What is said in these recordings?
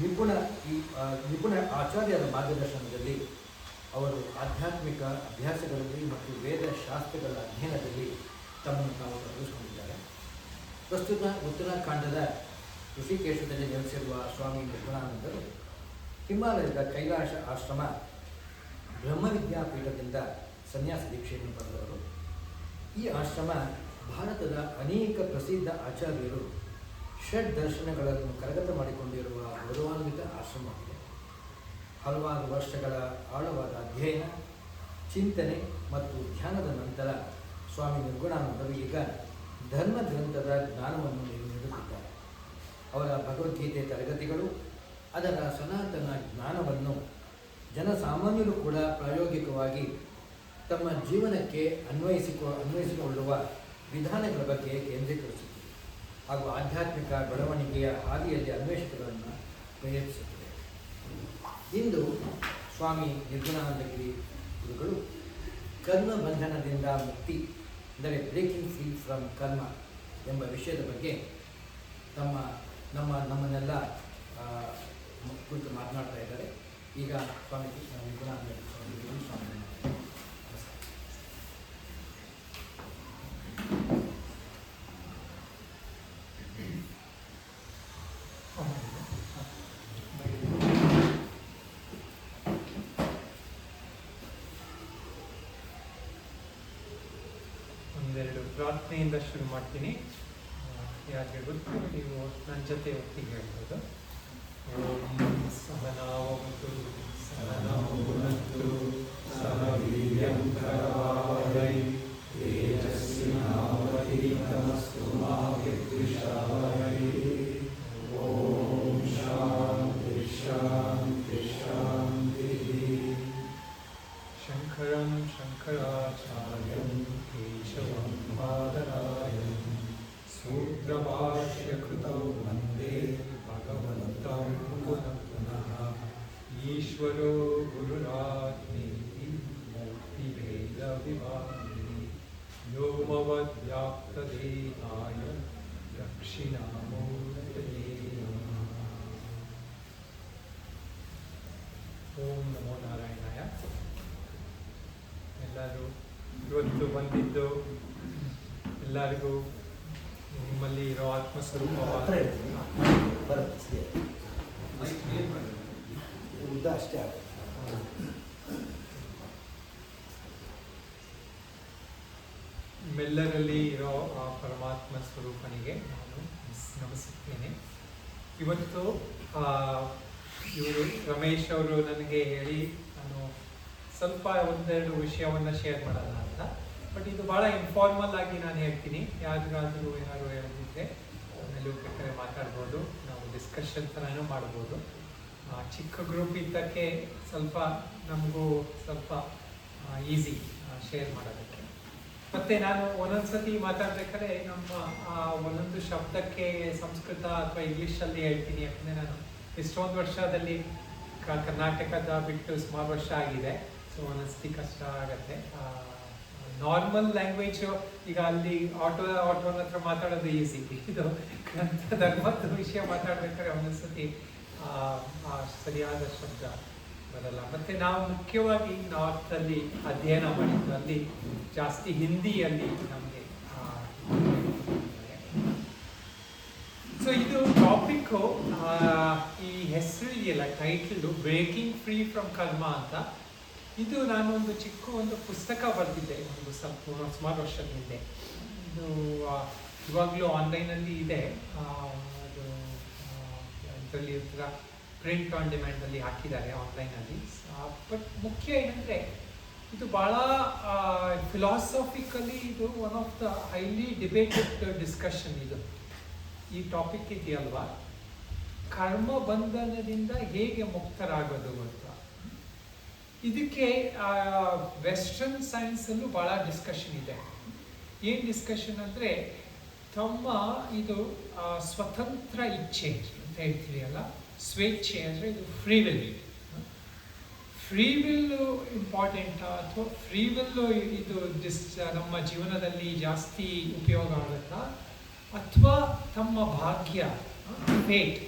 ನಿಪುಣ ನಿಪುಣ ಆಚಾರ್ಯರ ಮಾರ್ಗದರ್ಶನದಲ್ಲಿ ಅವರು ಆಧ್ಯಾತ್ಮಿಕ ಅಭ್ಯಾಸಗಳಲ್ಲಿ ಮತ್ತು ವೇದ ಶಾಸ್ತ್ರಗಳ ಅಧ್ಯಯನದಲ್ಲಿ ತಮ್ಮನ್ನು ತಾವು ತೊಡಗಿಸಿಕೊಂಡಿದ್ದಾರೆ. ಪ್ರಸ್ತುತ ಉತ್ತರಾಖಂಡದ ಋಷಿಕೇಶದಲ್ಲಿ ನೆಲೆಸಿರುವ ಸ್ವಾಮಿ ನಿರ್ಗುಣಾನಂದರು ಹಿಮಾಲಯದ ಕೈಲಾಸ ಆಶ್ರಮ ಬ್ರಹ್ಮವಿದ್ಯಾಪೀಠದಿಂದ ಸನ್ಯಾಸ ದೀಕ್ಷೆಯನ್ನು ಪಡೆದವರು. ಈ ಆಶ್ರಮ ಭಾರತದ ಅನೇಕ ಪ್ರಸಿದ್ಧ ಆಚಾರ್ಯರು ಷಡ್ ದರ್ಶನಗಳನ್ನು ಕರಗತ ಮಾಡಿಕೊಂಡಿರುವ ಗೌರವಾನ್ವಿತ ಆಶ್ರಮವಾಗಿದೆ. ಹಲವಾರು ವರ್ಷಗಳ ಆಳವಾದ ಅಧ್ಯಯನ, ಚಿಂತನೆ ಮತ್ತು ಧ್ಯಾನದ ನಂತರ ಸ್ವಾಮಿ ನಿರ್ಗುಣಾನಂದರು ಈಗ ಧರ್ಮ ಗ್ರಂಥದ ಜ್ಞಾನವನ್ನು ನೀಡುತ್ತಿದ್ದಾರೆ. ಅವರ ಭಗವದ್ಗೀತೆ ತರಗತಿಗಳು, ಅದರ ಸನಾತನ ಜ್ಞಾನವನ್ನು ಜನಸಾಮಾನ್ಯರು ಕೂಡ ಪ್ರಾಯೋಗಿಕವಾಗಿ ತಮ್ಮ ಜೀವನಕ್ಕೆ ಅನ್ವಯಿಸಿಕೊಳ್ಳುವ ವಿಧಾನಗಳ ಬಗ್ಗೆ ಕೇಂದ್ರೀಕರಿಸುತ್ತದೆ ಹಾಗೂ ಆಧ್ಯಾತ್ಮಿಕ ಬೆಳವಣಿಗೆಯ ಹಾದಿಯಲ್ಲಿ ಅನ್ವೇಷಕರನ್ನು ಪ್ರೇರೇಪಿಸುತ್ತದೆ. ಇಂದು ಸ್ವಾಮಿ ನಿರ್ಗುಣಾನಂದಗಿರಿ ಗುರುಗಳು ಕರ್ಮ ಬಂಧನದಿಂದ ಮುಕ್ತಿ, ಅಂದರೆ ಬ್ರೇಕಿಂಗ್ ಫ್ರೀ ಫ್ರಮ್ ಕರ್ಮ ಎಂಬ ವಿಷಯದ ಬಗ್ಗೆ ನಮ್ಮನ್ನೆಲ್ಲ ಕುರಿತು ಮಾತನಾಡ್ತಾ ಇದ್ದಾರೆ. ಈಗ ಸ್ವಾಮಿ ನಿರ್ಗುಣಾನಂದ ಸ್ವಾಮಿ ಒಂದೆರಡು ಪ್ರಾರ್ಥನೆಯಿಂದ ಶುರು ಮಾಡ್ತೀನಿ. ಯಾಕೆ ಗೊತ್ತು, ನೀವು ನನ್ನ ಜೊತೆ ಒಟ್ಟಿಗೆ ಹೇಳ್ಬೋದು. ಓಂ ಸಹನಾವತು ಸಹನೌನತ್ತು ಸಹ ವೀರ್ಯಂ ಕರವಾವಹೈ ತೇಜಸ್ವಿನಾವಧೀತಮಸ್ತು ಮಾ ವಿದ್ವಿಷಾವಹೈ. ಓಂ ಶಾಂತಿ ಶಾಂತಿ ಶಾಂತಿ. ಶಂಕರಂ ಶಂಕರಾಚಾರ್ಯಂ ಕೇಶವಂ ಬಾದರಾಯಣಂ ಸೂತ್ರಭಾಷ್ಯಕೃತೌ ವಂದೇ ಭಗವಂತಂ ಪುನಃ ಪುನಃ. ಈಶ್ವರೋ ಗುರುರಾತ್ಮೇತಿ ಮೂರ್ತಿಭೇದ ವಿಭಾಗಿನಿ ವ್ಯೋಮವದ್ವ್ಯಾಪ್ತದೇಹಾಯ ದಕ್ಷಿಣಾಮೂರ್ತಯೇ ನಮಃ. ಓಂ ನಮೋ ನಾರಾಯಣಾಯ. ಎಲ್ಲರೂ ಇವತ್ತು ಬಂದಿದ್ದು ಎಲ್ಲರಿಗೂ ನಿಮ್ಮಲ್ಲಿ ಇರೋ ಆತ್ಮಸ್ವರೂಪವಾದ ಅಷ್ಟೇ ನಿಮ್ಮೆಲ್ಲರಲ್ಲಿ ಇರೋ ಆ ಪರಮಾತ್ಮ ಸ್ವರೂಪನಿಗೆ ನಾನು ನಮಿಸುತ್ತೇನೆ. ಇವತ್ತು ಇವರು ರಮೇಶ್ ಅವರು ನನಗೆ ಹೇಳಿ ನಾನು ಸ್ವಲ್ಪ ಒಂದೆರಡು ವಿಷಯವನ್ನು ಶೇರ್ ಮಾಡೋಣ ಅಂತ. ಬಟ್ ಇದು ಭಾಳ ಇನ್ಫಾರ್ಮಲ್ ಆಗಿ ನಾನು ಹೇಳ್ತೀನಿ. ಯಾರಿಗಾದರೂ ಏನಾದ್ರು ಹೇಳಿದ್ರೆ ಆಮೇಲೆ ಬೇಕಾದ್ರೆ ಮಾತಾಡ್ಬೋದು, ನಾವು ಡಿಸ್ಕಷನ್ ಥರನೂ ಮಾಡ್ಬೋದು. ಚಿಕ್ಕ ಗ್ರೂಪ್ ಇದ್ದಕ್ಕೆ ಸ್ವಲ್ಪ ನಮಗೂ ಸ್ವಲ್ಪ ಈಸಿ ಶೇರ್ ಮಾಡೋದಕ್ಕೆ. ಮತ್ತು ನಾನು ಒಂದೊಂದ್ಸತಿ ಮಾತಾಡ್ಬೇಕಾದ್ರೆ ನಮ್ಮ ಒಂದೊಂದು ಶಬ್ದಕ್ಕೆ ಸಂಸ್ಕೃತ ಅಥವಾ ಇಂಗ್ಲೀಷಲ್ಲಿ ಹೇಳ್ತೀನಿ. ಯಾಕಂದರೆ ನಾನು ಇಷ್ಟೊಂದು ವರ್ಷದಲ್ಲಿ ಕರ್ನಾಟಕದ ಬಿಟ್ಟು ಸುಮಾರು ವರ್ಷ ಆಗಿದೆ. ಸೊ ಒಂದೊಂದ್ಸತಿ ಕಷ್ಟ ಆಗುತ್ತೆ. ನಾರ್ಮಲ್ ಲ್ಯಾಂಗ್ವೇಜು ಈಗ ಅಲ್ಲಿ ಆಟೋನ ಹತ್ರ ಮಾತಾಡೋದು ಈಸಿ. ಇದು ಧರ್ಮದ ವಿಷಯ ಮಾತಾಡ್ಬೇಕಾದ್ರೆ ಒಂದೊಂದ್ಸತಿ ಸರಿಯಾದ ಶಬ್ದ ಬರಲ್ಲ. ಮತ್ತು ನಾವು ಮುಖ್ಯವಾಗಿ ನಾರ್ತಲ್ಲಿ ಅಧ್ಯಯನ ಮಾಡಿದ್ದು, ಅಲ್ಲಿ ಜಾಸ್ತಿ ಹಿಂದಿಯಲ್ಲಿ ನಮಗೆ. ಸೊ ಇದು ಟಾಪಿಕ್ಕು, ಈ ಹೆಸರು ಇದೆಯಲ್ಲ ಟೈಟಲ್ಡು ಬ್ರೇಕಿಂಗ್ ಫ್ರೀ ಫ್ರಮ್ ಕರ್ಮ ಅಂತ. ಇದು ನಾನು ಒಂದು ಪುಸ್ತಕ ಬರೆದಿದ್ದೆ ಒಂದು ಸುಮಾರು ವರ್ಷದ ಹಿಂದೆ. ಇದು ಇವಾಗಲೂ ಆನ್ಲೈನಲ್ಲಿ ಇದೆ. ಅದು ಇದರಲ್ಲಿ ಒಂಥರ ಪ್ರಿಂಟ್ ಆನ್ ಡಿಮ್ಯಾಂಡಲ್ಲಿ ಹಾಕಿದ್ದಾರೆ ಆನ್ಲೈನಲ್ಲಿ. ಬಟ್ ಮುಖ್ಯ ಏನಂದರೆ ಇದು ಭಾಳ ಫಿಲಾಸಫಿಕಲಿ ಇದು one of the highly debated discussion. ಇದು ಈ ಟಾಪಿಕ್ ಇದೆಯಲ್ವಾ, ಕರ್ಮ ಬಂಧನದಿಂದ ಹೇಗೆ ಮುಕ್ತರಾಗೋದು ಅಂತ. ಇದಕ್ಕೆ ವೆಸ್ಟರ್ನ್ ಸೈನ್ಸಲ್ಲೂ ಭಾಳ ಡಿಸ್ಕಷನ್ ಇದೆ. ಏನು ಡಿಸ್ಕಷನ್ ಅಂದರೆ ತಮ್ಮ ಇದು ಸ್ವತಂತ್ರ ಇಚ್ಛೆ ಅಂತ ಹೇಳ್ತೀವಿ ಅಲ್ಲ, ಸ್ವೇಚ್ಛೆ ಅಂದರೆ ಇದು ಫ್ರೀ ವಿಲ್. ಫ್ರೀ ವಿಲ್ಲು ಇಂಪಾರ್ಟೆಂಟಾ ಅಥವಾ ಫ್ರೀ ವಿಲ್ಲು ಇದು ನಮ್ಮ ಜೀವನದಲ್ಲಿ ಜಾಸ್ತಿ ಉಪಯೋಗ ಆಗುತ್ತಾ, ಅಥವಾ ತಮ್ಮ ಭಾಗ್ಯ ಫೇಟ್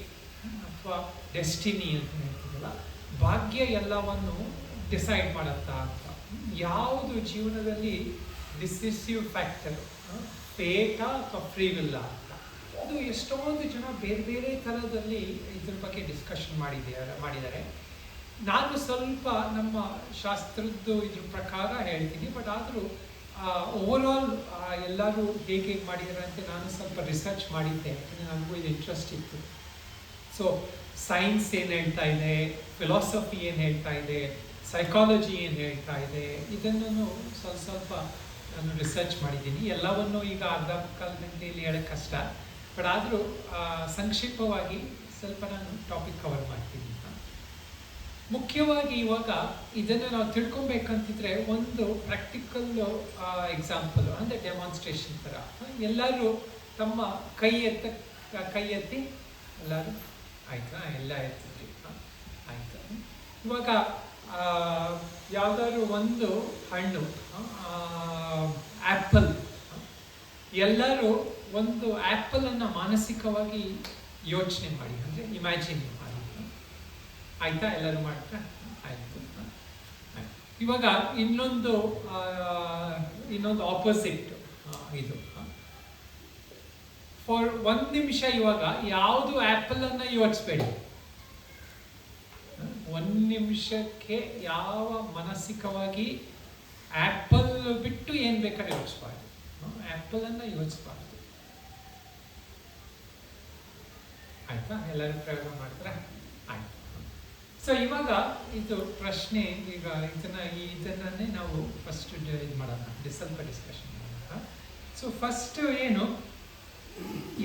ಅಥವಾ ಡೆಸ್ಟಿನಿ ಅಂತ ಹೇಳ್ತೀವಲ್ಲ, ಭಾಗ್ಯ ಎಲ್ಲವನ್ನು ಡಿಸೈಡ್ ಮಾಡುತ್ತಾ ಅಂತ. ಯಾವುದು ಜೀವನದಲ್ಲಿ ಡಿಸಿಸಿವ್ ಫ್ಯಾಕ್ಟರ್, ಫೇಟಾ ಅಥವಾ ಫ್ರೀ ವಿಲ್ಲ ಅಂತ. ಅದು ಎಷ್ಟೊಂದು ಜನ ಬೇರೆ ಬೇರೆ ಥರದಲ್ಲಿ ಇದ್ರ ಬಗ್ಗೆ ಡಿಸ್ಕಷನ್ ಮಾಡಿದ್ದಾರೆ. ನಾನು ಸ್ವಲ್ಪ ನಮ್ಮ ಶಾಸ್ತ್ರದ್ದು ಇದ್ರ ಪ್ರಕಾರ ಹೇಳ್ತೀನಿ, ಬಟ್ ಆದರೂ ಓವರಾಲ್ ಎಲ್ಲರೂ ಹೇಗೆ ಮಾಡಿದ್ದಾರೆ ಅಂತ ನಾನು ಸ್ವಲ್ಪ ರಿಸರ್ಚ್ ಮಾಡಿದ್ದೆ, ಯಾಕಂದರೆ ನನಗೂ ಇದು ಇಂಟ್ರೆಸ್ಟ್ ಇತ್ತು. ಸೊ ಸೈನ್ಸ್ ಏನು ಹೇಳ್ತಾ ಇದೆ, ಫಿಲಾಸಫಿ ಏನು ಹೇಳ್ತಾ ಇದೆ, ಸೈಕಾಲಜಿ ಏನು ಹೇಳ್ತಾ ಇದೆ, ಇದನ್ನು ಸ್ವಲ್ಪ ನಾನು ರಿಸರ್ಚ್ ಮಾಡಿದ್ದೀನಿ. ಎಲ್ಲವನ್ನು ಈಗ ಅರ್ಧ ಕಾಲ ಗಂಟೆಯಲ್ಲಿ ಹೇಳೋಕ್ಕೆ ಕಷ್ಟ, ಬಟ್ ಆದರೂ ಸಂಕ್ಷಿಪ್ತವಾಗಿ ಸ್ವಲ್ಪ ನಾನು ಟಾಪಿಕ್ ಕವರ್ ಮಾಡ್ತೀನಿ. ಮುಖ್ಯವಾಗಿ ಇವಾಗ ಇದನ್ನು ನಾವು ತಿಳ್ಕೊಬೇಕಂತಿದ್ರೆ ಒಂದು ಪ್ರಾಕ್ಟಿಕಲ್ ಎಕ್ಸಾಂಪಲ್, ಅಂದರೆ ಡೆಮಾನ್ಸ್ಟ್ರೇಷನ್ ಥರ. ಎಲ್ಲರೂ ತಮ್ಮ ಕೈ ಎತ್ತಿ ಎಲ್ಲರೂ ಆಯ್ತಾ, ಎಲ್ಲ ಎತ್ತಿದ್ರಿ, ಆಯ್ತು. ಇವಾಗ ಯಾವುದಾದ್ರು ಒಂದು ಹಣ್ಣು, ಆ್ಯಪಲ್, ಎಲ್ಲರೂ ಒಂದು ಆ್ಯಪಲನ್ನು ಮಾನಸಿಕವಾಗಿ ಯೋಚನೆ ಮಾಡಿ, ಅಂದರೆ ಇಮ್ಯಾಜಿನ್ ಮಾಡಿ, ಆಯ್ತಾ? ಎಲ್ಲರೂ ಮಾಡ್ತಾ ಆಯಿತು. ಇವಾಗ ಇನ್ನೊಂದು ಆಪೋಸಿಟ್ ಇದು, ಫಾರ್ 1 ನಿಮಿಷ ಇವಾಗ ಯಾವುದು ಆ್ಯಪಲನ್ನು ಯೋಚಿಸ್ಬೇಡಿ. 1 ನಿಮಿಷಕ್ಕೆ ಯಾವ ಮಾನಸಿಕವಾಗಿ ಆ್ಯಪಲ್ ಬಿಟ್ಟು ಏನು ಬೇಕಾದ್ರೆ ಯೋಚಿಸ್ಬಾರ್ದು, ಆ್ಯಪಲನ್ನು ಯೋಚಿಸ್ಬಾರ್ದು, ಆಯ್ತಾ? ಎಲ್ಲರೂ ಪ್ರಯೋಗ ಮಾಡ್ತಾರೆ, ಆಯ್ತು. ಸೊ ಇವಾಗ ಇದು ಪ್ರಶ್ನೆ, ಈಗ ಇದನ್ನೇ ನಾವು ಫಸ್ಟ್ ಇದು ಮಾಡೋಣ, ಸ್ವಲ್ಪ ಡಿಸ್ಕಷನ್ ಮಾಡೋಣ. ಸೊ ಫಸ್ಟ್ ಏನು,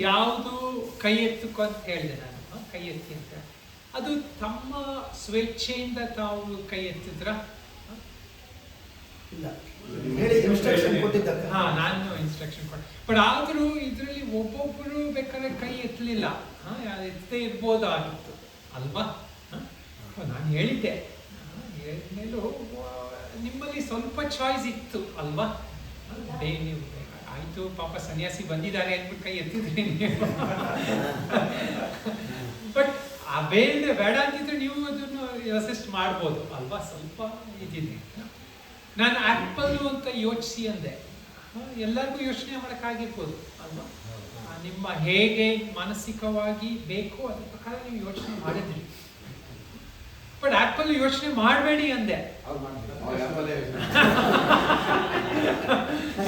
ಯಾವುದು ಕೈ ಎತ್ತುಕೋ ಅಂತ ಹೇಳಿದೆ ನಾನು, ಕೈ ಎತ್ತಿ ಅಂತ. ಅದು ತಮ್ಮ ಸ್ವೇಚ್ಛೆಯಿಂದ ತಾವು ಕೈ ಎತ್ತಿದ್ರ? ನಾನು ಇನ್ಸ್ಟ್ರಕ್ಷನ್ ಕೊಟ್ಟೆ, ಬಟ್ ಆದರೂ ಇದರಲ್ಲಿ ಒಬ್ಬೊಬ್ಬರು ಬೇಕಾದ್ರೆ ಕೈ ಎತ್ತಲಿಲ್ಲ, ಎತ್ತೇ ಇರ್ಬೋದಾಗಿತ್ತು ಅಲ್ವಾ? ನಾನು ಹೇಳಿದ್ದೆ, ಹೇಳಿದ್ಮೇಲೂ ನಿಮ್ಮಲ್ಲಿ ಸ್ವಲ್ಪ ಚಾಯ್ಸ್ ಇತ್ತು ಅಲ್ವಾ? ನೀವು ಆಯಿತು, ಪಾಪ ಸನ್ಯಾಸಿ ಬಂದಿದ್ದಾರೆ ಅಂದ್ಬಿಟ್ಟು ಕೈ ಎತ್ತಿದ್ರಿ ನೀವು. ಬಟ್ ಬೇಡ ಅಂತಿದ್ರೆ ನೀವು ಅದನ್ನು ರೆಸಿಸ್ಟ್ ಮಾಡ್ಬೋದು ಅಲ್ವಾ? ಸ್ವಲ್ಪ ಇದಿದೆ. ನಾನು ಆ್ಯಪಲ್ ಅಂತ ಯೋಚಿಸಿ ಅಂದೆ, ಎಲ್ಲರಿಗೂ ಯೋಚನೆ ಮಾಡೋಕ್ಕಾಗಿರ್ಬೋದು ಅಲ್ವಾ? ನಿಮ್ಮ ಹೇಗೆ ಮಾನಸಿಕವಾಗಿ ಬೇಕು ಅದ್ರ ಪ್ರಕಾರ ನೀವು ಯೋಚನೆ ಮಾಡಿದ್ರಿ. ಬಟ್ ಆ್ಯಪಲ್ ಯೋಚನೆ ಮಾಡಬೇಡಿ ಅಂದೆ,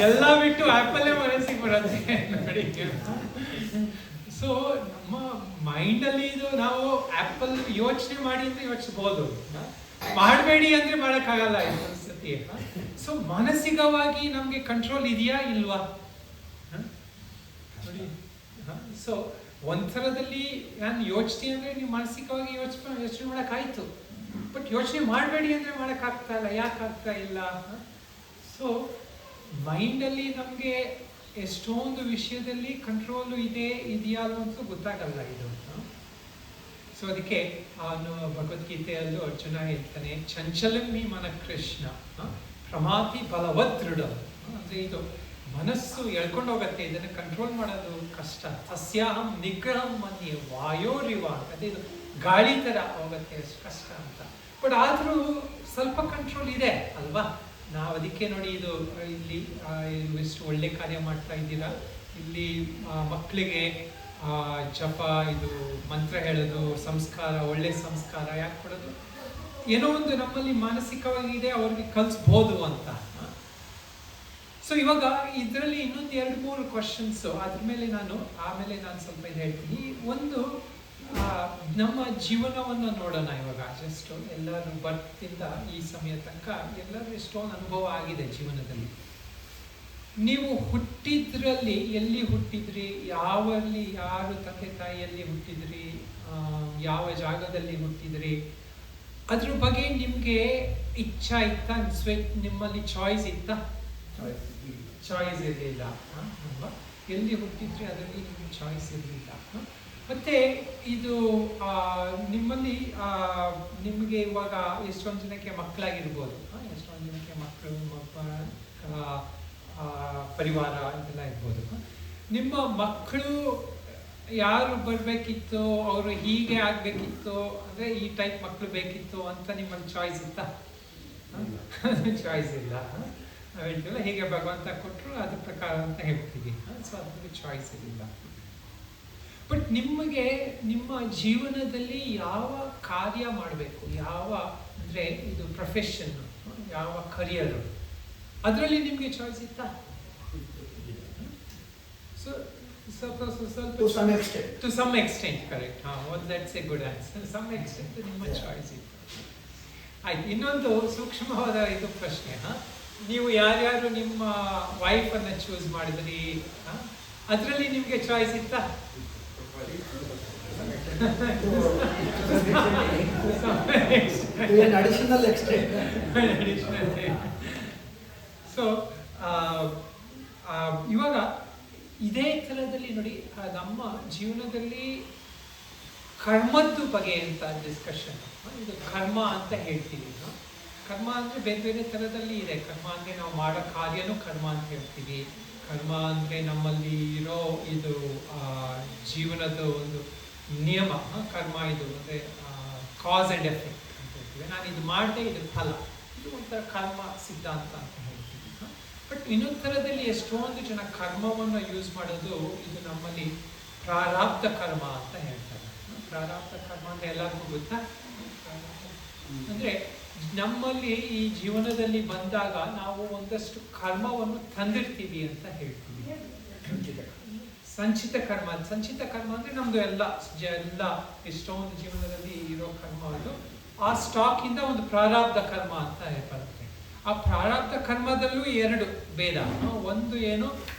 ಎಲ್ಲ ಬಿಟ್ಟು ಆ್ಯಪಲ್ಲೇ ಮನಸ್ಸಿಗೆ ಬರುತ್ತೆ ನೋಡಿ. ಸೊ ನಮ್ಮ ಮೈಂಡಲ್ಲಿ ಇದು ನಾವು ಆ್ಯಪಲ್ ಯೋಚನೆ ಮಾಡಿ ಅಂತ ಯೋಚಿಸ್ಬೋದು, ಮಾಡಬೇಡಿ ಅಂದರೆ ಮಾಡೋಕ್ಕಾಗಲ್ಲ ಇದು ಅನ್ಸುತ್ತೆ. ಸೊ ಮಾನಸಿಕವಾಗಿ ನಮಗೆ ಕಂಟ್ರೋಲ್ ಇದೆಯಾ ಇಲ್ವಾ ನೋಡಿ. ಸೊ ಒಂಥರದಲ್ಲಿ ನಾನು ಯೋಚನೆ ಅಂದರೆ ನೀವು ಮಾನಸಿಕವಾಗಿ ಯೋಚನೆ ಮಾಡೋಕ್ಕಾಯ್ತು, ಬಟ್ ಯೋಚನೆ ಮಾಡಬೇಡಿ ಅಂದರೆ ಮಾಡೋಕ್ಕಾಗ್ತಾ ಇಲ್ಲ. ಯಾಕೆ ಆಗ್ತಾ ಇಲ್ಲ? ಸೊ ಮೈಂಡಲ್ಲಿ ನಮಗೆ ಎಷ್ಟೊಂದು ವಿಷಯದಲ್ಲಿ ಕಂಟ್ರೋಲು ಇದೆಯಾ ಅನ್ನೋದು ಗೊತ್ತಾಗಲ್ಲ ಇದು. ಸೊ ಅದಕ್ಕೆ ಅವನು ಭಗವದ್ಗೀತೆಯಲ್ಲೂ ಅರ್ಜುನ ಹೇಳ್ತಾನೆ, ಚಂಚಲಂ ಹಿ ಮನ ಕೃಷ್ಣ ಪ್ರಮಾತಿ ಬಲವತ್ ದೃಢ. ಅಂದರೆ ಇದು ಮನಸ್ಸು ಎಳ್ಕೊಂಡು ಹೋಗುತ್ತೆ, ಇದನ್ನು ಕಂಟ್ರೋಲ್ ಮಾಡೋದು ಕಷ್ಟ. ಸಸ್ಯಾಹಂ ನಿಗ್ರಹಂ ಮನ್ಯೆ ವಾಯೋರಿವ, ಅದೇ ಇದು ಗಾಳಿ ಥರ ಹೋಗುತ್ತೆ, ಅಷ್ಟು ಕಷ್ಟ ಅಂತ. ಬಟ್ ಆದರೂ ಸ್ವಲ್ಪ ಕಂಟ್ರೋಲ್ ಇದೆ ಅಲ್ವಾ? ನಾವು ಅದಕ್ಕೆ ನೋಡಿ, ಇದು ಇಲ್ಲಿ ಎಷ್ಟು ಒಳ್ಳೆ ಕಾರ್ಯ ಮಾಡ್ತಾ ಇದ್ದೀರಾ. ಇಲ್ಲಿ ಮಕ್ಕಳಿಗೆ ಜಪ, ಇದು ಮಂತ್ರ ಹೇಳೋದು, ಸಂಸ್ಕಾರ, ಒಳ್ಳೆ ಸಂಸ್ಕಾರ ಯಾಕೆ ಕೊಡೋದು? ಏನೋ ಒಂದು ನಮ್ಮಲ್ಲಿ ಮಾನಸಿಕವಾಗಿ ಇದೆ, ಅವ್ರಿಗೆ ಕಲಿಸ್ಬೋದು ಅಂತ. ಸೊ ಇವಾಗ ಇದರಲ್ಲಿ ಇನ್ನೊಂದು 2-3 ಕ್ವಶನ್ಸು, ಅದ್ರ ಮೇಲೆ ಆಮೇಲೆ ನಾನು ಸ್ವಲ್ಪ ಇದು ಹೇಳ್ತೀನಿ. ಒಂದು, ನಮ್ಮ ಜೀವನವನ್ನು ನೋಡೋಣ ಇವಾಗ. ಜಸ್ಟ್ ಎಲ್ಲರೂ ಬರ್ತಿಂದ ಈ ಸಮಯ ತನಕ ಎಲ್ಲರೂ ಎಷ್ಟೊಂದು ಅನುಭವ ಆಗಿದೆ ಜೀವನದಲ್ಲಿ. ನೀವು ಹುಟ್ಟಿದ್ರಲ್ಲಿ ಎಲ್ಲಿ ಹುಟ್ಟಿದ್ರಿ, ಯಾರು ತಂದೆ ತಾಯಿಯಲ್ಲಿ ಹುಟ್ಟಿದ್ರಿ, ಯಾವ ಜಾಗದಲ್ಲಿ ಹುಟ್ಟಿದ್ರಿ, ಅದ್ರ ಬಗ್ಗೆ ನಿಮಗೆ ಇಚ್ಛಾ ಇತ್ತಾ? ನಿಮ್ಮಲ್ಲಿ ಚಾಯ್ಸ್ ಇತ್ತಾ? ಚಾಯ್ಸ್ ಇರಲಿಲ್ಲ ಅಲ್ವಾ? ಎಲ್ಲಿ ಹುಟ್ಟಿದ್ರಿ ಅದರಲ್ಲಿ ನಿಮಗೆ ಚಾಯ್ಸ್ ಇರಲಿಲ್ಲ. ಮತ್ತು ಇದು ನಿಮ್ಮಲ್ಲಿ ನಿಮಗೆ ಇವಾಗ ಎಷ್ಟೊಂದು ಜನಕ್ಕೆ ಮಕ್ಕಳಾಗಿರ್ಬೋದು, ಎಷ್ಟೊಂದು ಜನಕ್ಕೆ ಮಕ್ಕಳು, ಪರಿವಾರ ಇದೆಲ್ಲ ಇರ್ಬೋದು. ನಿಮ್ಮ ಮಕ್ಕಳು ಯಾರು ಬರಬೇಕಿತ್ತು, ಅವರು ಹೀಗೆ ಆಗಬೇಕಿತ್ತು, ಅಂದರೆ ಈ ಟೈಪ್ ಮಕ್ಕಳು ಬೇಕಿತ್ತು ಅಂತ ನಿಮ್ಮಲ್ಲಿ ಚಾಯ್ಸ್ ಇತ್ತಾ? ಚಾಯ್ಸ್ ಇಲ್ಲ. ನಾವು ಹೇಳ್ತೀವಲ್ಲ, ಹೀಗೆ ಭಗವಂತ ಕೊಟ್ಟರು ಅದ್ರ ಪ್ರಕಾರ ಅಂತ ಹೇಳ್ತೀವಿ. ಸೊ ಅದರಲ್ಲಿ ಚಾಯ್ಸ್ ಇಲ್ಲ. ಬಟ್ ನಿಮಗೆ ನಿಮ್ಮ ಜೀವನದಲ್ಲಿ ಯಾವ ಕಾರ್ಯ ಮಾಡಬೇಕು, ಯಾವ ಅಂದರೆ ಇದು ಪ್ರೊಫೆಷನ್, ಯಾವ ಕರಿಯರು, ಅದರಲ್ಲಿ ನಿಮಗೆ ಚಾಯ್ಸ್ ಇತ್ತಾ? So To some extent. To some extent, correct. That's a good answer. Some extent ನಿಮ್ಮ ಚಾಯ್ಸ್ ಇತ್ತು. ಆಯ್ತು. ಇನ್ನೊಂದು ಸೂಕ್ಷ್ಮವಾದ ಇದು ಪ್ರಶ್ನೆ. ನೀವು ಯಾರ್ಯಾರು ನಿಮ್ಮ ವೈಫನ್ನು ಚೂಸ್ ಮಾಡಿದ್ರಿ, ಅದರಲ್ಲಿ ನಿಮಗೆ ಚಾಯ್ಸ್ ಇತ್ತಾ? Additional extent. ಸೊ ಇವಾಗ ಇದೇ ಥರದಲ್ಲಿ ನೋಡಿ, ನಮ್ಮ ಜೀವನದಲ್ಲಿ ಕರ್ಮದ್ದು ಬಗ್ಗೆ ಅಂತ ಡಿಸ್ಕಷನ್. ಇದು ಕರ್ಮ ಅಂತ ಹೇಳ್ತೀವಿ. ಕರ್ಮ ಅಂದರೆ ಬೇರೆ ಬೇರೆ ಥರದಲ್ಲಿ ಇದೆ. ಕರ್ಮ ಅಂದರೆ ನಾವು ಮಾಡೋ ಕಾರ್ಯನೂ ಕರ್ಮ ಅಂತ ಹೇಳ್ತೀವಿ. ಕರ್ಮ ಅಂದರೆ ನಮ್ಮಲ್ಲಿ ಇರೋ ಇದು ಜೀವನದ ಒಂದು ನಿಯಮ. ಕರ್ಮ ಇದು ಅಂದರೆ ಕಾಸ್ ಆ್ಯಂಡ್ ಎಫೆಕ್ಟ್ ಅಂತ ಹೇಳ್ತೀವಿ. ನಾನು ಇದು ಮಾಡಿದೆ, ಇದು ಫಲ, ಇದು ಒಂಥರ ಕರ್ಮ ಸಿದ್ಧಾಂತ ಅಂತ ಹೇಳ್ತೀವಿ. ಬಟ್ ಇನ್ನೊಂದು ಥರದಲ್ಲಿ ಎಷ್ಟೊಂದು ಜನ ಕರ್ಮವನ್ನು ಯೂಸ್ ಮಾಡೋದು, ಇದು ನಮ್ಮಲ್ಲಿ ಪ್ರಾರಬ್ಧ ಕರ್ಮ ಅಂತ ಹೇಳ್ತಾರೆ. ಪ್ರಾರಬ್ಧ ಕರ್ಮ ಅಂದರೆ ಎಲ್ಲರಿಗೂ ಗೊತ್ತಾ? ಅಂದರೆ ನಮ್ಮಲ್ಲಿ ಈ ಜೀವನದಲ್ಲಿ ಬಂದಾಗ ನಾವು ಒಂದಷ್ಟು ಕರ್ಮವನ್ನು ತಂದಿರ್ತೀವಿ ಅಂತ ಹೇಳ್ತೀವಿ. ಸಂಚಿತ ಕರ್ಮ. ಸಂಚಿತ ಕರ್ಮ ಅಂದರೆ ನಮ್ಮದು ಎಲ್ಲ ಎಷ್ಟೊಂದು ಜೀವನದಲ್ಲಿ ಇರೋ ಕರ್ಮ, ಅದು ಆ ಸ್ಟಾಕಿಂದ ಒಂದು ಪ್ರಾರಬ್ಧ ಕರ್ಮ ಅಂತ ಬರುತ್ತೆ. ಆ ಪ್ರಾರಬ್ಧ ಕರ್ಮದಲ್ಲೂ ಎರಡು ಭೇದ. ಒಂದು ಏನು,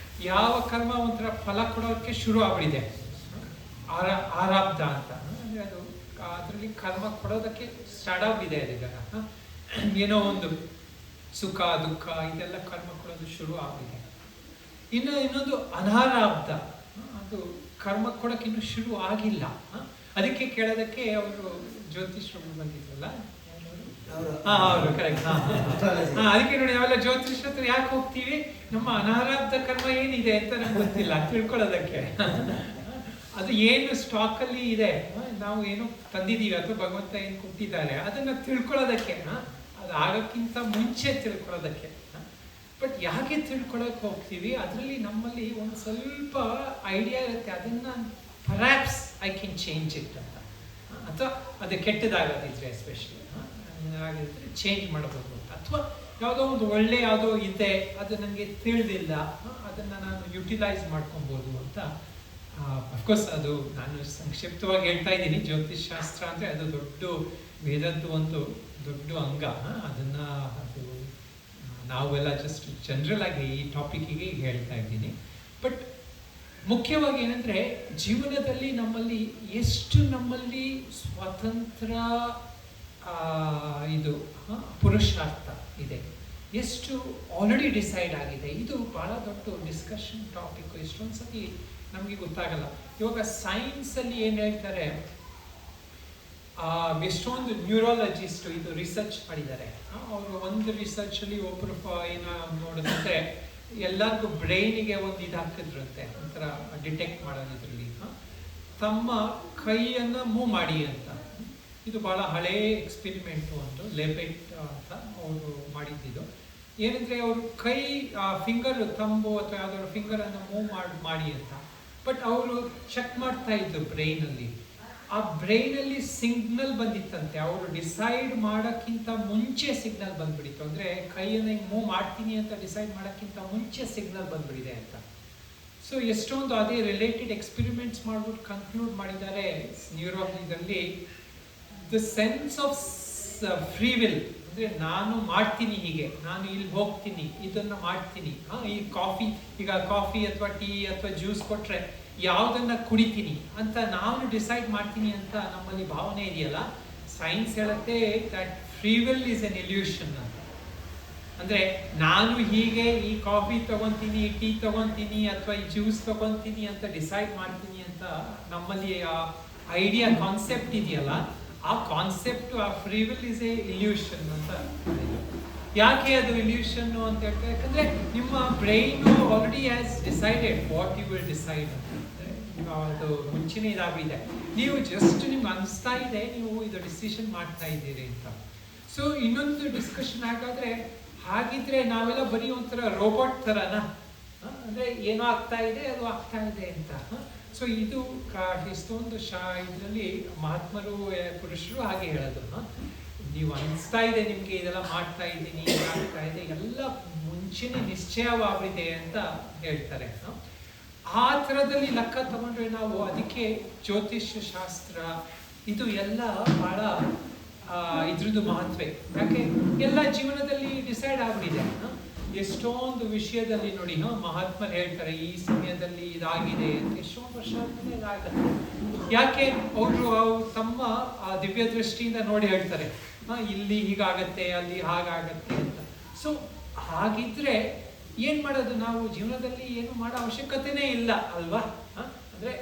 ಯಾವ ಕರ್ಮ ಒಂಥರ ಫಲ ಕೊಡೋಕ್ಕೆ ಶುರು ಆಗ್ಬಿಟ್ಟಿದೆ, ಆರಾಬ್ಧ ಅಂತ. ಅಂದರೆ ಅದು ಅದರಲ್ಲಿ ಕರ್ಮ ಕೊಡೋದಕ್ಕೆ ಸ್ಟಾರ್ಟ್ ಆಗ್ಬಿದೆ ಅದೀಗ. ಏನೋ ಒಂದು ಸುಖ ದುಃಖ ಇದೆಲ್ಲ ಕರ್ಮ ಕೊಡೋದು ಶುರು ಆಗಿದೆ. ಇನ್ನೊಂದು ಅನಾರಾಬ್ಧ, ಅದು ಕರ್ಮ ಕೊಡೋಕೆ ಇನ್ನೂ ಶುರು ಆಗಿಲ್ಲ. ಅದಕ್ಕೆ ಕೇಳೋದಕ್ಕೆ ಅವರು ಜ್ಯೋತಿಷ್ಯರು ಬಂದಿದ್ರಲ್ಲ, ಅವರು ಕರೆಕ್ಟ್. ಅದಕ್ಕೆ ನೋಡಿ, ನಾವೆಲ್ಲ ಜ್ಯೋತಿಷ್ಯ ಹತ್ರ ಯಾಕೆ ಹೋಗ್ತೀವಿ? ನಮ್ಮ ಅನಾರಾಬ್ಧ ಕರ್ಮ ಏನಿದೆ ಅಂತ ನಮ್ಗೆ ಗೊತ್ತಿಲ್ಲ, ತಿಳ್ಕೊಳ್ಳೋದಕ್ಕೆ. ಅದು ಏನು ಸ್ಟಾಕಲ್ಲಿ ಇದೆ, ನಾವು ಏನು ತಂದಿದ್ದೀವಿ ಅಥವಾ ಭಗವಂತ ಏನು ಕೊಟ್ಟಿದ್ದಾರೆ ಅದನ್ನು ತಿಳ್ಕೊಳ್ಳೋದಕ್ಕೆ, ಅದು ಆಗೋಕ್ಕಿಂತ ಮುಂಚೆ ತಿಳ್ಕೊಳ್ಳೋದಕ್ಕೆ. ಬಟ್ ಯಾಕೆ ತಿಳ್ಕೊಳ್ಳೋಕೆ ಹೋಗ್ತೀವಿ? ಅದರಲ್ಲಿ ನಮ್ಮಲ್ಲಿ ಒಂದು ಸ್ವಲ್ಪ ಐಡಿಯಾ ಇರುತ್ತೆ, ಅದನ್ನು perhaps I can change it ಅಂತ. ಅಥವಾ ಅದು ಕೆಟ್ಟದಾಗೋದಿದ್ರೆ ಎಸ್ಪೆಷಲಿ ಆಗಿದ್ರೆ ಚೇಂಜ್ ಮಾಡಬಹುದು ಅಂತ. ಅಥವಾ ಯಾವುದೋ ಒಂದು ಒಳ್ಳೆ ಯಾವುದೋ ಇದೆ, ಅದು ನನಗೆ ತಿಳಿದಿಲ್ಲ, ಅದನ್ನು ನಾನು ಯುಟಿಲೈಸ್ ಮಾಡ್ಕೊಬೋದು ಅಂತ. ಅಫ್ಕೋರ್ಸ್ ಅದು ನಾನು ಸಂಕ್ಷಿಪ್ತವಾಗಿ ಹೇಳ್ತಾ ಇದ್ದೀನಿ. ಜ್ಯೋತಿಷ್ ಶಾಸ್ತ್ರ ಅಂದರೆ ಅದು ದೊಡ್ಡ ವೇದದ್ದು ಒಂದು ದೊಡ್ಡ ಅಂಗ. ಅದನ್ನು ಅದು ನಾವೆಲ್ಲ ಜಸ್ಟ್ ಜನರಲ್ ಆಗಿ ಈ ಟಾಪಿಕ್ಕಿಗೆ ಹೇಳ್ತಾ ಇದ್ದೀನಿ. ಬಟ್ ಮುಖ್ಯವಾಗಿ ಏನಂದರೆ, ಜೀವನದಲ್ಲಿ ನಮ್ಮಲ್ಲಿ ಸ್ವತಂತ್ರ ಇದು ಪುರುಷಾರ್ಥ ಇದೆ, ಎಷ್ಟು ಆಲ್ರೆಡಿ ಡಿಸೈಡ್ ಆಗಿದೆ. ಇದು ಭಾಳ ದೊಡ್ಡ ಡಿಸ್ಕಷನ್ ಟಾಪಿಕ್. ಎಷ್ಟೊಂದು ಸತಿ ನಮಗೆ ಗೊತ್ತಾಗಲ್ಲ. ಇವಾಗ ಸೈನ್ಸಲ್ಲಿ ಏನು ಹೇಳ್ತಾರೆ, ಎಷ್ಟೊಂದು ನ್ಯೂರಾಲಜಿಸ್ಟು ಇದು ರಿಸರ್ಚ್ ಮಾಡಿದ್ದಾರೆ. ಅವರು ಒಂದು ರಿಸರ್ಚಲ್ಲಿ ಒಬ್ಬರು ಏನೋ ನೋಡಿದ್ರೆ, ಎಲ್ಲರಿಗೂ ಬ್ರೈನಿಗೆ ಒಂದು ಇದು ಹಾಕಿದ್ರಂತೆ, ಒಂಥರ ಡಿಟೆಕ್ಟ್ ಮಾಡೋದ್ರಲ್ಲಿ ತಮ್ಮ ಕೈಯನ್ನು ಮೂವ್ ಮಾಡಿ ಅಂತ. ಇದು ಭಾಳ ಹಳೇ ಎಕ್ಸ್ಪೆರಿಮೆಂಟು, ಒಂದು ಲೆಬೆಟ್ ಅಂತ ಅವರು ಮಾಡಿದ್ದಿದ್ದು. ಏನಂದರೆ, ಅವರು ಕೈ ಫಿಂಗರ್, ತಂಬು ಅಥವಾ ಯಾವುದಾದ್ರು ಫಿಂಗರನ್ನು ಮೂವ್ ಮಾಡಿ ಅಂತ. ಬಟ್ ಅವರು ಚೆಕ್ ಮಾಡ್ತಾ ಇದ್ರು ಬ್ರೈನಲ್ಲಿ. ಆ ಬ್ರೈನಲ್ಲಿ ಸಿಗ್ನಲ್ ಬಂದಿತ್ತಂತೆ. ಅವರು ಡಿಸೈಡ್ ಮಾಡೋಕ್ಕಿಂತ ಮುಂಚೆ ಸಿಗ್ನಲ್ ಬಂದ್ಬಿಡಿತ್ತು. ಅಂದರೆ ಕೈಯನ್ನು ಹಿಂಗೆ ಮೂವ್ ಮಾಡ್ತೀನಿ ಅಂತ ಡಿಸೈಡ್ ಮಾಡೋಕ್ಕಿಂತ ಮುಂಚೆ ಸಿಗ್ನಲ್ ಬಂದ್ಬಿಡಿದೆ ಅಂತ. ಸೊ ಎಷ್ಟೊಂದು ಅದೇ ರಿಲೇಟೆಡ್ ಎಕ್ಸ್ಪೆರಿಮೆಂಟ್ಸ್ ಮಾಡ್ಬಿಟ್ಟು ಕನ್ಕ್ಲೂಡ್ ಮಾಡಿದ್ದಾರೆ ನ್ಯೂರಾಲಜಿದಲ್ಲಿ. The sense of free will, ಅಂದರೆ ನಾನು ಮಾಡ್ತೀನಿ, ಹೀಗೆ ನಾನು ಇಲ್ಲಿ ಹೋಗ್ತೀನಿ, ಇದನ್ನು ಮಾಡ್ತೀನಿ, ಈ ಕಾಫಿ ಅಥವಾ ಟೀ ಅಥವಾ ಜ್ಯೂಸ್ ಕೊಟ್ಟರೆ ಯಾವುದನ್ನು ಕುಡಿತೀನಿ ಅಂತ ನಾನು ಡಿಸೈಡ್ ಮಾಡ್ತೀನಿ ಅಂತ ನಮ್ಮಲ್ಲಿ ಭಾವನೆ ಇದೆಯಲ್ಲ. ಸೈನ್ಸ್ ಹೇಳುತ್ತೆ that free will is N illusion ಅಂತ. ಅಂದರೆ ನಾನು ಹೀಗೆ ಈ ಕಾಫಿ ತೊಗೊತೀನಿ, ಟೀ ತೊಗೊತೀನಿ ಅಥವಾ ಈ ಜ್ಯೂಸ್ ತೊಗೊತೀನಿ ಅಂತ ಡಿಸೈಡ್ ಮಾಡ್ತೀನಿ ಅಂತ ನಮ್ಮಲ್ಲಿ ಆ ಐಡಿಯಾ ಕಾನ್ಸೆಪ್ಟ್ ಇದೆಯಲ್ಲ, ಆ ಕಾನ್ಸೆಪ್ಟ್, ಆ free will is a illusion ಅಂತ. ಯಾಕೆ ಅದು ಇಲ್ಯೂಷನ್ನು ಅಂತ ಹೇಳ್ತಾರೆ? ಯಾಕಂದರೆ ನಿಮ್ಮ brain already has decided what you will decide ಅಂತ. ಅದು ಮುಂಚೆನೇ ಇದಾಗಿದೆ. ನೀವು ಜಸ್ಟ್ ನಿಮ್ಗೆ ಅನಿಸ್ತಾ ಇದೆ ನೀವು ಇದು ಡಿಸಿಷನ್ ಮಾಡ್ತಾ ಇದ್ದೀರಿ ಅಂತ. ಸೊ ಇನ್ನೊಂದು ಡಿಸ್ಕಷನ್ ಹಾಗಾದ್ರೆ, ಹಾಗಿದ್ರೆ ನಾವೆಲ್ಲ ಬರೀ ಒಂಥರ ರೋಬೋಟ್ ಥರನಾ? ಅಂದರೆ ಏನೋ ಆಗ್ತಾ ಇದೆ ಅದು ಆಗ್ತಾ ಇದೆ ಅಂತ. ಸೊ ಇದು ಎಷ್ಟೊಂದು ಇದರಲ್ಲಿ ಮಹಾತ್ಮರು ಪುರುಷರು ಹಾಗೆ ಹೇಳೋದು, ನೀವು ಅನಿಸ್ತಾ ಇದೆ ನಿಮಗೆ ಇದೆಲ್ಲ ಮಾಡ್ತಾ ಇದ್ದೀನಿ ಆಗ್ತಾ ಇದೆ, ಎಲ್ಲ ಮುಂಚೆನೇ ನಿಶ್ಚಯವಾಗಿದೆ ಅಂತ ಹೇಳ್ತಾರೆ. ಆ ಥರದಲ್ಲಿ ಲೆಕ್ಕ ತಗೊಂಡ್ರೆ ನಾವು ಅದಕ್ಕೆ ಜ್ಯೋತಿಷ್ಯ ಶಾಸ್ತ್ರ ಇದು ಎಲ್ಲ ಬಹಳ ಇದ್ರದ್ದು ಮಹತ್ವ. ಯಾಕೆ ಎಲ್ಲ ಜೀವನದಲ್ಲಿ ಡಿಸೈಡ್ ಆಗ್ಬಿಟ್ಟಿದೆ. ಎಷ್ಟೊಂದು ವಿಷಯದಲ್ಲಿ ನೋಡಿ ಮಹಾತ್ಮರು ಹೇಳ್ತಾರೆ ಈ ಸಮಯದಲ್ಲಿ ಇದಾಗಿದೆ ಅಂತ, ಎಷ್ಟೊಂದು ವರ್ಷ ಆದ್ಮೇಲೆ ಇದಾಗುತ್ತೆ. ಯಾಕೆ ಅವರು ತಮ್ಮ ದಿವ್ಯ ದೃಷ್ಟಿಯಿಂದ ನೋಡಿ ಹೇಳ್ತಾರೆ ಇಲ್ಲಿ ಹೀಗಾಗತ್ತೆ ಅಲ್ಲಿ ಹಾಗಾಗತ್ತೆ ಅಂತ. ಸೊ ಹಾಗಿದ್ರೆ ಏನ್ ಮಾಡೋದು? ನಾವು ಜೀವನದಲ್ಲಿ ಏನು ಮಾಡೋ ಅವಶ್ಯಕತೆನೇ ಇಲ್ಲ ಅಲ್ವಾ? ಅಂದ್ರೆ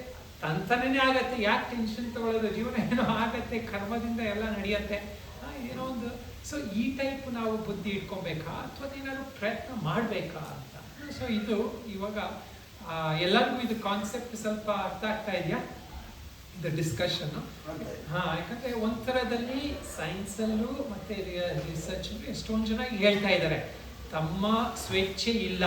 ತಂತಾನೇ ಆಗತ್ತೆ, ಯಾಕೆ ಟೆನ್ಷನ್ ತಗೊಳ್ಳೋದು? ಜೀವನ ಏನೋ ಆಗತ್ತೆ, ಕರ್ಮದಿಂದ ಎಲ್ಲ ನಡೆಯತ್ತೆ, ಏನೋ ಒಂದು. ಸೊ ಈ ಟೈಪ್ ನಾವು ಬುದ್ಧಿ ಇಟ್ಕೊಬೇಕಾ ಅಥವಾ ಏನಾದ್ರು ಪ್ರಯತ್ನ ಮಾಡಬೇಕಾ ಅಂತ. ಸೊ ಇದು ಇವಾಗ ಎಲ್ಲರಿಗೂ ಇದು ಕಾನ್ಸೆಪ್ಟ್ ಸ್ವಲ್ಪ ಅರ್ಥ ಆಗ್ತಾ ಇದೆಯಾ ಇದು ಡಿಸ್ಕಷನ್? ಯಾಕಂದ್ರೆ ಒಂಥರದಲ್ಲಿ ಸೈನ್ಸಲ್ಲೂ ಮತ್ತೆ ರಿಸರ್ಚ್ ಎಷ್ಟೊಂದು ಜನ ಹೇಳ್ತಾ ಇದ್ದಾರೆ ತಮ್ಮ ಸ್ವೇಚ್ಛೆ ಇಲ್ಲ,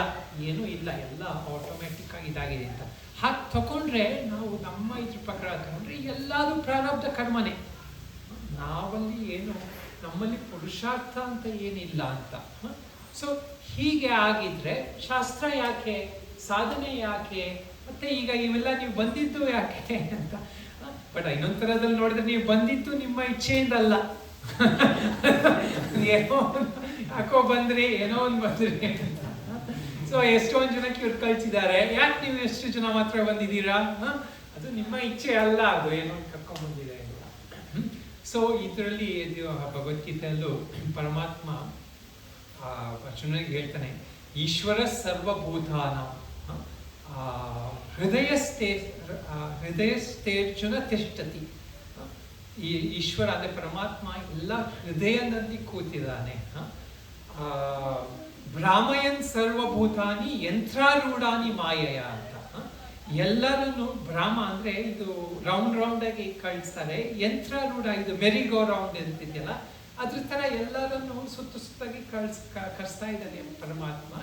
ಏನೂ ಇಲ್ಲ, ಎಲ್ಲ ಆಟೋಮ್ಯಾಟಿಕ್ ಆಗಿ ಇದಾಗಿದೆ ಅಂತ. ಹಾಗೆ ತಗೊಂಡ್ರೆ ನಾವು ನಮ್ಮ ಇದ್ರ ಪ್ರಕಾರ ತಗೊಂಡ್ರೆ ಎಲ್ಲಾದು ಪ್ರಾರಬ್ಧ ಕರ್ಮನೇ. ನಾವಲ್ಲಿ ಏನು ನಮ್ಮಲ್ಲಿ ಪುರುಷಾರ್ಥ ಅಂತ ಏನಿಲ್ಲ ಅಂತ. ಸೊ ಹೀಗೆ ಆಗಿದ್ರೆ ಶಾಸ್ತ್ರ ಯಾಕೆ, ಸಾಧನೆ ಯಾಕೆ, ಮತ್ತೆ ಈಗ ಇವೆಲ್ಲ ನೀವು ಬಂದಿದ್ದು ಯಾಕೆ ಅಂತ. ಬಟ್ ಇನ್ನೊಂದು ಥರದಲ್ಲಿ ನೋಡಿದ್ರೆ ನೀವು ಬಂದಿದ್ದು ನಿಮ್ಮ ಇಚ್ಛೆಯಿಂದ ಅಲ್ಲ, ಏನೋ ಯಾಕೋ ಬಂದ್ರಿ, ಏನೋ ಒಂದು ಬಂದ್ರಿ ಅಂತ. ಸೊ ಎಷ್ಟೊಂದು ಜನಕ್ಕೆ ಇವ್ರು ಕಳ್ಸಿದ್ದಾರೆ, ಯಾಕೆ ನೀವು ಎಷ್ಟು ಜನ ಮಾತ್ರ ಬಂದಿದ್ದೀರಾ? ಅದು ನಿಮ್ಮ ಇಚ್ಛೆ ಅಲ್ಲ, ಅದು ಏನೋ ಕರ್ಕೊಂಡ್ ಬಂದಿದೆ ಅಂತ. ಸೊ ಇದರಲ್ಲಿ ಭಗವದ್ಗೀತೆಯಲ್ಲೂ ಪರಮಾತ್ಮ ಅರ್ಜುನನಿಗೆ ಹೇಳ್ತಾನೆ, ಈಶ್ವರ ಸರ್ವಭೂತಾನ ಹೃದಯಸ್ಥೇರ್ಜುನ ತಿಷ್ಠತಿ. ಈ ಈಶ್ವರ ಅಂದ್ರೆ ಪರಮಾತ್ಮ ಎಲ್ಲ ಹೃದಯದಲ್ಲಿ ಕೂತಿದ್ದಾನೆ. ಭ್ರಾಮಯನ್ ಸರ್ವಭೂತಾನಿ ಯಂತ್ರಾರೂಢಾನಿ ಮಾಯಯ ಅಂತ. ಎಲ್ಲರನ್ನು ಭ್ರಾಮ ಅಂದ್ರೆ ಇದು ರೌಂಡ್ ಆಗಿ ಕಳಿಸ್ತಾರೆ, ಯಂತ್ರಾರೂಢ ಇದು ಮೆರಿಗೋ ರೌಂಡ್ ಅಂತಿದೆಯಲ್ಲ ಅದ್ರ ತರ ಎಲ್ಲರನ್ನು ಸುತ್ತಾಗಿ ಕಳಿಸ್ತಾ ಇದ್ದಾನೆ ಪರಮಾತ್ಮ.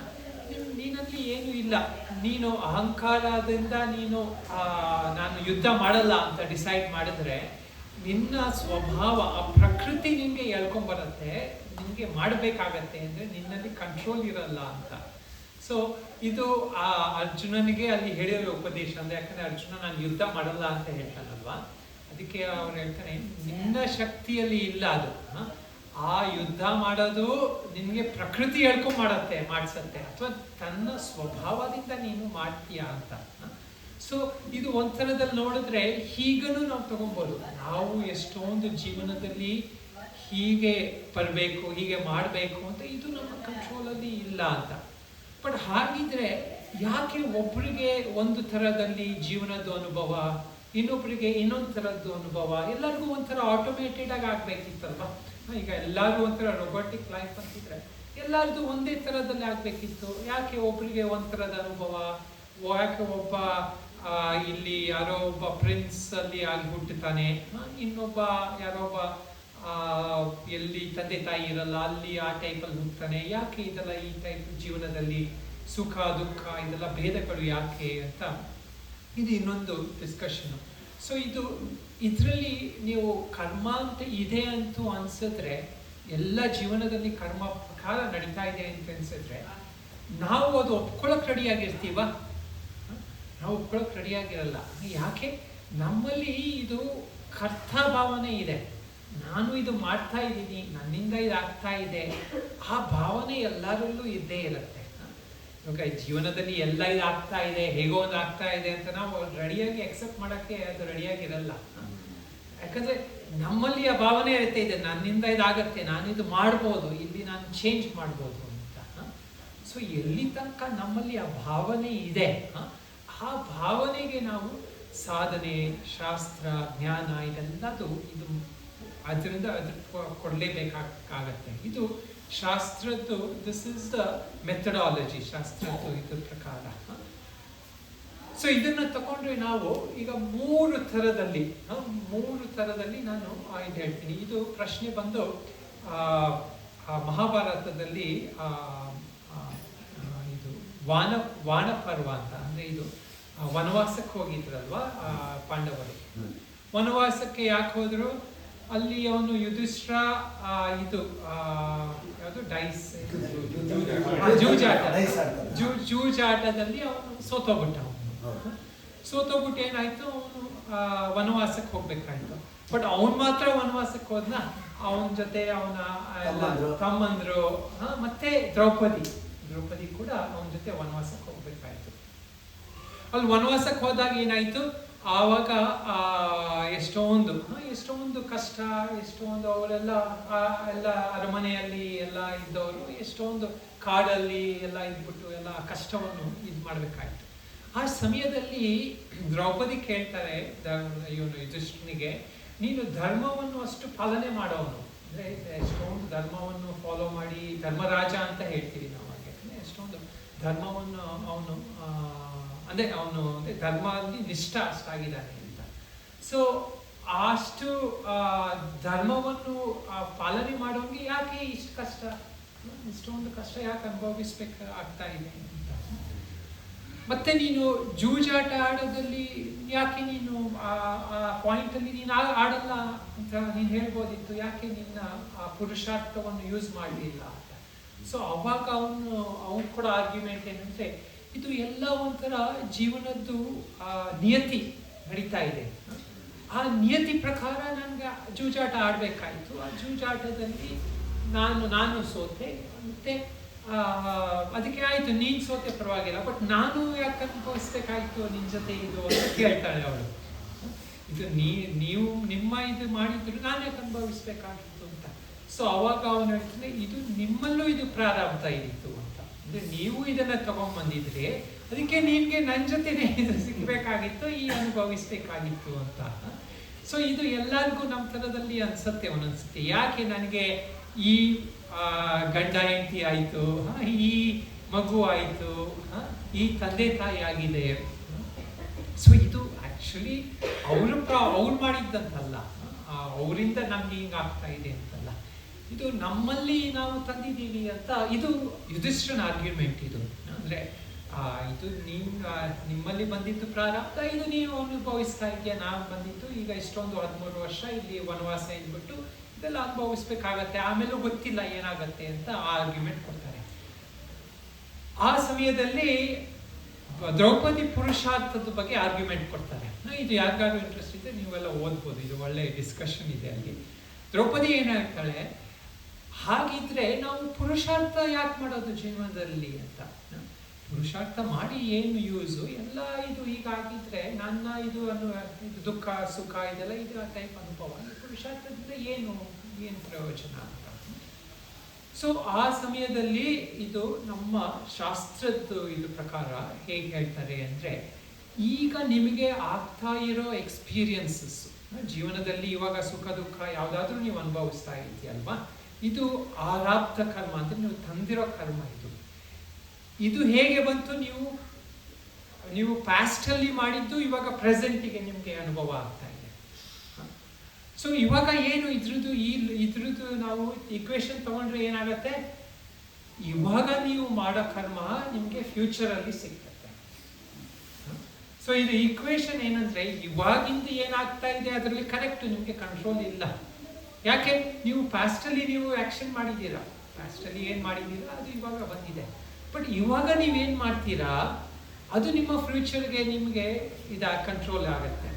ನೀನಲ್ಲಿ ಏನು ಇಲ್ಲ, ನೀನು ಅಹಂಕಾರದಿಂದ ನೀನು ನಾನು ಯುದ್ಧ ಮಾಡಲ್ಲ ಅಂತ ಡಿಸೈಡ್ ಮಾಡಿದ್ರೆ ನಿನ್ನ ಸ್ವಭಾವ ಆ ಪ್ರಕೃತಿ ನಿನ್ಗೆ ಎಳ್ಕೊಂಬರತ್ತೆ, ನಿನ್ಗೆ ಮಾಡಬೇಕಾಗತ್ತೆ ಅಂದ್ರೆ ನಿನ್ನಲ್ಲಿ ಕಂಟ್ರೋಲ್ ಇರಲ್ಲ ಅಂತ. ಸೊ ಇದು ಆ ಅರ್ಜುನನಿಗೆ ಅಲ್ಲಿ ಹೇಳಿರೋ ಉಪದೇಶ. ಅಂದ್ರೆ ಯಾಕಂದ್ರೆ ಅರ್ಜುನ ನಾನು ಯುದ್ಧ ಮಾಡಲ್ಲ ಅಂತ ಹೇಳ್ತಾನಲ್ವಾ, ಅದಕ್ಕೆ ಅವ್ರು ಹೇಳ್ತಾನೆ ನಿನ್ನ ಶಕ್ತಿಯಲ್ಲಿ ಇಲ್ಲ ಅದು. ಆ ಯುದ್ಧ ಮಾಡೋದು ನಿನ್ಗೆ ಪ್ರಕೃತಿ ಹೇಳ್ಕೊಂಡ್ ಮಾಡ್ಸತ್ತೆ, ಅಥವಾ ತನ್ನ ಸ್ವಭಾವದಿಂದ ನೀನು ಮಾಡ್ತೀಯಾ ಅಂತ. ಸೊ ಇದು ಒಂಥರದಲ್ಲಿ ನೋಡಿದ್ರೆ ಹೀಗನು ನಾವು ತಗೊಬೋದು. ನಾವು ಎಷ್ಟೊಂದು ಜೀವನದಲ್ಲಿ ಹೀಗೆ ಬರಬೇಕು, ಹೀಗೆ ಮಾಡಬೇಕು ಅಂತ ಇದು ನಮ್ಮ ಕಂಟ್ರೋಲಲ್ಲಿ ಇಲ್ಲ ಅಂತ. ಬಟ್ ಹಾಗಿದ್ರೆ ಯಾಕೆ ಒಬ್ಬರಿಗೆ ಒಂದು ಥರದಲ್ಲಿ ಜೀವನದ ಅನುಭವ, ಇನ್ನೊಬ್ಬರಿಗೆ ಇನ್ನೊಂದು ಥರದ್ದು ಅನುಭವ, ಎಲ್ಲರಿಗೂ ಒಂಥರ ಆಟೋಮೇಟೆಡ್ ಆಗಿ ಆಗ್ಬೇಕಿತ್ತಲ್ವಾ? ಈಗ ಎಲ್ಲರೂ ಒಂಥರ ರೊಬೋಟಿಕ್ ಲೈಫ್ ಅಂತಿದ್ರೆ ಎಲ್ಲರದು ಒಂದೇ ಥರದಲ್ಲಿ ಆಗ್ಬೇಕಿತ್ತು. ಯಾಕೆ ಒಬ್ಬರಿಗೆ ಒಂಥರದ ಅನುಭವ, ಯಾಕೆ ಒಬ್ಬ ಇಲ್ಲಿ ಯಾರೋ ಒಬ್ಬ ಪ್ರಿನ್ಸ್ ಅಲ್ಲಿ ಆಗಿ ಹುಟ್ಟುತ್ತಾನೆ, ಇನ್ನೊಬ್ಬ ಯಾರೋ ಒಬ್ಬ ಎಲ್ಲಿ ತಂದೆ ತಾಯಿ ಇರಲ್ಲ ಅಲ್ಲಿ ಆ ಟೈಪಲ್ಲಿ ಹುಟ್ಟುತ್ತಾನೆ. ಯಾಕೆ ಇದೆಲ್ಲ ಈ ಟೈಪ್ ಜೀವನದಲ್ಲಿ ಸುಖ ದುಃಖ ಇದೆಲ್ಲ ಭೇದಗಳು ಯಾಕೆ ಅಂತ ಇದು ಇನ್ನೊಂದು ಡಿಸ್ಕಷನ್. ಸೊ ಇದರಲ್ಲಿ ನೀವು ಕರ್ಮ ಅಂತ ಇದೆ ಅಂತೂ ಅನ್ಸಿದ್ರೆ, ಎಲ್ಲ ಜೀವನದಲ್ಲಿ ಕರ್ಮ ಪ್ರಕಾರ ನಡೀತಾ ಇದೆ ಅಂತ ಅನ್ಸಿದ್ರೆ ನಾವು ಅದು ಒಪ್ಕೊಳ್ಳೋಕೆ ರೆಡಿಯಾಗಿರ್ತೀವ? ನಾವು ಒಪ್ಕೊಳ್ಳೋಕೆ ರೆಡಿಯಾಗಿರಲ್ಲ. ಯಾಕೆ? ನಮ್ಮಲ್ಲಿ ಇದು ಕರ್ತ ಭಾವನೆ ಇದೆ. ನಾನು ಇದು ಮಾಡ್ತಾ ಇದ್ದೀನಿ, ನನ್ನಿಂದ ಇದಾಗ್ತಾ ಇದೆ, ಆ ಭಾವನೆ ಎಲ್ಲರಲ್ಲೂ ಇದ್ದೇ ಇರುತ್ತೆ. ಇವಾಗ ಜೀವನದಲ್ಲಿ ಎಲ್ಲ ಇದಾಗ್ತಾ ಇದೆ, ಹೇಗೋ ಒಂದು ಆಗ್ತಾ ಇದೆ ಅಂತ ನಾವು ರೆಡಿಯಾಗಿ ಅಕ್ಸೆಪ್ಟ್ ಮಾಡೋಕ್ಕೆ ಅದು ರೆಡಿಯಾಗಿರಲ್ಲ. ಯಾಕಂದ್ರೆ ನಮ್ಮಲ್ಲಿ ಆ ಭಾವನೆ ಇರುತ್ತೆ, ಇದೆ ನನ್ನಿಂದ ಇದಾಗತ್ತೆ, ನಾನಿದು ಮಾಡ್ಬೋದು, ಇಲ್ಲಿ ನಾನು ಚೇಂಜ್ ಮಾಡ್ಬೋದು ಅಂತ. ಸೊ ಎಲ್ಲಿ ತನಕ ನಮ್ಮಲ್ಲಿ ಆ ಭಾವನೆ ಇದೆ, ಆ ಭಾವನೆಗೆ ನಾವು ಸಾಧನೆ, ಶಾಸ್ತ್ರ, ಜ್ಞಾನ ಇದೆಲ್ಲದು ಇದು ಅದರಿಂದ ಕೊಡಲೇಬೇಕಾಗತ್ತೆ. ಇದು ಶಾಸ್ತ್ರದ್ದು, ದಿಸ್ ಇಸ್ ದ ಮೆಥಡಾಲಜಿ, ಶಾಸ್ತ್ರದ್ದು ಇದ್ರ ಪ್ರಕಾರ. ಸೊ ಇದನ್ನು ತಗೊಂಡ್ರೆ ನಾವು ಈಗ ಮೂರು ಥರದಲ್ಲಿ ನಾನು ಇದು ಹೇಳ್ತೀನಿ. ಇದು ಪ್ರಶ್ನೆ ಬಂದು ಮಹಾಭಾರತದಲ್ಲಿ ಇದು ವಾನಪರ್ವ ಅಂತ, ಅಂದರೆ ಇದು ವನವಾಸಕ್ಕೆ ಹೋಗಿದ್ರಲ್ವಾ ಪಾಂಡವರು. ವನವಾಸಕ್ಕೆ ಯಾಕೆ ಹೋದ್ರು? ಅಲ್ಲಿ ಅವನು ಯುಧಿಷ್ಠಿರ ಇದು ಯಾವುದು ಡೈಸ್ ಜೂಜಾಟದಲ್ಲಿ ಅವನು ಸೋತೋಗ್ಬಿಟ್ಟು ಏನಾಯ್ತು, ಅವನು ವನವಾಸಕ್ಕೆ ಹೋಗ್ಬೇಕಾಯ್ತು. ಬಟ್ ಅವನು ಮಾತ್ರ ವನವಾಸಕ್ಕೆ ಹೋದ್ನ, ಅವನ ಜೊತೆ ಅವನ ತಮ್ಮಂದ್ರು ಮತ್ತೆ ದ್ರೌಪದಿ ಕೂಡ ಅವನ ಜೊತೆ ವನವಾಸಕ್ಕೆ ಹೋಗ್ಬೇಕಾಯ್ತು. ಅಲ್ಲಿ ವನವಾಸಕ್ಕೆ ಹೋದಾಗ ಏನಾಯ್ತು, ಆವಾಗ ಎಷ್ಟೊಂದು ಕಷ್ಟ, ಎಷ್ಟೊಂದು ಅವರೆಲ್ಲ ಎಲ್ಲ ಅರಮನೆಯಲ್ಲಿ ಎಲ್ಲ ಇದ್ದವರು ಎಷ್ಟೊಂದು ಕಾಡಲ್ಲಿ ಎಲ್ಲ ಇದ್ಬಿಟ್ಟು ಎಲ್ಲ ಕಷ್ಟವನ್ನು ಇದು ಮಾಡಬೇಕಾಯ್ತು. ಆ ಸಮಯದಲ್ಲಿ ದ್ರೌಪದಿ ಕೇಳ್ತಾರೆ ಇವನು ಯುಧಿಷ್ಠಿರನಿಗೆ, ನೀನು ಧರ್ಮವನ್ನು ಅಷ್ಟು ಪಾಲನೆ ಮಾಡೋನು, ಅಂದರೆ ಎಷ್ಟೊಂದು ಧರ್ಮವನ್ನು ಫಾಲೋ ಮಾಡಿ, ಧರ್ಮರಾಜ ಅಂತ ಹೇಳ್ತೀವಿ ನಾವು, ಯಾಕಂದರೆ ಎಷ್ಟೊಂದು ಧರ್ಮವನ್ನು ಅವನು ಧರ್ಮದಲ್ಲಿ ನಿಷ್ಠ ಅಷ್ಟಾಗಿದ್ದಾನೆ ಅಂತ. ಸೊ ಅಷ್ಟು ಧರ್ಮವನ್ನು ಪಾಲನೆ ಮಾಡೋಂಗೆ ಯಾಕೆ ಇಷ್ಟೊಂದು ಕಷ್ಟ ಯಾಕೆ ಅನುಭವಿಸ್ಬೇಕು ಆಗ್ತಾ ಇದೆ ಅಂತ. ಮತ್ತೆ ನೀನು ಜೂಜಾಟ ಆಡೋದಲ್ಲಿ ಯಾಕೆ ನೀನು ಆ ಪಾಯಿಂಟಲ್ಲಿ ನೀನು ಆಡಲ್ಲ ಅಂತ ನೀನು ಹೇಳ್ಬೋದಿತ್ತು, ಯಾಕೆ ನಿನ್ನ ಆ ಪುರುಷಾರ್ಥವನ್ನು ಯೂಸ್ ಮಾಡಲಿಲ್ಲ ಅಂತ. ಸೊ ಅವಾಗ ಅವನು ಕೂಡ ಆರ್ಗ್ಯುಮೆಂಟ್ ಏನಂದ್ರೆ, ಇದು ಎಲ್ಲ ಒಂಥರ ಜೀವನದ್ದು ನಿಯತಿ ನಡೀತಾ ಇದೆ. ಆ ನಿಯತಿ ಪ್ರಕಾರ ನನಗೆ ಜೂಜಾಟ ಆಡಬೇಕಾಯಿತು. ಆ ಜೂಜಾಟದಲ್ಲಿ ನಾನು ಸೋತೆ, ಮತ್ತೆ ಅದಕ್ಕೆ ಆಯಿತು, ನೀನು ಸೋತೆ ಪರವಾಗಿಲ್ಲ, ಬಟ್ ನಾನು ಯಾಕೆ ಅನುಭವಿಸ್ಬೇಕಾಯ್ತು ನಿನ್ನ ಜೊತೆ ಇದು ಅಂತ ಕೇಳ್ತಾಳೆ ಅವಳು. ಇದು ನೀವು ನಿಮ್ಮ ಇದು ಮಾಡಿದ್ರು ನಾನು ಯಾಕೆ ಅನುಭವಿಸ್ಬೇಕಾಗಿತ್ತು ಅಂತ. ಸೊ ಅವಾಗ ಅವನು ಹೇಳ್ತಾನೆ, ಇದು ನಿಮ್ಮಲ್ಲೂ ಇದು ಪ್ರಾರಂಭ ಇತ್ತು ಅಂತ, ಅಂದರೆ ನೀವು ಇದನ್ನು ತಗೊಂಡ್ಬಂದಿದ್ರೆ ಅದಕ್ಕೆ ನಿಮಗೆ ನನ್ನ ಜೊತೆನೇ ಇದು ಸಿಗಬೇಕಾಗಿತ್ತು, ಈ ಅನುಭವಿಸ್ಬೇಕಾಗಿತ್ತು ಅಂತ. ಸೊ ಇದು ಎಲ್ಲರಿಗೂ ನಮ್ಮ ಥರದಲ್ಲಿ ಅನ್ಸುತ್ತೆ ಒಂದೊಂದ್ಸತಿ, ಯಾಕೆ ನನಗೆ ಈ ಗಂಡ ಹೆಂಡತಿ ಆಯಿತು, ಈ ಮಗು ಆಯಿತು, ಈ ತಂದೆ ತಾಯಿ ಆಗಿದೆ. ಸೊ ಇದು ಆ್ಯಕ್ಚುಲಿ ಅವ್ರು ಮಾಡಿದ್ದಂತಲ್ಲ, ಅವರಿಂದ ನಮ್ಗೆ ಹಿಂಗೆ ಆಗ್ತಾ ಇದೆ ಅಂತಲ್ಲ, ಇದು ನಮ್ಮಲ್ಲಿ ನಾವು ತಂದಿದ್ದೀವಿ ಅಂತ. ಇದು ಯುಧಿಷ್ಠಿರನ ಆರ್ಗ್ಯುಮೆಂಟ್. ಇದು ಅಂದರೆ ಇದು ನಿಮ್ಮಲ್ಲಿ ಬಂದಿದ್ದು ಪ್ರಾರಬ್ಧ, ಇದು ನೀವು ಅನುಭವಿಸ್ತಾ ಇದೆಯಾ, ನಾವು ಬಂದಿದ್ದು ಈಗ ಇಷ್ಟೊಂದು 13 ವರ್ಷ ಇಲ್ಲಿ ವನವಾಸ ಇದ್ಬಿಟ್ಟು ಇದೆಲ್ಲ ಅನುಭವಿಸ್ಬೇಕಾಗತ್ತೆ, ಆಮೇಲೂ ಗೊತ್ತಿಲ್ಲ ಏನಾಗತ್ತೆ ಅಂತ ಆರ್ಗ್ಯುಮೆಂಟ್ ಕೊಡ್ತಾರೆ. ಆ ಸಮಯದಲ್ಲಿ ದ್ರೌಪದಿ ಪುರುಷಾರ್ಥದ ಬಗ್ಗೆ ಆರ್ಗ್ಯುಮೆಂಟ್ ಕೊಡ್ತಾರೆ. ಇದು ಯಾರಿಗಾದ್ರೂ ಇಂಟ್ರೆಸ್ಟ್ ಇದೆ ನೀವೆಲ್ಲ ಓದ್ಬೋದು, ಇದು ಒಳ್ಳೆ ಡಿಸ್ಕಷನ್ ಇದೆ ಅಲ್ಲಿ. ದ್ರೌಪದಿ ಏನಾಗ್ತಾಳೆ, ಹಾಗಿದ್ರೆ ನಾವು ಪುರುಷಾರ್ಥ ಯಾಕೆ ಮಾಡೋದು ಜೀವನದಲ್ಲಿ ಅಂತ. ಪುರುಷಾರ್ಥ ಮಾಡಿ ಏನು ಯೂಸು, ಎಲ್ಲ ಇದು ಹೀಗಾಗಿದ್ರೆ ನನ್ನ ಇದು ದುಃಖ ಸುಖ ಇದೆಲ್ಲ ಇದು ಟೈಪ್ ಅನುಭವ, ಪುರುಷಾರ್ಥದಿಂದ ಏನು ಪ್ರಯೋಜನ ಅಂತ. ಸೊ ಆ ಸಮಯದಲ್ಲಿ ಇದು ನಮ್ಮ ಶಾಸ್ತ್ರದ್ದು ಇದು ಪ್ರಕಾರ ಹೇಗೆ ಹೇಳ್ತಾರೆ ಅಂದರೆ, ಈಗ ನಿಮಗೆ ಆಗ್ತಾ ಇರೋ ಎಕ್ಸ್ಪೀರಿಯನ್ಸಸ್ ಜೀವನದಲ್ಲಿ ಇವಾಗ ಸುಖ ದುಃಖ ಯಾವುದಾದ್ರೂ ನೀವು ಅನುಭವಿಸ್ತಾ ಇದೆಯಲ್ವಾ, ಇದು ಆರಾಪ್ತ ಕರ್ಮ ಅಂತ, ನೀವು ತಂದಿರೋ ಕರ್ಮ. ಇದು ಹೇಗೆ ಬಂತು, ನೀವು ಪಾಸ್ಟಲ್ಲಿ ಮಾಡಿದ್ದು ಇವಾಗ ಪ್ರೆಸೆಂಟಿಗೆ ನಿಮಗೆ ಅನುಭವ ಆಗ್ತಾ ಇದೆ. ಸೊ ಇವಾಗ ಏನು ಇದ್ರದ್ದು ನಾವು ಇಕ್ವೇಶನ್ ತಗೊಂಡ್ರೆ ಏನಾಗತ್ತೆ, ಇವಾಗ ನೀವು ಮಾಡೋ ಕರ್ಮ ನಿಮಗೆ ಫ್ಯೂಚರಲ್ಲಿ ಸಿಗ್ತದೆ. ಸೊ ಇದು ಇಕ್ವೇಶನ್ ಏನಂದ್ರೆ, ಇವಾಗಿಂದ ಏನಾಗ್ತಾ ಇದೆ ಅದರಲ್ಲಿ ಕರೆಕ್ಟ್ ನಿಮಗೆ ಕಂಟ್ರೋಲ್ ಇಲ್ಲ. ಯಾಕೆ, ನೀವು ಪಾಸ್ಟಲ್ಲಿ ನೀವು ಆ್ಯಕ್ಷನ್ ಮಾಡಿದ್ದೀರಾ, ಪಾಸ್ಟಲ್ಲಿ ಏನು ಮಾಡಿದ್ದೀರಾ ಅದು ಇವಾಗ ಬಂದಿದೆ. ಬಟ್ ಇವಾಗ ನೀವೇನು ಮಾಡ್ತೀರಾ ಅದು ನಿಮ್ಮ ಫ್ಯೂಚರ್ಗೆ ನಿಮಗೆ ಕಂಟ್ರೋಲ್ ಆಗುತ್ತೆ.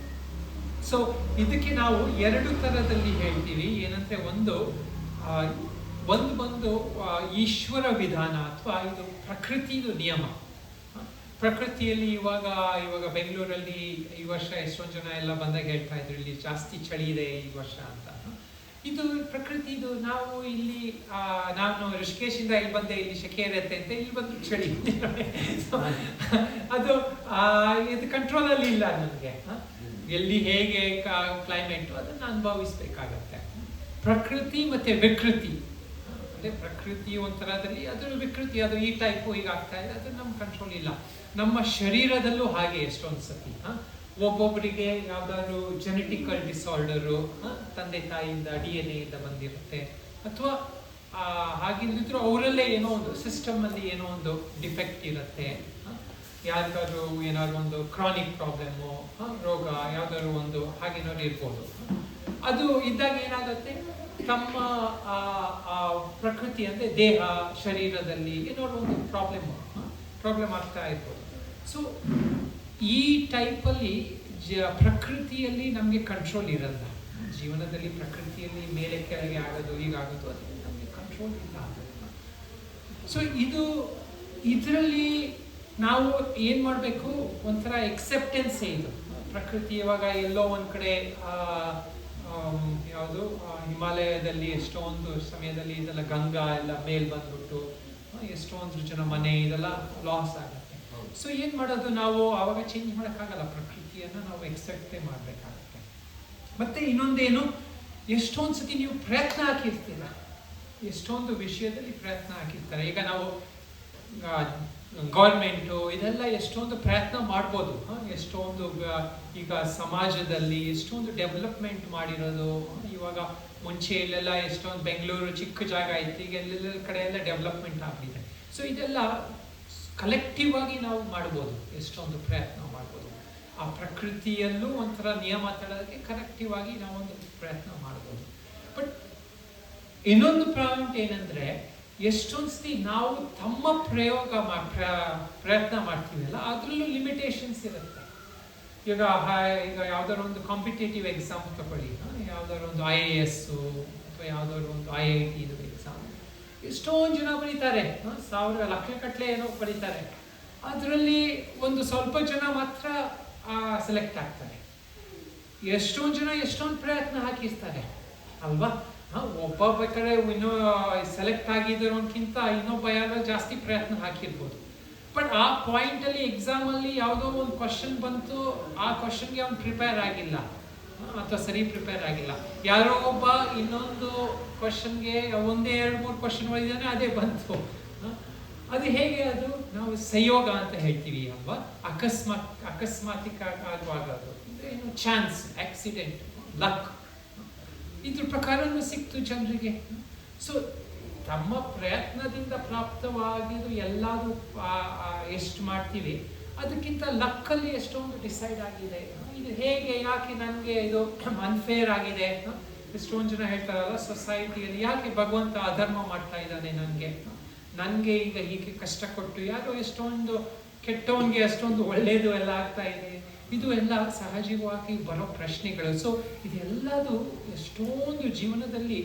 ಸೊ ಇದಕ್ಕೆ ನಾವು 2 ಥರದಲ್ಲಿ ಹೇಳ್ತೀವಿ. ಏನಂದರೆ, ಒಂದು ಬಂದು ಈಶ್ವರ ವಿಧಾನ ಅಥವಾ ಇದು ಪ್ರಕೃತಿದು ನಿಯಮ. ಪ್ರಕೃತಿಯಲ್ಲಿ ಇವಾಗ ಬೆಂಗಳೂರಲ್ಲಿ ಈ ವರ್ಷ ಎಷ್ಟೊಂದು ಜನ ಎಲ್ಲ ಬಂದಾಗ ಹೇಳ್ತಾ ಇದ್ರು, ಇಲ್ಲಿ ಜಾಸ್ತಿ ಚಳಿ ಇದೆ ಈ ವರ್ಷ ಅಂತ. ಇದು ಪ್ರಕೃತಿದು. ನಾವು ಇಲ್ಲಿ ನಾನು ಋಷಿಕೇಶಿಂದ ಇಲ್ಲಿ ಬಂದೆ, ಇಲ್ಲಿ ಸೆಕೆ ಇರುತ್ತೆ ಅಂತ, ಇಲ್ಲಿ ಬಂದು ಚಳಿ. ಅದು ಇದು ಕಂಟ್ರೋಲಲ್ಲಿ ಇಲ್ಲ ನನಗೆ. ಎಲ್ಲಿ ಹೇಗೆ ಕ್ಲೈಮೇಟು ಅದನ್ನು ಅನುಭವಿಸ್ಬೇಕಾಗತ್ತೆ. ಪ್ರಕೃತಿ ಮತ್ತು ವಿಕೃತಿ, ಇರುತ್ತೆ. ಪ್ರಕೃತಿ ಒಂಥರದಲ್ಲಿ ಅದರ ವಿಕೃತಿ, ಅದು ಈ ಟೈಪು ಈಗ ಆಗ್ತಾ ಇದೆ, ಅದು ನಮ್ಮ ಕಂಟ್ರೋಲ್ ಇಲ್ಲ. ನಮ್ಮ ಶರೀರದಲ್ಲೂ ಹಾಗೆ ಎಷ್ಟೊಂದು ಸತಿ ಒಬ್ಬೊಬ್ಬರಿಗೆ ಯಾವ್ದಾದ್ರು ಜೆನೆಟಿಕಲ್ ಡಿಸಾರ್ಡರು ತಂದೆ ತಾಯಿಯಿಂದ DNA ಇಂದ ಬಂದಿರುತ್ತೆ, ಅಥವಾ ಹಾಗಿಲ್ದಿದ್ರು ಅವರಲ್ಲೇ ಏನೋ ಒಂದು ಸಿಸ್ಟಮಲ್ಲಿ ಏನೋ ಒಂದು ಡಿಫೆಕ್ಟ್ ಇರುತ್ತೆ. ಯಾರಿಗಾದ್ರು ಏನಾದ್ರು ಒಂದು ಕ್ರಾನಿಕ್ ಪ್ರಾಬ್ಲಮ್ಮು, ರೋಗ ಯಾವ್ದಾದ್ರು ಒಂದು ಹಾಗೇನಾದ್ರು ಇರ್ಬೋದು. ಅದು ಇದ್ದಾಗ ಏನಾಗುತ್ತೆ, ತಮ್ಮ ಪ್ರಕೃತಿ ಅಂದರೆ ದೇಹ ಶರೀರದಲ್ಲಿ ಏನಾದ್ರು ಒಂದು ಪ್ರಾಬ್ಲಮ್ ಆಗ್ತಾ ಇರ್ಬೋದು. ಸೊ ಈ ಟೈಪಲ್ಲಿ ಪ್ರಕೃತಿಯಲ್ಲಿ ನಮಗೆ ಕಂಟ್ರೋಲ್ ಇರಲ್ಲ. ಜೀವನದಲ್ಲಿ ಪ್ರಕೃತಿಯಲ್ಲಿ ಮೇಲೆ ಕೆಳಗೆ ಆಗೋದು ಹೀಗಾಗೋದು ಅದು ನಮಗೆ ಕಂಟ್ರೋಲ್ ಇಲ್ಲ. ಸೊ ಇದರಲ್ಲಿ ನಾವು ಏನು ಮಾಡಬೇಕು, ಒಂಥರ ಎಕ್ಸೆಪ್ಟೆನ್ಸೇ ಇದು. ಪ್ರಕೃತಿ ಇವಾಗ ಎಲ್ಲೋ ಒಂದು ಕಡೆ ಯಾವುದು ಹಿಮಾಲಯದಲ್ಲಿ ಎಷ್ಟೊಂದು ಸಮಯದಲ್ಲಿ ಇದೆಲ್ಲ ಗಂಗಾ ಎಲ್ಲ ಮೇಲ್ ಬಂದ್ಬಿಟ್ಟು ಎಷ್ಟೊಂದು ಜನ ಮನೆ ಇದೆಲ್ಲ ಲಾಸ್ ಆಗುತ್ತೆ. ಸೊ ಏನು ಮಾಡೋದು, ನಾವು ಆವಾಗ ಚೇಂಜ್ ಮಾಡೋಕ್ಕಾಗಲ್ಲ. ಪ್ರಕೃತಿಯನ್ನು ನಾವು ಎಕ್ಸೆಪ್ಟೇ ಮಾಡಬೇಕಾಗುತ್ತೆ. ಮತ್ತೆ ಇನ್ನೊಂದೇನು, ಎಷ್ಟೊಂದು ಸತಿ ನೀವು ಪ್ರಯತ್ನ ಹಾಕಿರ್ತೀರ, ಎಷ್ಟೊಂದು ವಿಷಯದಲ್ಲಿ ಪ್ರಯತ್ನ ಹಾಕಿರ್ತಾರೆ. ಈಗ ನಾವು ಗೌರ್ಮೆಂಟು ಇದೆಲ್ಲ ಎಷ್ಟೊಂದು ಪ್ರಯತ್ನ ಮಾಡ್ಬೋದು. ಎಷ್ಟೊಂದು ಈಗ ಸಮಾಜದಲ್ಲಿ ಎಷ್ಟೊಂದು ಡೆವಲಪ್ಮೆಂಟ್ ಮಾಡಿರೋದು. ಇವಾಗ ಮುಂಚೆ ಇಲ್ಲೆಲ್ಲ ಎಷ್ಟೊಂದು ಬೆಂಗಳೂರು ಚಿಕ್ಕ ಜಾಗ ಇತ್ತು, ಈಗ ಎಲ್ಲೆಲ್ಲ ಕಡೆ ಎಲ್ಲ ಡೆವಲಪ್ಮೆಂಟ್ ಆಗಿದೆ. ಸೊ ಇದೆಲ್ಲ ಕಲೆಕ್ಟಿವ್ ಆಗಿ ನಾವು ಮಾಡ್ಬೋದು, ಎಷ್ಟೊಂದು ಪ್ರಯತ್ನ ಮಾಡ್ಬೋದು. ಆ ಪ್ರಕೃತಿಯಲ್ಲೂ ಒಂಥರ ನಿಯಮ ತಳೋದಕ್ಕೆ ಕಲೆಕ್ಟಿವ್ ಆಗಿ ನಾವೊಂದು ಪ್ರಯತ್ನ ಮಾಡ್ಬೋದು. ಬಟ್ ಇನ್ನೊಂದು ಪಾಯಿಂಟ್ ಏನಂದರೆ, ಎಷ್ಟೊಂದು ಸತಿ ನಾವು ತಮ್ಮ ಪ್ರಯತ್ನ ಮಾಡ್ತೀವಲ್ಲ, ಅದರಲ್ಲೂ ಲಿಮಿಟೇಷನ್ಸ್ ಇರುತ್ತೆ. ಈಗ ಯಾವ್ದಾದ್ರು ಒಂದು ಕಾಂಪಿಟೇಟಿವ್ ಎಕ್ಸಾಮ್ ತಗೊಳ್ಳಿ, ಯಾವ್ದಾದ್ರು ಒಂದು IAS ಅಥವಾ ಯಾವ್ದಾದ್ರು ಒಂದು IIT ಎಕ್ಸಾಮ್, ಎಷ್ಟೊಂದು ಜನ ಬರೀತಾರೆ, ಲಕ್ಷಗಟ್ಟಲೆ ಏನೋ ಬರೀತಾರೆ. ಅದರಲ್ಲಿ ಒಂದು ಸ್ವಲ್ಪ ಜನ ಮಾತ್ರ ಸೆಲೆಕ್ಟ್ ಆಗ್ತಾರೆ. ಎಷ್ಟೊಂದು ಜನ ಎಷ್ಟೊಂದು ಪ್ರಯತ್ನ ಹಾಕಿರ್ತಾರೆ ಅಲ್ವಾ. ಒಬ್ಬ ಬೇಕಾದ್ರೆ ಇನ್ನೂ ಸೆಲೆಕ್ಟ್ ಆಗಿದ್ದರೋಕ್ಕಿಂತ ಇನ್ನೊಬ್ಬ ಯಾರೋ ಜಾಸ್ತಿ ಪ್ರಯತ್ನ ಹಾಕಿರ್ಬೋದು. ಬಟ್ ಆ ಪಾಯಿಂಟಲ್ಲಿ ಎಕ್ಸಾಮಲ್ಲಿ ಯಾವುದೋ ಒಂದು ಕ್ವಶನ್ ಬಂತು, ಆ ಕ್ವಶನ್ಗೆ ಅವ್ನು ಪ್ರಿಪೇರ್ ಆಗಿಲ್ಲ ಅಥವಾ ಸರಿ ಪ್ರಿಪೇರ್ ಆಗಿಲ್ಲ. ಯಾರೋ ಒಬ್ಬ ಇನ್ನೊಂದು ಕ್ವಶನ್ಗೆ ಒಂದೇ 2-3 ಕ್ವಶನ್ ಓದಿದ್ದಾನೆ, ಅದೇ ಬಂತು. ಅದು ಹೇಗೆ, ಅದು ನಾವು ಸಂಯೋಗ ಅಂತ ಹೇಳ್ತೀವಿ ಅಲ್ವಾ. ಅಕಸ್ಮಾತಿಕ ಆಗುವಾಗ ಅದು ಏನು ಚಾನ್ಸ್, ಆಕ್ಸಿಡೆಂಟ್, ಲಕ್, ಇದ್ರ ಪ್ರಕಾರನೂ ಸಿಕ್ತು ಜನರಿಗೆ. ಸೊ ತಮ್ಮ ಪ್ರಯತ್ನದಿಂದ ಪ್ರಾಪ್ತವಾಗಿದ್ದು ಎಲ್ಲಾದರೂ ಎಷ್ಟು ಮಾಡ್ತೀವಿ, ಅದಕ್ಕಿಂತ ಲಕ್ಕಲ್ಲಿ ಎಷ್ಟೊಂದು ಡಿಸೈಡ್ ಆಗಿದೆ. ಇದು ಹೇಗೆ, ಯಾಕೆ ನನಗೆ ಇದು ಅನ್ಫೇರ್ ಆಗಿದೆ. ಎಷ್ಟೊಂದು ಜನ ಹೇಳ್ತಾರಲ್ಲ, ಸೊಸೈಟಿಯಲ್ಲಿ ಯಾಕೆ ಭಗವಂತ ಅಧರ್ಮ ಮಾಡ್ತಾ ಇದ್ದಾನೆ ನನಗೆ ಈಗ ಹೀಗೆ ಕಷ್ಟ ಕೊಟ್ಟು, ಯಾರೋ ಎಷ್ಟೊಂದು ಕೆಟ್ಟವನಿಗೆ ಅಷ್ಟೊಂದು ಒಳ್ಳೆಯದು ಎಲ್ಲ ಆಗ್ತಾ ಇದೆ. ಇದು ಎಲ್ಲ ಸಹಜವಾಗಿ ಬರೋ ಪ್ರಶ್ನೆಗಳು. ಸೊ ಇದೆಲ್ಲದು ಎಷ್ಟೊಂದು ಜೀವನದಲ್ಲಿ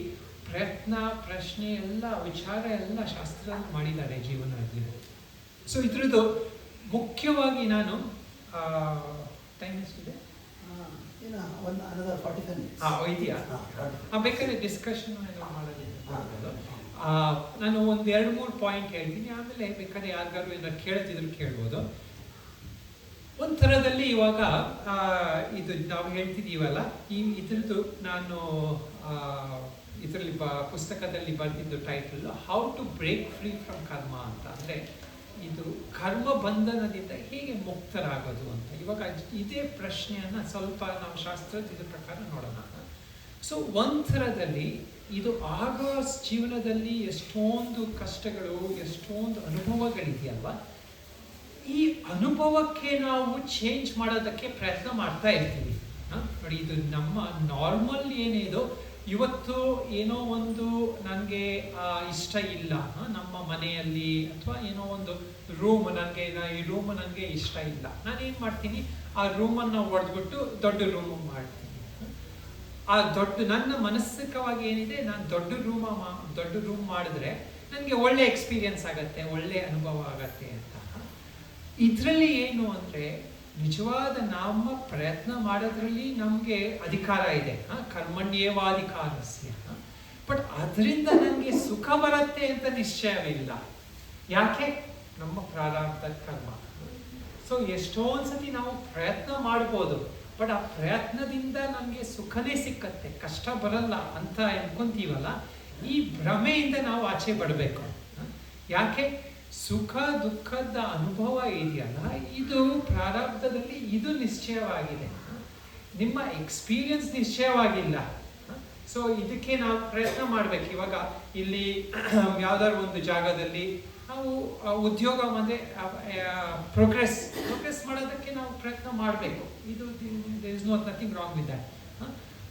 ಪ್ರಶ್ನೆ ಎಲ್ಲ ವಿಚಾರ ಎಲ್ಲ ಶಾಸ್ತ್ರದಲ್ಲಿ ಮಾಡಿದ್ದಾರೆ ಜೀವನದಲ್ಲಿ. ಸೊ ಇದ್ರದ್ದು ಮುಖ್ಯವಾಗಿ ನಾನು ಟೈಮ್ ಎಷ್ಟಿದೆ, ಇದೆಯಾ, ಬೇಕಾದ್ರೆ ಡಿಸ್ಕಷನ್ ಮಾಡೋದಿಲ್ಲ. ನಾನು ಒಂದು 2-3 ಪಾಯಿಂಟ್ ಹೇಳ್ತೀನಿ, ಆಮೇಲೆ ಬೇಕಾದ್ರೆ ಯಾರಿಗಾದ್ರು ಏನಾದ್ರು ಕೇಳ್ತಿದ್ರು ಕೇಳ್ಬೋದು. ಒಂಥರದಲ್ಲಿ ಇವಾಗ ಇದು ನಾವು ಹೇಳ್ತಿದ್ದೀವಲ್ಲ, ಇದ್ರದ್ದು ನಾನು ಇದರಲ್ಲಿ ಪುಸ್ತಕದಲ್ಲಿ ಬರೆದಿದ್ದು title how to break free from karma ಅಂತ. ಅಂದರೆ ಇದು ಕರ್ಮ ಬಂಧನದಿಂದ ಹೇಗೆ ಮುಕ್ತರಾಗೋದು ಅಂತ. ಇವಾಗ ಇದೇ ಪ್ರಶ್ನೆಯನ್ನು ಸ್ವಲ್ಪ ನಾವು ಶಾಸ್ತ್ರದ ಪ್ರಕಾರ ನೋಡೋಣ. ಸೊ ಒಂಥರದಲ್ಲಿ ಇದು ಆಗೋ ಜೀವನದಲ್ಲಿ ಎಷ್ಟೊಂದು ಕಷ್ಟಗಳು, ಎಷ್ಟೊಂದು ಅನುಭವಗಳಿದೆಯಲ್ವ, ಈ ಅನುಭವಕ್ಕೆ ನಾವು ಚೇಂಜ್ ಮಾಡೋದಕ್ಕೆ ಪ್ರಯತ್ನ ಮಾಡ್ತಾ ಇರ್ತೀವಿ. ನೋಡಿ, ಇದು ನಮ್ಮ ನಾರ್ಮಲ್ ಏನಿದೋ, ಇವತ್ತು ಏನೋ ಒಂದು ನನಗೆ ಇಷ್ಟ ಇಲ್ಲ ನಮ್ಮ ಮನೆಯಲ್ಲಿ, ಅಥವಾ ಏನೋ ಒಂದು ರೂಮ್ ಈ ರೂಮ್ ನನಗೆ ಇಷ್ಟ ಇಲ್ಲ, ನಾನೇನು ಮಾಡ್ತೀನಿ, ಆ ರೂಮನ್ನು ಹೊಡೆದ್ಬಿಟ್ಟು ದೊಡ್ಡ ರೂಮ್ ಮಾಡ್ತೀನಿ. ಆ ನನ್ನ ಮಾನಸಿಕವಾಗಿ ಏನಿದೆ, ನಾನು ದೊಡ್ಡ ರೂಮ್ ಮಾಡಿದ್ರೆ ನನಗೆ ಒಳ್ಳೆ ಎಕ್ಸ್ಪೀರಿಯನ್ಸ್ ಆಗತ್ತೆ, ಒಳ್ಳೆ ಅನುಭವ ಆಗತ್ತೆ ಅಂತ. ಇದರಲ್ಲಿ ಏನು ಅಂದರೆ, ನಿಜವಾದ ನಮ್ಮ ಪ್ರಯತ್ನ ಮಾಡೋದ್ರಲ್ಲಿ ನಮಗೆ ಅಧಿಕಾರ ಇದೆ, ಕರ್ಮಣ್ಯೇವಾಧಿಕಾರಸ್ಯ. ಬಟ್ ಅದರಿಂದ ನನಗೆ ಸುಖ ಬರುತ್ತೆ ಅಂತ ನಿಶ್ಚಯವಿಲ್ಲ. ಯಾಕೆ? ನಮ್ಮ ಪ್ರಾರಬ್ಧ ಕರ್ಮ. ಸೊ ಎಷ್ಟೊಂದು ಸತಿ ನಾವು ಪ್ರಯತ್ನ ಮಾಡ್ಬೋದು, ಬಟ್ ಆ ಪ್ರಯತ್ನದಿಂದ ನಮಗೆ ಸುಖನೇ ಸಿಕ್ಕತ್ತೆ, ಕಷ್ಟ ಬರಲ್ಲ ಅಂತ ಅನ್ಕೊಂತೀವಲ್ಲ. ಈ ಭ್ರಮೆಯಿಂದ ನಾವು ಆಚೆ ಬರಬೇಕು. ಯಾಕೆ? ಸುಖ ದುಃಖದ ಅನುಭವ ಇದೆಯಲ್ಲ, ಇದು ಪ್ರಾರಬ್ಧದಲ್ಲಿ ಇದು ನಿಶ್ಚಯವಾಗಿದೆ, ನಿಮ್ಮ ಎಕ್ಸ್ಪೀರಿಯನ್ಸ್ ನಿಶ್ಚಯವಾಗಿಲ್ಲ. ಸೊ ಇದಕ್ಕೆ ನಾವು ಪ್ರಯತ್ನ ಮಾಡಬೇಕು. ಇವಾಗ ಇಲ್ಲಿ ಯಾವ್ದಾದ್ರು ಒಂದು ಜಾಗದಲ್ಲಿ ನಾವು ಉದ್ಯೋಗ ಅಂದರೆ ಪ್ರೋಗ್ರೆಸ್ ಮಾಡೋದಕ್ಕೆ ನಾವು ಪ್ರಯತ್ನ ಮಾಡಬೇಕು. ಇದು there is nothing wrong with that.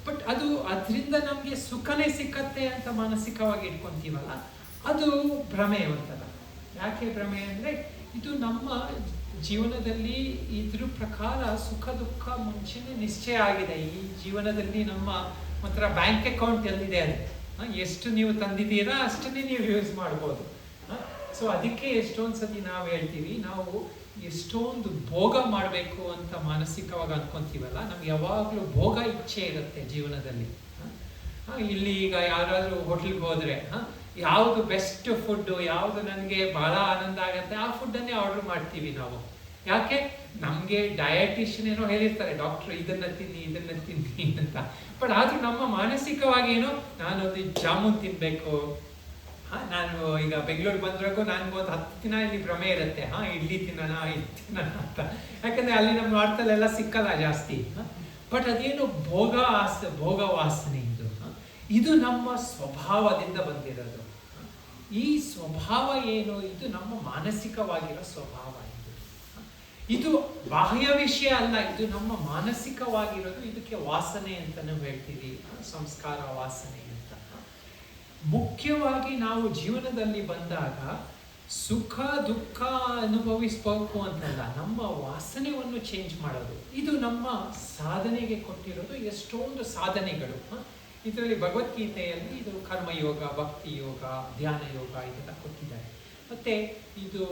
But ಅದು ಅದರಿಂದ ನಮಗೆ ಸುಖನೇ ಸಿಕ್ಕತ್ತೆ ಅಂತ ಮಾನಸಿಕವಾಗಿ ಇಟ್ಕೊಂತೀವಲ್ಲ, ಅದು ಭ್ರಮೆ ಒಂಥರ. ಯಾಕೆ ಭ್ರಮೆ ಅಂದರೆ ಇದು ನಮ್ಮ ಜೀವನದಲ್ಲಿ ಇದ್ರ ಪ್ರಕಾರ ಸುಖ ದುಃಖ ಮುಂಚೆನೇ ನಿಶ್ಚಯ ಆಗಿದೆ. ಈ ಜೀವನದಲ್ಲಿ ನಮ್ಮ ಒಂಥರ ಬ್ಯಾಂಕ್ ಅಕೌಂಟ್ ಎಲ್ಲಿದೆ ಅದು, ಎಷ್ಟು ನೀವು ತಂದಿದ್ದೀರಾ ಅಷ್ಟನ್ನೇ ನೀವು ಯೂಸ್ ಮಾಡ್ಬೋದು. ಸೊ ಅದಕ್ಕೆ ಎಷ್ಟೊಂದು ಸತಿ ನಾವು ಹೇಳ್ತೀವಿ, ನಾವು ಎಷ್ಟೊಂದು ಭೋಗ ಮಾಡಬೇಕು ಅಂತ ಮಾನಸಿಕವಾಗಿ ಅನ್ಕೊಂತೀವಲ್ಲ, ನಮ್ಗೆ ಯಾವಾಗಲೂ ಭೋಗ ಇಚ್ಛೆ ಇರುತ್ತೆ ಜೀವನದಲ್ಲಿ. ಇಲ್ಲಿ ಈಗ ಯಾರಾದರೂ ಹೋಟ್ಲಿಗೆ ಹೋದರೆ ಯಾವುದು ಬೆಸ್ಟ್ ಫುಡ್ಡು, ಯಾವುದು ನನಗೆ ಬಹಳ ಆನಂದ ಆಗುತ್ತೆ ಆ ಫುಡ್ಡನ್ನೇ ಆರ್ಡರ್ ಮಾಡ್ತೀವಿ ನಾವು. ಯಾಕೆ? ನಮಗೆ ಡಯಟಿಷಿಯನ್ ಏನೋ ಹೇಳಿರ್ತಾರೆ, ಡಾಕ್ಟ್ರು ಇದನ್ನ ತಿನ್ನಿ ಅಂತ. ಬಟ್ ಆದ್ರೂ ನಮ್ಮ ಮಾನಸಿಕವಾಗಿ ಏನೋ ನಾನೊಂದು ಜಾಮೂನ್ ತಿನ್ಬೇಕು, ನಾನು ಈಗ ಬೆಂಗಳೂರು ಬಂದ್ರಾಗೂ ನನಗೊಂದು 10 ದಿನ ಇಲ್ಲಿ ಭ್ರಮೆ ಇರುತ್ತೆ, ಇಡ್ಲಿ ತಿನ್ನೋಣ ಅಂತ. ಯಾಕಂದ್ರೆ ಅಲ್ಲಿ ನಮ್ಮ ನಾರ್ತಲ್ಲೆಲ್ಲ ಸಿಕ್ಕಲ್ಲ ಜಾಸ್ತಿ. ಬಟ್ ಅದೇನು ಭೋಗ ವಾಸನೆ ಇದು ನಮ್ಮ ಸ್ವಭಾವದಿಂದ ಬಂದಿರೋದು. ಈ ಸ್ವಭಾವ ಏನು, ಇದು ನಮ್ಮ ಮಾನಸಿಕವಾಗಿರೋ ಸ್ವಭಾವ. ಇದು ಬಾಹ್ಯ ವಿಷಯ ಅಲ್ಲ, ಇದು ನಮ್ಮ ಮಾನಸಿಕವಾಗಿರೋದು. ಇದಕ್ಕೆ ವಾಸನೆ ಅಂತ ನಾವು ಹೇಳ್ತೀವಿ, ಸಂಸ್ಕಾರ ವಾಸನೆ ಅಂತ. ಮುಖ್ಯವಾಗಿ ನಾವು ಜೀವನದಲ್ಲಿ ಬಂದಾಗ ಸುಖ ದುಃಖ ಅನುಭವಿಸ್ಬೇಕು ಅಂತಲ್ಲ, ನಮ್ಮ ವಾಸನೆಯನ್ನು ಚೇಂಜ್ ಮಾಡೋದು. ಇದು ನಮ್ಮ ಸಾಧನೆಗೆ ಕೊಟ್ಟಿರೋದು ಎಷ್ಟೊಂದು ಸಾಧನೆಗಳು. ಇದರಲ್ಲಿ ಭಗವದ್ಗೀತೆಯಲ್ಲಿ ಇದು ಕರ್ಮಯೋಗ, ಭಕ್ತಿ ಯೋಗ, ಧ್ಯಾನ ಯೋಗ ಇದೆಲ್ಲ ಕೊಟ್ಟಿದ್ದಾರೆ. ಮತ್ತೆ ಇದು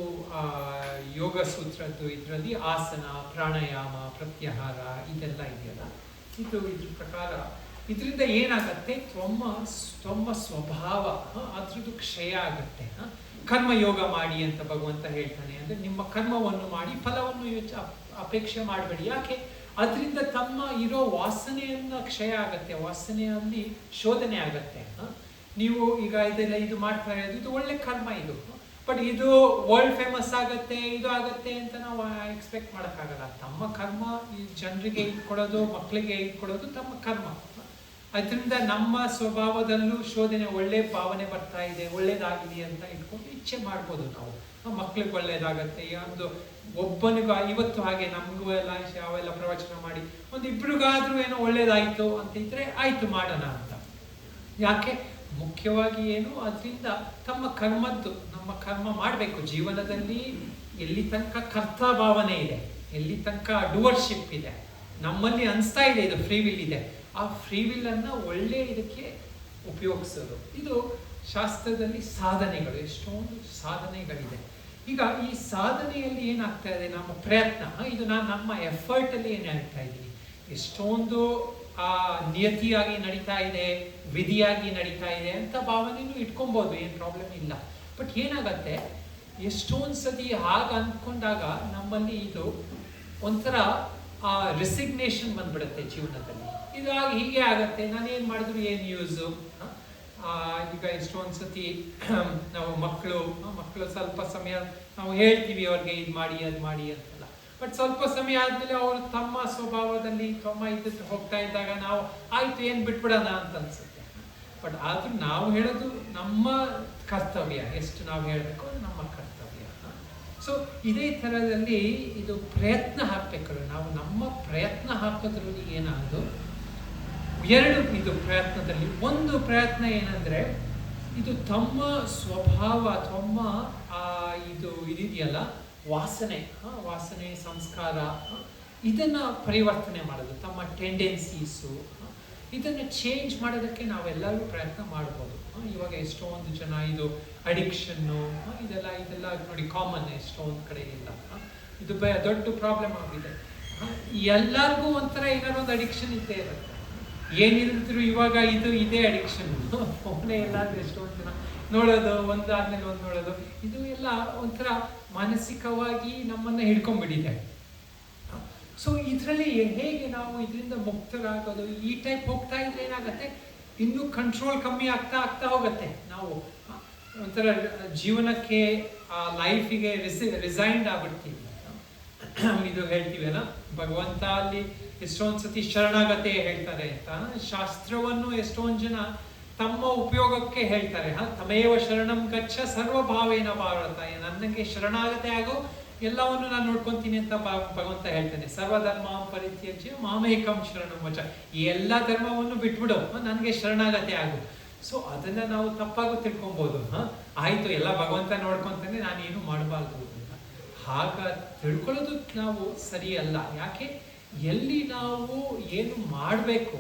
ಯೋಗ ಸೂತ್ರದ್ದು ಇದರಲ್ಲಿ ಆಸನ, ಪ್ರಾಣಾಯಾಮ, ಪ್ರತ್ಯಾಹಾರ ಇದೆಲ್ಲ ಇದೆಯಲ್ಲ, ಇದ್ರ ಪ್ರಕಾರ ಇದರಿಂದ ಏನಾಗತ್ತೆ, ತಮ್ಮ ಸ್ವಭಾವ ಅದ್ರದ್ದು ಕ್ಷಯ ಆಗುತ್ತೆ. ಕರ್ಮಯೋಗ ಮಾಡಿ ಅಂತ ಭಗವಂತ ಹೇಳ್ತಾನೆ. ಅಂದ್ರೆ ನಿಮ್ಮ ಕರ್ಮವನ್ನು ಮಾಡಿ ಫಲವನ್ನು ಅಪೇಕ್ಷೆ ಮಾಡಬೇಡಿ. ಯಾಕೆ? ಅದರಿಂದ ತಮ್ಮ ಇರೋ ವಾಸನೆಯನ್ನ ಕ್ಷಯ ಆಗತ್ತೆ, ವಾಸನೆಯಲ್ಲಿ ಶೋಧನೆ ಆಗತ್ತೆ. ನೀವು ಈಗ ಇದೆಲ್ಲ ಇದು ಮಾಡ್ತಾ ಇರೋದು ಇದು ಒಳ್ಳೆ ಕರ್ಮ ಇದು. ಬಟ್ ಇದು ವರ್ಲ್ಡ್ ಫೇಮಸ್ ಆಗತ್ತೆ, ಇದು ಆಗತ್ತೆ ಅಂತ ನಾವು ಎಕ್ಸ್ಪೆಕ್ಟ್ ಮಾಡೋಕ್ಕಾಗಲ್ಲ. ತಮ್ಮ ಕರ್ಮ ಈ ಜನರಿಗೆ ಇಟ್ಕೊಡೋದು, ಮಕ್ಕಳಿಗೆ ಇಟ್ಕೊಡೋದು ತಮ್ಮ ಕರ್ಮ. ಅದರಿಂದ ನಮ್ಮ ಸ್ವಭಾವದಲ್ಲೂ ಶೋಧನೆ, ಒಳ್ಳೆ ಭಾವನೆ ಬರ್ತಾ ಇದೆ, ಒಳ್ಳೇದಾಗಲಿ ಅಂತ ಇಟ್ಕೊಂಡು ಇಚ್ಛೆ ಮಾಡ್ಬೋದು ನಾವು. ಮಕ್ಳಿಗೆ ಒಳ್ಳೇದಾಗತ್ತೆ, ಒಬ್ಬನಿಗೂ ಇವತ್ತು ಹಾಗೆ ನಮಗೂ ಎಲ್ಲ ಯಾವೆಲ್ಲ ಪ್ರವಚನ ಮಾಡಿ ಇಬ್ರಿಗಾದ್ರೂ ಏನೋ ಒಳ್ಳೇದಾಯ್ತು ಅಂತ ಇದ್ರೆ ಆಯ್ತು ಮಾಡೋಣ ಅಂತ. ಯಾಕೆ? ಮುಖ್ಯವಾಗಿ ಏನು, ಅದರಿಂದ ತಮ್ಮ ಕರ್ಮದ್ದು ನಮ್ಮ ಕರ್ಮ ಮಾಡಬೇಕು. ಜೀವನದಲ್ಲಿ ಎಲ್ಲಿ ತನಕ ಕರ್ತ ಭಾವನೆ ಇದೆ, ಎಲ್ಲಿ ತನಕ ಡೂವರ್ಶಿಪ್ ಇದೆ, ನಮ್ಮಲ್ಲಿ ಅನಿಸ್ತಾ ಇದೆ ಇದು ಫ್ರೀ ವಿಲ್ ಇದೆ, ಆ ಫ್ರೀ ವಿಲ್ ಅನ್ನ ಒಳ್ಳೆ ಇದಕ್ಕೆ ಉಪಯೋಗಿಸೋದು. ಇದು ಶಾಸ್ತ್ರದಲ್ಲಿ ಸಾಧನೆಗಳು, ಎಷ್ಟೊಂದು ಸಾಧನೆಗಳಿದೆ. ಈಗ ಈ ಸಾಧನೆಯಲ್ಲಿ ಏನಾಗ್ತಾ ಇದೆ, ನಮ್ಮ ಪ್ರಯತ್ನ, ಇದು ನಮ್ಮ ಎಫರ್ಟ್ ಅಲ್ಲಿ ಏನ್ ಹೇಳ್ತಾ ಇದ್ದೀನಿ, ಎಷ್ಟೊಂದು ನಿಯತಿಯಾಗಿ ನಡೀತಾ ಇದೆ, ವಿಧಿಯಾಗಿ ನಡೀತಾ ಇದೆ ಅಂತ ಭಾವನೆನೂ ಇಟ್ಕೊಬೋದು, ಏನು ಪ್ರಾಬ್ಲಮ್ ಇಲ್ಲ. ಬಟ್ ಏನಾಗತ್ತೆ, ಎಷ್ಟೊಂದು ಸತಿ ಹಾಗೆ ಅಂದ್ಕೊಂಡಾಗ ನಮ್ಮಲ್ಲಿ ಇದು ಒಂಥರ ರೆಸಿಗ್ನೇಷನ್ ಬಂದ್ಬಿಡುತ್ತೆ ಜೀವನದಲ್ಲಿ. ಇದಾಗಿ ಹೀಗೆ ಆಗತ್ತೆ, ನಾನೇನು ಮಾಡಿದ್ರು ಏನು ಯೂಸು. ಈಗ ಎಷ್ಟೊಂದು ಸತಿ ನಾವು ಮಕ್ಕಳು ಸ್ವಲ್ಪ ಸಮಯ ನಾವು ಹೇಳ್ತೀವಿ ಅವ್ರಿಗೆ ಇದು ಮಾಡಿ ಅದು ಮಾಡಿ ಅಂತಲ್ಲ. ಬಟ್ ಸ್ವಲ್ಪ ಸಮಯ ಆದ್ಮೇಲೆ ಅವರು ತಮ್ಮ ಸ್ವಭಾವದಲ್ಲಿ ತಮ್ಮ ಇದಕ್ಕೆ ಹೋಗ್ತಾ ಇದ್ದಾಗ ನಾವು ಆಯ್ತು ಏನು ಬಿಟ್ಬಿಡೋಣ ಅಂತ ಅನ್ಸುತ್ತೆ. ಬಟ್ ಆದ್ರೂ ನಾವು ಹೇಳೋದು ನಮ್ಮ ಕರ್ತವ್ಯ, ಎಷ್ಟು ನಾವು ಹೇಳಬೇಕು ಅದು ನಮ್ಮ ಕರ್ತವ್ಯ. ಸೊ ಇದೇ ಥರದಲ್ಲಿ ಇದು ಪ್ರಯತ್ನ ಹಾಕ್ಬೇಕು ನಾವು. ನಮ್ಮ ಪ್ರಯತ್ನ ಹಾಕೋದ್ರಲ್ಲಿ ಏನಾದ್ರು ಎರಡು ಇದು ಪ್ರಯತ್ನದಲ್ಲಿ ಒಂದು ಪ್ರಯತ್ನ ಏನಂದ್ರೆ, ಇದು ತಮ್ಮ ಸ್ವಭಾವ, ತಮ್ಮ ಇದೆಯಲ್ಲ ವಾಸನೆ ಸಂಸ್ಕಾರ, ಇದನ್ನ ಪರಿವರ್ತನೆ ಮಾಡೋದು, ತಮ್ಮ ಟೆಂಡೆನ್ಸೀಸು ಇದನ್ನು ಚೇಂಜ್ ಮಾಡೋದಕ್ಕೆ ನಾವೆಲ್ಲರೂ ಪ್ರಯತ್ನ ಮಾಡ್ಬೋದು. ಇವಾಗ ಎಷ್ಟೊಂದು ಜನ ಇದು ಅಡಿಕ್ಷನ್ನು ಇದೆಲ್ಲ ನೋಡಿ ಕಾಮನ್ ಎಷ್ಟೊಂದು ಕಡೆ ಇಲ್ಲ. ಇದು ದೊಡ್ಡ ಪ್ರಾಬ್ಲಮ್ ಆಗಿದೆ. ಎಲ್ಲರಿಗೂ ಒಂಥರ ಏನಾದ್ರು ಒಂದು ಅಡಿಕ್ಷನ್ ಇದ್ದೇ ಇರುತ್ತೆ. ಏನಿದ್ರು ಇವಾಗ ಇದೇ ಅಡಿಕ್ಷನ್. ಫೋನೇ ಎಲ್ಲಾದ್ರೂ ಎಷ್ಟೊಂದು ಜನ ನೋಡೋದು, ಒಂದಾದ್ಮೇಲೆ ಒಂದು ನೋಡೋದು, ಇದು ಎಲ್ಲ ಒಂಥರ ಮಾನಸಿಕವಾಗಿ ನಮ್ಮನ್ನ ಹಿಡ್ಕೊಂಡ್ಬಿಟ್ಟಿದೆ. ಸೊ ಇದರಲ್ಲಿ ಹೇಗೆ ನಾವು ಇದರಿಂದ ಮುಕ್ತರಾಗೋದು, ಈ ಟೈಪ್ ಹೋಗ್ತಾ ಇದ್ರೆ ಏನಾಗುತ್ತೆ, ಇನ್ನೂ ಕಂಟ್ರೋಲ್ ಕಮ್ಮಿ ಆಗ್ತಾ ಆಗ್ತಾ ಹೋಗುತ್ತೆ. ನಾವು ಒಂಥರ ಜೀವನಕ್ಕೆ ಆ ಲೈಫಿಗೆ ರಿಸೈನ್ಡ್ ಆಗ್ಬಿಡ್ತೀವಿ. ಇದು ಹೇಳ್ತೀವಲ್ಲ, ಭಗವಂತ ಅಲ್ಲಿ ಎಷ್ಟೊಂದು ಸತಿ ಶರಣಾಗತೆ ಹೇಳ್ತಾರೆ ಅಂತ. ಶಾಸ್ತ್ರವನ್ನು ಎಷ್ಟೊಂದು ಜನ ತಮ್ಮ ಉಪಯೋಗಕ್ಕೆ ಹೇಳ್ತಾರೆ. ತಮೇವ ಶರಣಂ ಗಚ್ಚ ಸರ್ವಭಾವೇನ ಭಾರತ, ನನಗೆ ಶರಣಾಗತೆ ಆಗೋ, ಎಲ್ಲವನ್ನು ನಾನು ನೋಡ್ಕೊಂತೀನಿ ಅಂತ ಭಗವಂತ ಹೇಳ್ತಾನೆ. ಸರ್ವಧರ್ಮ ಪರಿತ್ಯಜ್ಯ ಮಾಮೇಕಂ ಶರಣಂ ವಚ, ಈ ಎಲ್ಲ ಧರ್ಮವನ್ನು ಬಿಟ್ಬಿಡು, ನನಗೆ ಶರಣಾಗತೆ ಆಗು. ಸೊ ಅದನ್ನ ನಾವು ತಪ್ಪಾಗೂ ತಿಳ್ಕೊಬಹುದು. ಆಯ್ತು, ಎಲ್ಲ ಭಗವಂತ ನೋಡ್ಕೊಂತಾನೆ, ನಾನೇನು ಮಾಡಬಾರ್ದು ಅಂತ. ಹಾಗ ತಿಳ್ಕೊಳ್ಳೋದು ನಾವು ಸರಿಯಲ್ಲ. ಯಾಕೆ, ಎಲ್ಲಿ ನಾವು ಏನು ಮಾಡಬೇಕು,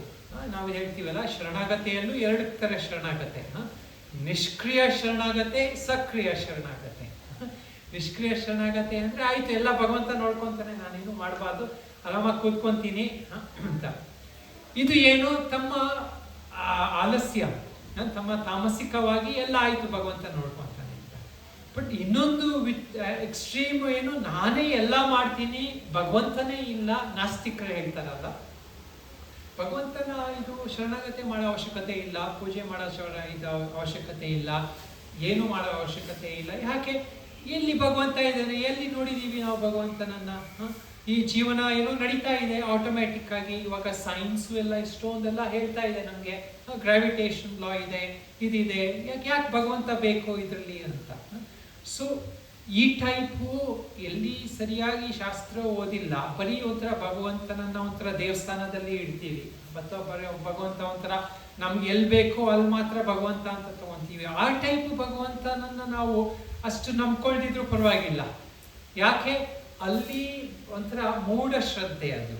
ನಾವು ಹೇಳ್ತೀವಲ್ಲ, ಶರಣಾಗತೆಯಲ್ಲೂ 2 ಥರ ಶರಣಾಗತೆ. ನಿಷ್ಕ್ರಿಯ ಶರಣಾಗತೆ, ಸಕ್ರಿಯ ಶರಣಾಗತೆ. ನಿಷ್ಕ್ರಿಯ ಶರಣಾಗತೆ ಅಂದ್ರೆ ಆಯ್ತು, ಎಲ್ಲ ಭಗವಂತ ನೋಡ್ಕೊಂತಾನೆ, ನಾನೇನು ಮಾಡಬಾರ್ದು, ಆರಾಮಾಗಿ ಕೂತ್ಕೊಂತೀನಿ ಅಂತ. ಇದು ಏನು, ತಮ್ಮ ಆಲಸ್ಯ, ತಮ್ಮ ತಾಮಸಿಕವಾಗಿ ಎಲ್ಲ ಆಯ್ತು, ಭಗವಂತ ನೋಡ್ಕೊಂತಾನೆ ಅಂತ. ಬಟ್ ಇನ್ನೊಂದು ಎಕ್ಸ್ಟ್ರೀಮ್ ಏನು, ನಾನೇ ಎಲ್ಲ ಮಾಡ್ತೀನಿ, ಭಗವಂತನೇ ಇಲ್ಲ, ನಾಸ್ತಿಕರು ಹೇಳ್ತಾರಲ್ಲ. ಭಗವಂತನ ಇದು ಶರಣಾಗತೆ ಮಾಡೋ ಅವಶ್ಯಕತೆ ಇಲ್ಲ, ಪೂಜೆ ಮಾಡೋ ಅವಶ್ಯಕತೆ ಇಲ್ಲ, ಏನು ಮಾಡೋ ಅವಶ್ಯಕತೆ ಇಲ್ಲ. ಯಾಕೆ, ಎಲ್ಲಿ ಭಗವಂತ ಇದ್ದಾನೆ, ಎಲ್ಲಿ ನೋಡಿದೀವಿ ನಾವು ಭಗವಂತನನ್ನ? ಈ ಜೀವನ ಏನೋ ನಡೀತಾ ಇದೆ ಆಟೋಮ್ಯಾಟಿಕ್ ಆಗಿ. ಇವಾಗ ಸೈನ್ಸು ಎಲ್ಲ ಎಷ್ಟೊಂದೆಲ್ಲ ಹೇಳ್ತಾ ಇದೆ ನಮಗೆ, ಗ್ರಾವಿಟೇಷನ್ ಲಾ ಇದೆ, ಇದಿದೆ, ಯಾಕೆ ಭಗವಂತ ಬೇಕು ಇದರಲ್ಲಿ ಅಂತ. ಸೊ ಈ ಟೈಪು ಎಲ್ಲಿ ಸರಿಯಾಗಿ ಶಾಸ್ತ್ರ ಓದಿಲ್ಲ, ಬರೀ ಒಂಥರ ಭಗವಂತನನ್ನ ಒಂಥರ ದೇವಸ್ಥಾನದಲ್ಲಿ ಇಡ್ತೀವಿ, ಅಥವಾ ಭಗವಂತ ಒಂಥರ ನಮ್ಗೆ ಎಲ್ಲಿ ಬೇಕೋ ಅಲ್ಲಿ ಮಾತ್ರ ಭಗವಂತ ಅಂತ ತಗೊಂತೀವಿ. ಆ ಟೈಪ್ ಭಗವಂತನನ್ನ ನಾವು ಅಷ್ಟು ನಂಬ್ಕೊಳ್ದಿದ್ರು ಪರವಾಗಿಲ್ಲ. ಯಾಕೆ, ಅಲ್ಲಿ ಒಂಥರ ಮೂಢ ಶ್ರದ್ಧೆ. ಅದು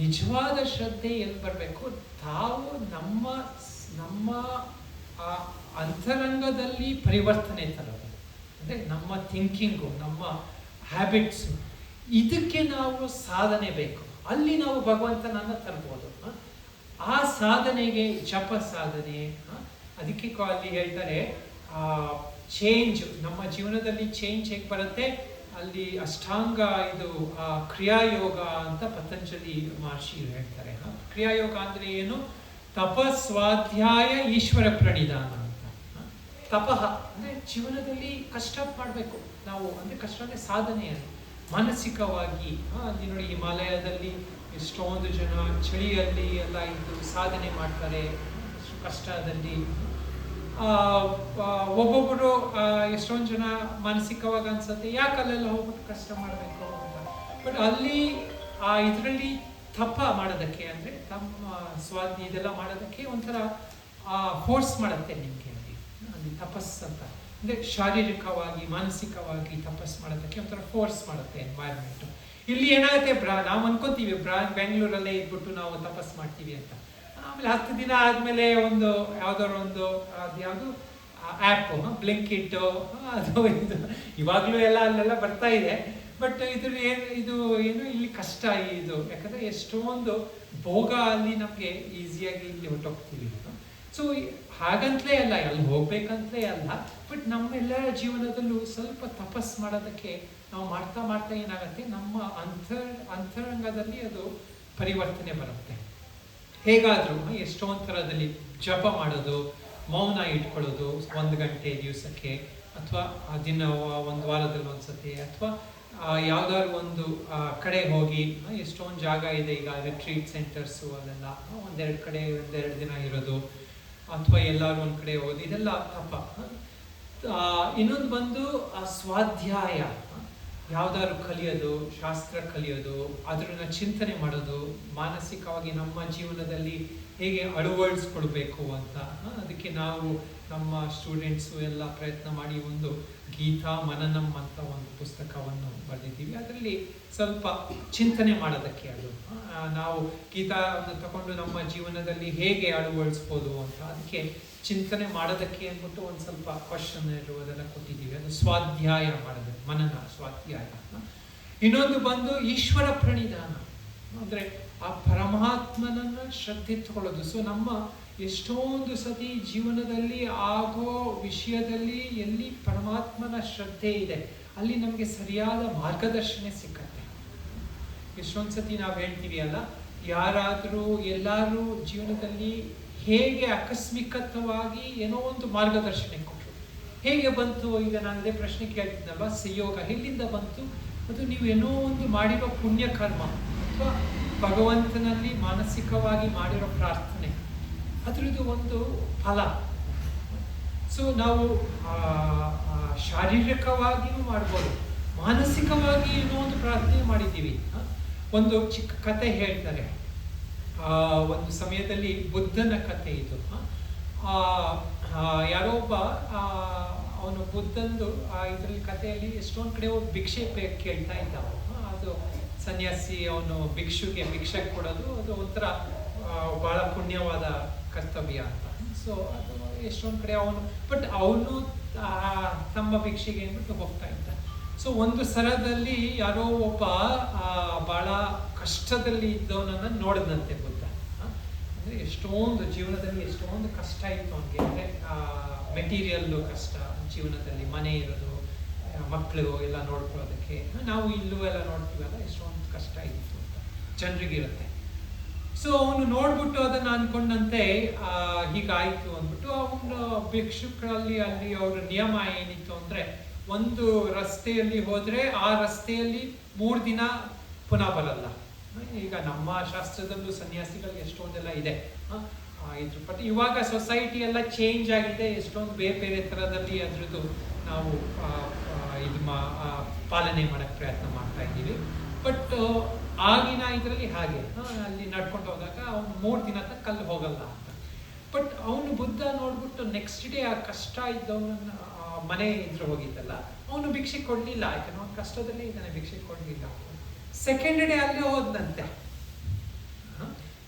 ನಿಜವಾದ ಶ್ರದ್ಧೆ ಎಲ್ಲಿ ಬರಬೇಕು, ತಾವು ನಮ್ಮ ನಮ್ಮ ಅಂತರಂಗದಲ್ಲಿ ಪರಿವರ್ತನೆ ತರೋದು. ಅಂದರೆ ನಮ್ಮ ಥಿಂಕಿಂಗು, ನಮ್ಮ ಹ್ಯಾಬಿಟ್ಸು, ಇದಕ್ಕೆ ನಾವು ಸಾಧನೆ ಬೇಕು. ಅಲ್ಲಿ ನಾವು ಭಗವಂತನನ್ನ ತರ್ಬೋದು. ಆ ಸಾಧನೆಗೆ ಜಪ ಸಾಧನೆ, ಅದಕ್ಕೆ ಅಲ್ಲಿ ಹೇಳ್ತಾರೆ ಚೇಂಜ್, ನಮ್ಮ ಜೀವನದಲ್ಲಿ ಚೇಂಜ್ ಹೇಗೆ ಬರುತ್ತೆ, ಅಲ್ಲಿ ಅಷ್ಟಾಂಗ ಇದು ಕ್ರಿಯಾಯೋಗ ಅಂತ ಪತಂಜಲಿ ಮಹರ್ಷಿ ಹೇಳ್ತಾರೆ. ಕ್ರಿಯಾಯೋಗ ಅಂದ್ರೆ ಏನು, ತಪಸ್ವಾಧ್ಯಾಯ ಈಶ್ವರ ಪ್ರಣಿಧಾನ ಅಂತ. ತಪಃ ಅಂದ್ರೆ ಜೀವನದಲ್ಲಿ ಕಷ್ಟ ಮಾಡಬೇಕು ನಾವು, ಅಂದ್ರೆ ಕಷ್ಟ ಅಂದ್ರೆ ಸಾಧನೆ, ಮಾನಸಿಕವಾಗಿ. ಅಲ್ಲಿ ನೋಡಿ, ಹಿಮಾಲಯದಲ್ಲಿ ಎಷ್ಟೊಂದು ಜನ ಚಳಿಯಲ್ಲಿ ಎಲ್ಲ ಇದ್ದು ಸಾಧನೆ ಮಾಡ್ತಾರೆ, ಕಷ್ಟದಲ್ಲಿ. ಒಬ್ಬೊಬ್ಬರು ಎಷ್ಟೊಂದು ಜನ ಮಾನಸಿಕವಾಗಿ ಅನ್ಸುತ್ತೆ, ಯಾಕೆ ಅಲ್ಲೆಲ್ಲ ಹೋಗ್ಬಿಟ್ಟು ಕಷ್ಟ ಮಾಡಬೇಕು ಅಂತ. ಬಟ್ ಅಲ್ಲಿ ಇದರಲ್ಲಿ ತಪ ಮಾಡೋದಕ್ಕೆ, ಅಂದರೆ ತಮ್ಮ ಸ್ವಾಧಿ ಇದೆಲ್ಲ ಮಾಡೋದಕ್ಕೆ ಒಂಥರ ಫೋರ್ಸ್ ಮಾಡುತ್ತೆ ನಿಮಗೆ. ಅಲ್ಲಿ ತಪಸ್ ಅಂತ ಅಂದರೆ ಶಾರೀರಿಕವಾಗಿ ಮಾನಸಿಕವಾಗಿ ತಪಸ್ ಮಾಡೋದಕ್ಕೆ ಒಂಥರ ಫೋರ್ಸ್ ಮಾಡುತ್ತೆ ಎನ್ವೈರ್ಮೆಂಟು. ಇಲ್ಲಿ ಏನಾಗುತ್ತೆ, ನಾವು ಅನ್ಕೊಂತೀವಿ ಬೆಂಗಳೂರಲ್ಲೇ ಇದ್ಬಿಟ್ಟು ನಾವು ತಪಸ್ ಮಾಡ್ತೀವಿ ಅಂತ. ಆಮೇಲೆ 10 ದಿನ ಆದಮೇಲೆ ಒಂದು ಯಾವ್ದಾದ್ರು ಒಂದು ಯಾವುದು ಆ್ಯಪ್, ಬ್ಲಿಂಕಿಟ್, ಅದು ಇದು ಇವಾಗಲೂ ಎಲ್ಲ ಅಲ್ಲೆಲ್ಲ ಬರ್ತಾ ಇದೆ. ಬಟ್ ಇದು ಏನು ಇಲ್ಲಿ ಕಷ್ಟ ಇದು, ಯಾಕಂದರೆ ಎಷ್ಟೊಂದು ಭೋಗ ಅಲ್ಲಿ ನಮಗೆ ಈಸಿಯಾಗಿ ಇಲ್ಲಿ ಹೊಟ್ಟೋಗ್ತೀವಿ. ಸೊ ಹಾಗಂತಲೇ ಅಲ್ಲ, ಅಲ್ಲಿ ಹೋಗ್ಬೇಕಂತಲೇ ಅಲ್ಲ, ಬಟ್ ನಮ್ಮೆಲ್ಲರ ಜೀವನದಲ್ಲೂ ಸ್ವಲ್ಪ ತಪಸ್ ಮಾಡೋದಕ್ಕೆ ನಾವು ಮಾಡ್ತಾ ಮಾಡ್ತಾ ಏನಾಗುತ್ತೆ, ನಮ್ಮ ಅಂತರಂಗದಲ್ಲಿ ಅದು ಪರಿವರ್ತನೆ ಬರುತ್ತೆ. ಹೇಗಾದರೂ ಎಷ್ಟೊಂದು ಥರದಲ್ಲಿ ಜಪ ಮಾಡೋದು, ಮೌನ ಇಟ್ಕೊಳ್ಳೋದು 1 ಗಂಟೆ ದಿವಸಕ್ಕೆ, ಅಥವಾ ದಿನ 1 ವಾರದಲ್ಲಿ ಒಂದ್ಸತಿ, ಅಥವಾ ಯಾವ್ದಾದ್ರು ಒಂದು ಕಡೆ ಹೋಗಿ, ಎಷ್ಟೊಂದು ಜಾಗ ಇದೆ ಈಗ ರಿಟ್ರೀಟ್ ಸೆಂಟರ್ಸು, ಅಲ್ಲೆಲ್ಲ 1-2 ಕಡೆ 1-2 ದಿನ ಇರೋದು, ಅಥವಾ ಎಲ್ಲರೂ ಒಂದು ಕಡೆ ಹೋಗೋದು, ಇದೆಲ್ಲ ತಪ. ಇನ್ನೊಂದು ಬಂದು ಸ್ವಾಧ್ಯಾಯ, ಯಾವ್ದಾದ್ರು ಕಲಿಯೋದು, ಶಾಸ್ತ್ರ ಕಲಿಯೋದು, ಅದನ್ನ ಚಿಂತನೆ ಮಾಡೋದು, ಮಾನಸಿಕವಾಗಿ ನಮ್ಮ ಜೀವನದಲ್ಲಿ ಹೇಗೆ ಅಳವಡಿಸ್ಕೊಳ್ಬೇಕು ಅಂತ. ಅದಕ್ಕೆ ನಾವು ನಮ್ಮ ಸ್ಟೂಡೆಂಟ್ಸು ಎಲ್ಲ ಪ್ರಯತ್ನ ಮಾಡಿ ಒಂದು ಗೀತಾ ಮನನಂ ಅಂತ ಒಂದು ಪುಸ್ತಕವನ್ನು ಬರೆದಿದ್ದೀವಿ. ಅದರಲ್ಲಿ ಸ್ವಲ್ಪ ಚಿಂತನೆ ಮಾಡೋದಕ್ಕೆ, ಅದು ನಾವು ಗೀತಾವನ್ನು ತಗೊಂಡು ನಮ್ಮ ಜೀವನದಲ್ಲಿ ಹೇಗೆ ಅಳವಡಿಸ್ಬೋದು ಅಂತ, ಅದಕ್ಕೆ ಚಿಂತನೆ ಮಾಡೋದಕ್ಕೆ ಅಂದ್ಬಿಟ್ಟು ಒಂದು ಸ್ವಲ್ಪ ಕ್ವಶನ್ ಇರುವುದೆಲ್ಲ ಕೊಟ್ಟಿದ್ದೀವಿ. ಅದು ಸ್ವಾಧ್ಯಾಯ ಮಾಡೋದಕ್ಕೆ, ಮನನ ಸ್ವಾಧ್ಯಾಯ. ಇನ್ನೊಂದು ಬಂದು ಈಶ್ವರ ಪ್ರಣಿಧಾನ, ಅಂದರೆ ಆ ಪರಮಾತ್ಮನನ್ನು ಶ್ರದ್ಧೆ ತಗೊಳ್ಳೋದು. ಸೊ ನಮ್ಮ ಎಷ್ಟೊಂದು ಸತಿ ಜೀವನದಲ್ಲಿ ಆಗೋ ವಿಷಯದಲ್ಲಿ ಎಲ್ಲಿ ಪರಮಾತ್ಮನ ಶ್ರದ್ಧೆ ಇದೆ, ಅಲ್ಲಿ ನಮಗೆ ಸರಿಯಾದ ಮಾರ್ಗದರ್ಶನ ಸಿಕ್ಕತ್ತೆ. ಎಷ್ಟೊಂದು ಸತಿ ನಾವು ಹೇಳ್ತೀವಿ ಅಲ್ಲ, ಯಾರಾದರೂ ಎಲ್ಲರೂ ಜೀವನದಲ್ಲಿ ಹೇಗೆ ಆಕಸ್ಮಿಕವಾಗಿ ಏನೋ ಒಂದು ಮಾರ್ಗದರ್ಶನ ಕೊಟ್ಟರು. ಹೇಗೆ ಬಂತು? ಈಗ ನಾನು ಅದೇ ಪ್ರಶ್ನೆ ಕೇಳ್ತಿದ್ದಲ್ವ, ಸಂಯೋಗ ಎಲ್ಲಿಂದ ಬಂತು? ಅದು ನೀವು ಏನೋ ಒಂದು ಮಾಡಿರೋ ಪುಣ್ಯ ಕರ್ಮ ಅಥವಾ ಭಗವಂತನಲ್ಲಿ ಮಾನಸಿಕವಾಗಿ ಮಾಡಿರೋ ಪ್ರಾರ್ಥನೆ, ಅದರದ್ದು ಒಂದು ಫಲ. ಸೊ ನಾವು ಶಾರೀರಿಕವಾಗಿಯೂ ಮಾಡ್ಬೋದು, ಮಾನಸಿಕವಾಗಿ ಏನೋ ಒಂದು ಪ್ರಾರ್ಥನೆ ಮಾಡಿದ್ದೀವಿ. ಒಂದು ಚಿಕ್ಕ ಕತೆ ಹೇಳ್ತಾರೆ. ಒಂದು ಸಮಯದಲ್ಲಿ ಬುದ್ಧನ ಕತೆ ಇದು. ಯಾರೋ ಒಬ್ಬ ಅವನು ಬುದ್ಧಂದು ಇದರಲ್ಲಿ ಕಥೆಯಲ್ಲಿ ಎಷ್ಟೊಂದು ಕಡೆ ಹೋಗಿ ಭಿಕ್ಷೆ ಕೇಳ್ತಾ ಇದ್ದ. ಅದು ಸನ್ಯಾಸಿ ಅವನು ಭಿಕ್ಷುಗೆ ಭಿಕ್ಷೆ ಕೊಡೋದು ಅದು ಒಂಥರ ಬಹಳ ಪುಣ್ಯವಾದ ಕರ್ತವ್ಯ ಅಂತ. ಸೊ ಅದು ಎಷ್ಟೊಂದು ಕಡೆ ಅವನು ತಮ್ಮ ಭಿಕ್ಷೆಗೆ ಅಂದ್ಬಿಟ್ಟು ಹೋಗ್ತಾ ಇದ್ದ. ಸೊ ಒಂದು ಸರದಲ್ಲಿ ಯಾರೋ ಒಬ್ಬ ಬಹಳ ಕಷ್ಟದಲ್ಲಿ ಇದ್ದವನನ್ನ ನೋಡಿದಂತೆ ಬುದ್ಧ. ಅಂದರೆ ಎಷ್ಟೊಂದು ಜೀವನದಲ್ಲಿ ಎಷ್ಟೊಂದು ಕಷ್ಟ ಇತ್ತು ಅವನಿಗೆ. ಅಂದರೆ ಮೆಟೀರಿಯಲ್ ಕಷ್ಟ ಜೀವನದಲ್ಲಿ, ಮನೆ ಇರೋದು, ಮಕ್ಕಳು ಎಲ್ಲ ನೋಡ್ಕೊಳ್ಳೋದಕ್ಕೆ. ನಾವು ಇಲ್ಲೂ ಎಲ್ಲ ನೋಡ್ತೀವಲ್ಲ, ಎಷ್ಟೊಂದು ಕಷ್ಟ ಇತ್ತು ಅಂತ ಜನರಿಗಿರುತ್ತೆ. ಸೊ ಅವನು ನೋಡ್ಬಿಟ್ಟು ಅದನ್ನು ಅನ್ಕೊಂಡಂತೆ ಹೀಗಾಯಿತು ಅಂದ್ಬಿಟ್ಟು ಅವನು ಭಿಕ್ಷುಕರಲ್ಲಿ ಅಲ್ಲಿ ಅವ್ರ ನಿಯಮ ಏನಿತ್ತು ಅಂದರೆ, ಒಂದು ರಸ್ತೆಯಲ್ಲಿ ಹೋದರೆ ಆ ರಸ್ತೆಯಲ್ಲಿ 3 ದಿನ ಪುನಃ ಬರಲ್ಲ. ಈಗ ನಮ್ಮ ಶಾಸ್ತ್ರದಲ್ಲೂ ಸನ್ಯಾಸಿಗಳಿಗೆ ಎಷ್ಟೊಂದೆಲ್ಲ ಇದೆ ಇದ್ರ ಪಟ್ಟಿ. ಇವಾಗ ಸೊಸೈಟಿ ಎಲ್ಲ ಚೇಂಜ್ ಆಗಿದೆ, ಎಷ್ಟೊಂದು ಬೇರೆ ಬೇರೆ ಥರದಲ್ಲಿ ಅದ್ರದ್ದು ನಾವು ಇದು ಪಾಲನೆ ಮಾಡೋಕ್ಕೆ ಪ್ರಯತ್ನ ಮಾಡ್ತಾ ಇದ್ದೀವಿ. ಬಟ್ ಆಗಿನ ಇದರಲ್ಲಿ ಹಾಗೆ ಅಲ್ಲಿ ನಡ್ಕೊಂಡು ಹೋದಾಗ ಅವನು 3 ದಿನ ತನಕ ಅಲ್ಲಿ ಹೋಗಲ್ಲ ಅಂತ. ಬಟ್ ಅವನು ಬುದ್ಧ ನೋಡ್ಬಿಟ್ಟು ನೆಕ್ಸ್ಟ್ ಡೇ ಆ ಕಷ್ಟ ಇದ್ದವನನ್ನ ಮನೆ ಇದ್ರ ಹೋಗಿದ್ದಲ್ಲ, ಅವನು ಭಿಕ್ಷೆ ಕೊಡಲಿಲ್ಲ. ಯಾಕಂದ್ರೆ ಅವನು ಕಷ್ಟದಲ್ಲಿ ಇದ್ದಾನೆ, ಭಿಕ್ಷೆ ಕೊಡಲಿಲ್ಲ. ಸೆಕೆಂಡ್ ಡೇ ಅಲ್ಲಿ ಹೋದಂತೆ.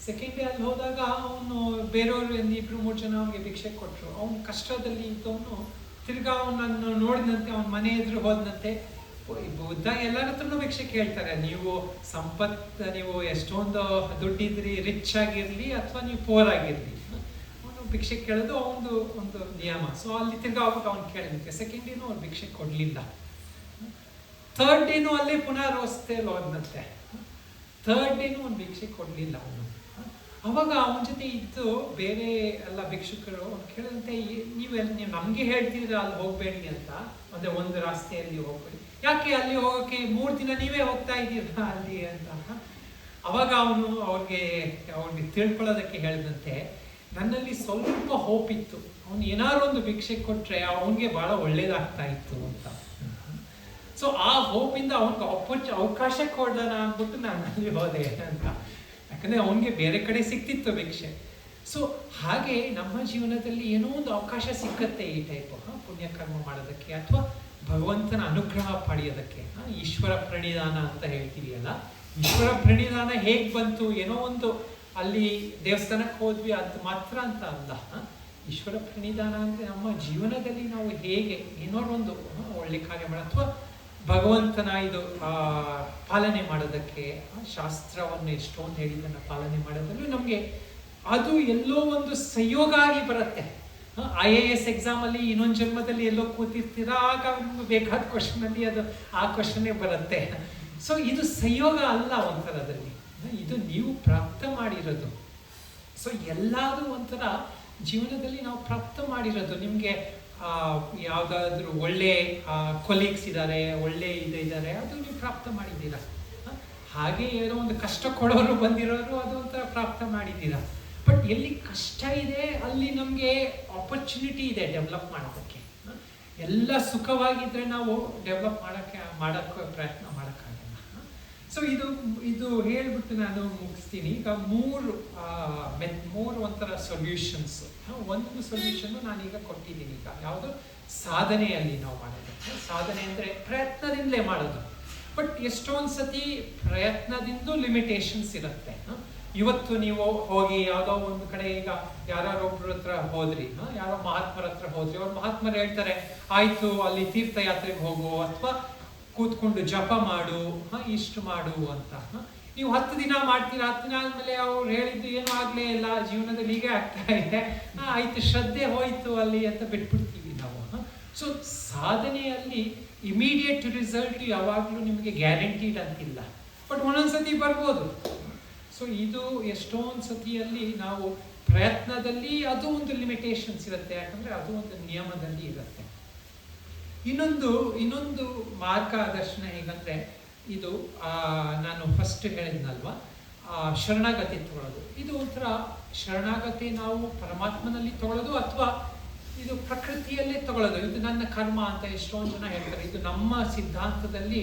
ಸೆಕೆಂಡ್ ಡೇ ಅಲ್ಲಿ ಹೋದಾಗ ಅವನು ಬೇರೆಯವರು 2-3 ಜನ ಅವನಿಗೆ ಭಿಕ್ಷೆ ಕೊಟ್ಟರು. ಅವನು ಕಷ್ಟದಲ್ಲಿ ಇದ್ದವನು ತಿರ್ಗಾ ಅವನನ್ನು ನೋಡಿದಂತೆ ಅವನ ಮನೆ ಎದುರು ಹೋದಂತೆ. ಬುದ್ಧ ಎಲ್ಲರ ಹತ್ರನೂ ಭಿಕ್ಷೆ ಕೇಳ್ತಾರೆ. ನೀವು ನೀವು ಎಷ್ಟೊಂದು ದುಡ್ಡಿದ್ರಿ, ರಿಚ್ ಆಗಿರಲಿ ಅಥವಾ ನೀವು ಪೋರ್ ಆಗಿರಲಿ, ಅವನು ಭಿಕ್ಷೆ ಕೇಳೋದು ಒಂದು ನಿಯಮ. ಸೊ ಅಲ್ಲಿ ತಿರ್ಗಾ ಹೋಗ್ಬಿಟ್ಟು ಅವ್ನು ಕೇಳಿದಂತೆ. ಸೆಕೆಂಡ್ ಡೇನು ಅವ್ರು ಭಿಕ್ಷೆ ಕೊಡಲಿಲ್ಲ. ಥರ್ಡ್ ಡೇನು ಅಲ್ಲೇ ಪುನಃ ರಸ್ತೆಯಲ್ಲಿ ಹೋದಂತೆ. ಥರ್ಡ್ ಡೇನು ಅವ್ನು ಭಿಕ್ಷೆ ಕೊಡಲಿಲ್ಲ ಅವನು. ಅವಾಗ ಅವನ ಜೊತೆ ಇದ್ದು ಬೇರೆ ಎಲ್ಲ ಭಿಕ್ಷುಕರು ಅವ್ನು ಕೇಳಿದಂತೆ, ನೀವು ನಮಗೆ ಹೇಳ್ತಿದ್ರೆ ಅಲ್ಲಿ ಹೋಗಬೇಡಿ ಅಂತ, ಒಂದು ರಸ್ತೆಯಲ್ಲಿ ಹೋಗ್ಬೇಡಿ, ಯಾಕೆ ಅಲ್ಲಿ ಹೋಗೋಕ್ಕೆ 3 ದಿನ ನೀವೇ ಹೋಗ್ತಾ ಇದ್ದೀರಾ ಅಲ್ಲಿ ಅಂತ. ಅವಾಗ ಅವ್ರಿಗೆ ತಿಳ್ಕೊಳ್ಳೋದಕ್ಕೆ ಹೇಳಿದಂತೆ, ನನ್ನಲ್ಲಿ ಸ್ವಲ್ಪ ಹೋಪ್ ಇತ್ತು, ಅವನು ಏನಾದ್ರು ಒಂದು ಭಿಕ್ಷೆ ಕೊಟ್ಟರೆ ಅವನಿಗೆ ಭಾಳ ಒಳ್ಳೇದಾಗ್ತಾ ಇತ್ತು ಅಂತ. ಸೊ ಆ ಹೋಪಿಂದ ಅವನಿಗೆ ಅವಕಾಶ ಕೊಡೋಣ ಅಂದ್ಬಿಟ್ಟು ನಾನು ಅಲ್ಲಿ ಹೋದೆ ಅಂತ. ಯಾಕಂದರೆ ಅವನಿಗೆ ಬೇರೆ ಕಡೆ ಸಿಕ್ತಿತ್ತು ಭಿಕ್ಷೆ. ಸೊ ಹಾಗೆ ನಮ್ಮ ಜೀವನದಲ್ಲಿ ಏನೋ ಒಂದು ಅವಕಾಶ ಸಿಕ್ಕತ್ತೆ ಈ ಟೈಪು ಪುಣ್ಯಕರ್ಮ ಮಾಡೋದಕ್ಕೆ ಅಥವಾ ಭಗವಂತನ ಅನುಗ್ರಹ ಪಡೆಯೋದಕ್ಕೆ. ಈಶ್ವರ ಪ್ರಣಿಧಾನ ಅಂತ ಹೇಳ್ತೀವಿ ಅಲ್ಲ, ಈಶ್ವರ ಪ್ರಣಿಧಾನ ಹೇಗೆ ಬಂತು? ಏನೋ ಒಂದು ಅಲ್ಲಿ ದೇವಸ್ಥಾನಕ್ಕೆ ಹೋದ್ವಿ ಅದು ಮಾತ್ರ ಅಂತ ಅಲ್ಲ. ಈಶ್ವರ ಪ್ರಣಿಧಾನ ಅಂದರೆ ನಮ್ಮ ಜೀವನದಲ್ಲಿ ನಾವು ಹೇಗೆ ಏನೋ ಒಂದು ಒಳ್ಳೆ ಕಾರ್ಯ ಮಾಡೋದು ಅಥವಾ ಭಗವಂತನ ಇದು ಪಾಲನೆ ಮಾಡೋದಕ್ಕೆ, ಶಾಸ್ತ್ರವನ್ನು ಎಷ್ಟೊಂದು ಹೇಳಿದ್ದನ್ನು ಪಾಲನೆ ಮಾಡೋದ್ರಲ್ಲೂ ನಮಗೆ ಅದು ಎಲ್ಲೋ ಒಂದು ಸಂಯೋಗ ಆಗಿ ಬರುತ್ತೆ. IAS ಎಕ್ಸಾಮಲ್ಲಿ ಇನ್ನೊಂದು ಜನ್ಮದಲ್ಲಿ ಎಲ್ಲೋ ಕೂತಿರ್ತೀರ, ಆಗ ಬೇಕಾದ ಕ್ವಶನಲ್ಲಿ ಅದು ಆ ಕ್ವಶನ್ನೇ ಬರುತ್ತೆ. ಸೊ ಇದು ಸಂಯೋಗ ಅಲ್ಲ ಒಂಥರದಲ್ಲಿ, ಇದು ನೀವು ಪ್ರಾಪ್ತ ಮಾಡಿರೋದು. ಸೊ ಎಲ್ಲಾದರೂ ಒಂಥರ ಜೀವನದಲ್ಲಿ ನಾವು ಪ್ರಾಪ್ತ ಮಾಡಿರೋದು. ನಿಮಗೆ ಯಾವುದಾದ್ರೂ ಒಳ್ಳೆ ಕೊಲೀಗ್ಸ್ ಇದ್ದಾರೆ, ಒಳ್ಳೆ ಇದ್ದಾರೆ, ಅದು ನೀವು ಪ್ರಾಪ್ತ ಮಾಡಿದ್ದೀರಾ. ಹಾಗೆ ಏನೋ ಒಂದು ಕಷ್ಟ ಕೊಡೋರು ಬಂದಿರೋರು ಅದು ಒಂಥರ ಪ್ರಾಪ್ತ ಮಾಡಿದ್ದೀರಾ. ಬಟ್ ಎಲ್ಲಿ ಕಷ್ಟ ಇದೆ ಅಲ್ಲಿ ನಮಗೆ ಆಪರ್ಚುನಿಟಿ ಇದೆ ಡೆವಲಪ್ ಮಾಡೋದಕ್ಕೆ. ಎಲ್ಲ ಸುಖವಾಗಿದ್ದರೆ ನಾವು ಡೆವಲಪ್ ಮಾಡೋಕ್ಕೆ ಪ್ರಯತ್ನ ಮಾಡೋಕ್ಕಾಗಲ್ಲ. ಸೊ ಇದು ಹೇಳ್ಬಿಟ್ಟು ನಾನು ಮುಗಿಸ್ತೀನಿ. ಈಗ ಮೂರು ಒಂಥರ ಸೊಲ್ಯೂಷನ್ಸ್. ಒಂದು ಸೊಲ್ಯೂಷನ್ನು ನಾನೀಗ ಕೊಟ್ಟಿದ್ದೀನಿ. ಈಗ ಯಾವುದು? ಸಾಧನೆಯಲ್ಲಿ ನಾವು ಮಾಡೋದು. ಸಾಧನೆ ಅಂದರೆ ಪ್ರಯತ್ನದಿಂದಲೇ ಮಾಡೋದು. ಬಟ್ ಎಷ್ಟೊಂದು ಸತಿ ಪ್ರಯತ್ನದಿಂದ ಲಿಮಿಟೇಷನ್ಸ್ ಇರುತ್ತೆ. ಇವತ್ತು ನೀವು ಹೋಗಿ ಯಾವುದೋ ಒಂದು ಕಡೆ, ಈಗ ಯಾರೊಬ್ಬರ ಹತ್ರ ಹೋದ್ರಿ, ಯಾರೋ ಮಹಾತ್ಮರ ಹತ್ರ ಹೋದ್ರಿ, ಅವ್ರು ಮಹಾತ್ಮರು ಹೇಳ್ತಾರೆ, ಆಯಿತು ಅಲ್ಲಿ ತೀರ್ಥಯಾತ್ರೆಗೆ ಹೋಗು ಅಥವಾ ಕೂತ್ಕೊಂಡು ಜಪ ಮಾಡು, ಇಷ್ಟು ಮಾಡು ಅಂತ. ನೀವು 10 ದಿನ ಮಾಡ್ತೀರಾ, 10 ದಿನ ಆದಮೇಲೆ ಅವ್ರು ಹೇಳಿದ್ದು ಏನೂ ಆಗಲೇ ಇಲ್ಲ, ಜೀವನದಲ್ಲಿ ಹೀಗೆ ಆಗ್ತಾ ಇದೆ, ಆಯಿತು ಶ್ರದ್ಧೆ ಹೋಯಿತು ಅಲ್ಲಿ ಅಂತ ಬಿಟ್ಬಿಡ್ತೀವಿ ನಾವು. ಸೊ ಸಾಧನೆಯಲ್ಲಿ ಇಮಿಡಿಯೇಟ್ ರಿಸಲ್ಟ್ ಯಾವಾಗಲೂ ನಿಮಗೆ ಗ್ಯಾರಂಟೀಡ್ ಅಂತಿಲ್ಲ, ಬಟ್ ಒಂದೊಂದು ಸತಿ ಬರ್ಬೋದು. ಸೊ ಇದು ಎಷ್ಟೊಂದು ಸತಿಯಲ್ಲಿ ನಾವು ಪ್ರಯತ್ನದಲ್ಲಿ ಅದು ಒಂದು ಲಿಮಿಟೇಷನ್ಸ್ ಇರುತ್ತೆ, ಯಾಕಂದ್ರೆ ಅದು ಒಂದು ನಿಯಮದಲ್ಲಿ ಇರುತ್ತೆ. ಇನ್ನೊಂದು ಮಾರ್ಗದರ್ಶನ ಹೇಗಂದ್ರೆ, ಇದು ನಾನು ಫಸ್ಟ್ ಹೇಳಿದ್ನಲ್ವಾ, ಶರಣಾಗತಿ ತಗೊಳ್ಳೋದು. ಇದು ಒಂಥರ ಶರಣಾಗತಿ ನಾವು ಪರಮಾತ್ಮನಲ್ಲಿ ತಗೊಳ್ಳೋದು ಅಥವಾ ಇದು ಪ್ರಕೃತಿಯಲ್ಲೇ ತಗೊಳ್ಳೋದು. ಇದು ನನ್ನ ಕರ್ಮ ಅಂತ ಎಷ್ಟೊಂದು ಜನ ಹೇಳ್ತಾರೆ. ಇದು ನಮ್ಮ ಸಿದ್ಧಾಂತದಲ್ಲಿ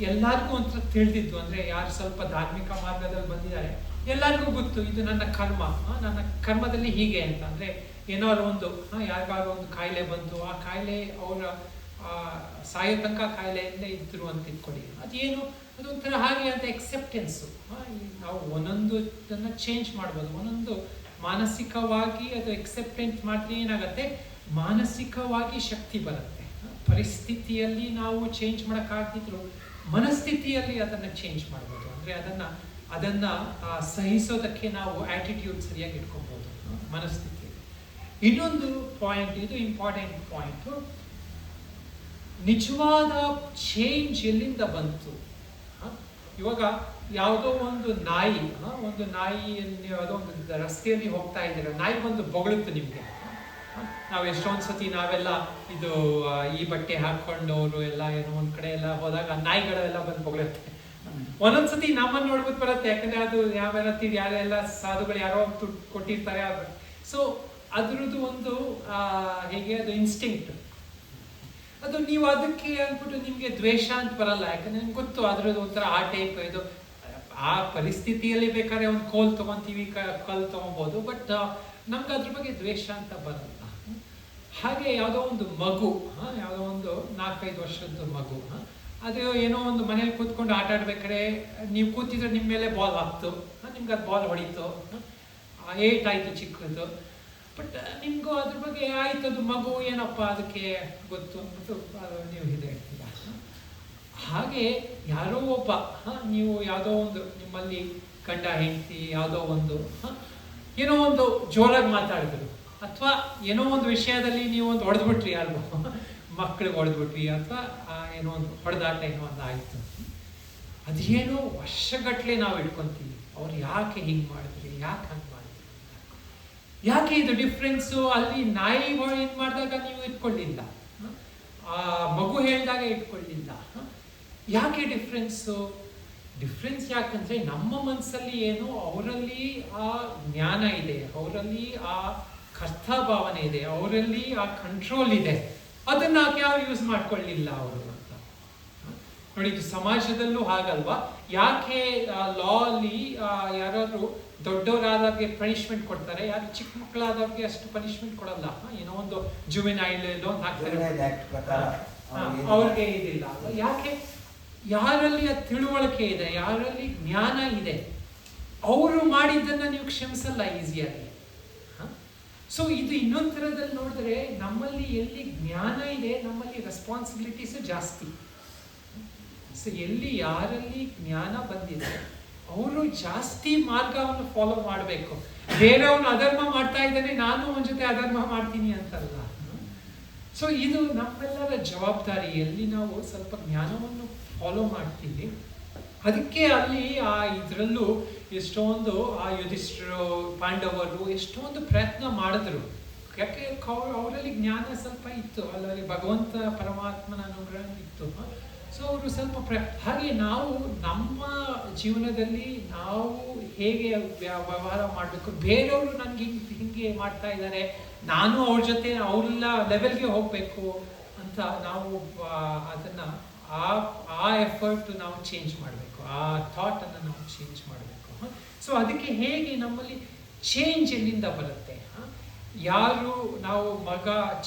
ಎಲ್ಲರಿಗೂ ಒಂಥರ ತಿಳಿದಿದ್ದು, ಅಂದ್ರೆ ಯಾರು ಸ್ವಲ್ಪ ಧಾರ್ಮಿಕ ಮಾರ್ಗದಲ್ಲಿ ಬಂದಿದ್ದಾರೆ ಎಲ್ಲರಿಗೂ ಗೊತ್ತು ಇದು ನನ್ನ ಕರ್ಮ, ನನ್ನ ಕರ್ಮದಲ್ಲಿ ಹೀಗೆ ಅಂತ. ಅಂದ್ರೆ ಏನಾದ್ರು ಒಂದು ಯಾರಿಗಾದ್ರು ಒಂದು ಕಾಯಿಲೆ ಬಂತು, ಆ ಕಾಯಿಲೆ ಅವರ ಸಾಯೋ ತನಕ ಕಾಯಿಲೆಯಲ್ಲೇ ಇದ್ರು ಅಂತ ಇಟ್ಕೊಳ್ಳಿ, ಅದೇನು ಅದೊಂಥರ ಹಾಗೆ ಅಂತ ಎಕ್ಸೆಪ್ಟೆನ್ಸು. ನಾವು ಒಂದೊಂದು ಚೇಂಜ್ ಮಾಡ್ಬೋದು, ಒಂದೊಂದು ಮಾನಸಿಕವಾಗಿ ಅದು ಎಕ್ಸೆಪ್ಟೆನ್ಸ್ ಮಾಡಿದ್ರೆ ಏನಾಗುತ್ತೆ, ಮಾನಸಿಕವಾಗಿ ಶಕ್ತಿ ಬರುತ್ತೆ. ಪರಿಸ್ಥಿತಿಯಲ್ಲಿ ನಾವು ಚೇಂಜ್ ಮಾಡೋಕ್ಕಾಗ್ತಿದ್ರು ಮನಸ್ಥಿತಿಯಲ್ಲಿ ಅದನ್ನು ಚೇಂಜ್ ಮಾಡ್ಬೋದು. ಅಂದರೆ ಅದನ್ನು ಸಹಿಸೋದಕ್ಕೆ ನಾವು ಆಟಿಟ್ಯೂಡ್ ಸರಿಯಾಗಿ ಇಟ್ಕೊಬೋದು ಮನಸ್ಥಿತಿಯಲ್ಲಿ. ಇನ್ನೊಂದು ಪಾಯಿಂಟ್, ಇದು ಇಂಪಾರ್ಟೆಂಟ್ ಪಾಯಿಂಟು, ನಿಜವಾದ ಚೇಂಜ್ ಎಲ್ಲಿಂದ ಬಂತು. ಇವಾಗ ಯಾವುದೋ ಒಂದು ನಾಯಿಯಲ್ಲಿ ಯಾವುದೋ ಒಂದು ರಸ್ತೆಯಲ್ಲಿ ಹೋಗ್ತಾ ಇದ್ದೀರ, ನಾಯಿ ಬಂದು ಬೊಗಳುತ್ತೆ ನಿಮಗೆ. ನಾವು ಎಷ್ಟೊಂದು ಸತಿ ನಾವೆಲ್ಲ ಇದು ಈ ಬಟ್ಟೆ ಹಾಕೊಂಡವರು ಎಲ್ಲ ಏನೋ ಒಂದ್ ಕಡೆ ಎಲ್ಲ ಹೋದಾಗ ನಾಯಿಗಳೆಲ್ಲ ಬಂದು ಬೊಗಳುತ್ತೆ. ಒಂದೊಂದ್ಸತಿ ನಮ್ಮನ್ನು ನೋಡ್ಬಿಟ್ಟು ಬರುತ್ತೆ, ಯಾಕಂದ್ರೆ ಅದು ಯಾರೆಲ್ಲ ಸಾಧುಗಳು ಯಾರೋ ದುಡ್ಡು ಕೊಟ್ಟಿರ್ತಾರೆ. ಸೊ ಅದ್ರದ್ದು ಒಂದು ಹೇಗೆ ಅದು ಇನ್ಸ್ಟಿಂಕ್ಟ್, ಅದು ನೀವು ಅದಕ್ಕೆ ಅಂದ್ಬಿಟ್ಟು ನಿಮ್ಗೆ ದ್ವೇಷ ಅಂತ ಬರಲ್ಲ, ಯಾಕಂದ್ರೆ ನಿಮ್ಗೆ ಗೊತ್ತು ಅದ್ರದ್ದು ಒಂಥರ ಆ ಟೈಪ್. ಇದು ಆ ಪರಿಸ್ಥಿತಿಯಲ್ಲಿ ಬೇಕಾದ್ರೆ ಒಂದು ಕೋಲ್ ತಗೊಂತೀವಿ, ಕಲ್ಲು ತಗೊಬೋದು, ಬಟ್ ನಮ್ಗೆ ಅದ್ರ ಬಗ್ಗೆ ದ್ವೇಷ ಅಂತ ಬರಲ್ಲ. ಹಾಗೆ ಯಾವುದೋ ಒಂದು ಮಗು, ಯಾವುದೋ ಒಂದು 4-5 ವರ್ಷದ ಮಗು, ಅದು ಏನೋ ಒಂದು ಮನೇಲಿ ಕೂತ್ಕೊಂಡು ಆಟ ಆಡ್ಬೇಕಾದ್ರೆ ನೀವು ಕೂತಿದ್ರೆ ನಿಮ್ಮ ಮೇಲೆ ಬಾಲ್ ಹಾಕ್ತು, ನಿಮ್ಗೆ ಅದು ಬಾಲ್ ಹೊಡಿತು, ಏಟಾಯ್ತು ಚಿಕ್ಕದು, ಬಟ್ ನಿಮಗೂ ಅದ್ರ ಬಗ್ಗೆ ಆಯ್ತು, ಅದು ಮಗು ಏನಪ್ಪ ಅದಕ್ಕೆ ಗೊತ್ತು ಅಂದ್ಬಿಟ್ಟು ನೀವು ಇದು ಹೇಳ್ತೀರ. ಹಾಗೆ ಯಾರೋ ಒಬ್ಬ ನೀವು ಯಾವುದೋ ಒಂದು ನಿಮ್ಮಲ್ಲಿ ಗಂಡ ಹೆಂಡತಿ ಯಾವುದೋ ಒಂದು ಏನೋ ಒಂದು ಜೋರಾಗಿ ಮಾತಾಡಿದ್ರು, ಅಥವಾ ಏನೋ ಒಂದು ವಿಷಯದಲ್ಲಿ ನೀವು ಒಂದು ಹೊಡೆದ್ಬಿಟ್ರಿ, ಯಾರಿಗೂ ಮಕ್ಕಳಿಗೆ ಹೊಡೆದ್ಬಿಟ್ರಿ, ಅಥವಾ ಏನೋ ಒಂದು ಹೊಡೆದಾಟ ಏನೋ ಒಂದು ಆಯಿತು. ಅದೇನೋ ವರ್ಷಗಟ್ಟಲೆ ನಾವು ಇಟ್ಕೊತೀವಿ, ಅವ್ರು ಯಾಕೆ ಹಿಂಗೆ ಮಾಡಿದ್ರಿ, ಯಾಕೆ ಹಂಗೆ ಮಾಡಿದ್ರಿ, ಯಾಕೆ ಇದು ಡಿಫ್ರೆನ್ಸು. ಅಲ್ಲಿ ನಾಯಿ ಇದು ಮಾಡಿದಾಗ ನೀವು ಇಟ್ಕೊಳ್ಳಿಲ್ಲ, ಆ ಮಗು ಹೇಳಿದಾಗ ಇಟ್ಕೊಳ್ಳಿಲ್ಲ. ಯಾಕೆ ಡಿಫ್ರೆನ್ಸ್ ಯಾಕಂದ್ರೆ ನಮ್ಮ ಮನಸ್ಸಲ್ಲಿ ಏನು, ಅವರಲ್ಲಿ ಆ ಜ್ಞಾನ ಇದೆ, ಅವರಲ್ಲಿ ಆ ಕರ್ತಭಾವನೆ ಇದೆ, ಅವರಲ್ಲಿ ಆ ಕಂಟ್ರೋಲ್ ಇದೆ, ಅದನ್ನ ಯಾರು ಯೂಸ್ ಮಾಡ್ಕೊಳ್ಳಿಲ್ಲ ಅವರು ಅಂತ ನೋಡಿ. ಇದು ಸಮಾಜದಲ್ಲೂ ಹಾಗಲ್ವಾ, ಯಾಕೆ ಲಾ ಅಲ್ಲಿ ಯಾರಾದ್ರು ದೊಡ್ಡವರಾದವ್ರಿಗೆ ಪನಿಷ್ಮೆಂಟ್ ಕೊಡ್ತಾರೆ, ಯಾರು ಚಿಕ್ಕ ಮಕ್ಕಳಾದವ್ರಿಗೆ ಅಷ್ಟು ಪನಿಷ್ಮೆಂಟ್ ಕೊಡಲ್ಲ. ಏನೋ ಒಂದು ಜುವೆನೈಲ್ ಲೋನ್ ಹಾಕ್ತಾರೆ, ಅವ್ರಿಗೆ ಇದಿಲ್ಲ. ಯಾಕೆ, ಯಾರಲ್ಲಿ ಆ ತಿಳುವಳಿಕೆ ಇದೆ, ಯಾರಲ್ಲಿ ಜ್ಞಾನ ಇದೆ, ಅವರು ಮಾಡಿದ್ದನ್ನ ನೀವು ಕ್ಷಮಿಸಲ್ಲ ಈಸಿಯಾಗಿ. ಸೊ ಇದು ಇನ್ನೊಂದು ಥರದಲ್ಲಿ ನೋಡಿದ್ರೆ, ನಮ್ಮಲ್ಲಿ ಎಲ್ಲಿ ಜ್ಞಾನ ಇದೆ ನಮ್ಮಲ್ಲಿ ರೆಸ್ಪಾನ್ಸಿಬಿಲಿಟೀಸು ಜಾಸ್ತಿ. ಸೊ ಎಲ್ಲಿ ಯಾರಲ್ಲಿ ಜ್ಞಾನ ಬಂದಿದೆ ಅವರು ಜಾಸ್ತಿ ಮಾರ್ಗವನ್ನು ಫಾಲೋ ಮಾಡಬೇಕು. ಬೇರೆಯವನು ಅಧರ್ಮ ಮಾಡ್ತಾ ಇದ್ದಾನೆ, ನಾನು ಅವನ ಜೊತೆ ಅಧರ್ಮ ಮಾಡ್ತೀನಿ ಅಂತಲ್ಲ. ಸೊ ಇದು ನಮ್ಮೆಲ್ಲರ ಜವಾಬ್ದಾರಿ, ಎಲ್ಲಿ ನಾವು ಸ್ವಲ್ಪ ಜ್ಞಾನವನ್ನು ಫಾಲೋ ಮಾಡ್ತೀವಿ. ಅದಕ್ಕೆ ಅಲ್ಲಿ ಇದರಲ್ಲೂ ಎಷ್ಟೊಂದು ಯುಧಿಷ್ಠಿರು, ಪಾಂಡವರು ಎಷ್ಟೊಂದು ಪ್ರಯತ್ನ ಮಾಡಿದ್ರು. ಯಾಕೆ ಅವರಲ್ಲಿ ಜ್ಞಾನ ಸ್ವಲ್ಪ ಇತ್ತು, ಅಲ್ಲಲ್ಲಿ ಭಗವಂತ ಪರಮಾತ್ಮನ ಅನುಗ್ರಹ ಇತ್ತು. ಸೊ ಅವರು ಸ್ವಲ್ಪ ಹಾಗೆ ನಾವು ನಮ್ಮ ಜೀವನದಲ್ಲಿ ನಾವು ಹೇಗೆ ವ್ಯವಹಾರ ಮಾಡಬೇಕು, ಬೇರೆಯವರು ನನಗೆ ಹಿಂಗೆ ಮಾಡ್ತಾ ಇದ್ದಾರೆ, ನಾನು ಅವ್ರ ಜೊತೆ ಅವ್ರೆಲ್ಲ ಲೆವೆಲ್ಗೆ ಹೋಗಬೇಕು ಅಂತ ನಾವು ಅದನ್ನು ಆ ಎಫರ್ಟ್ ನಾವು ಚೇಂಜ್ ಮಾಡಬೇಕು, ಆ ಥಾಟನ್ನು ನಾವು ಚೇಂಜ್ ಮಾಡಬೇಕು. ಸೊ ಅದಕ್ಕೆ ಹೇಗೆ ನಮ್ಮಲ್ಲಿ ಚೇಂಜ್ ಎಲ್ಲಿಂದ ಬರುತ್ತೆ. ಯಾರು ನಾವು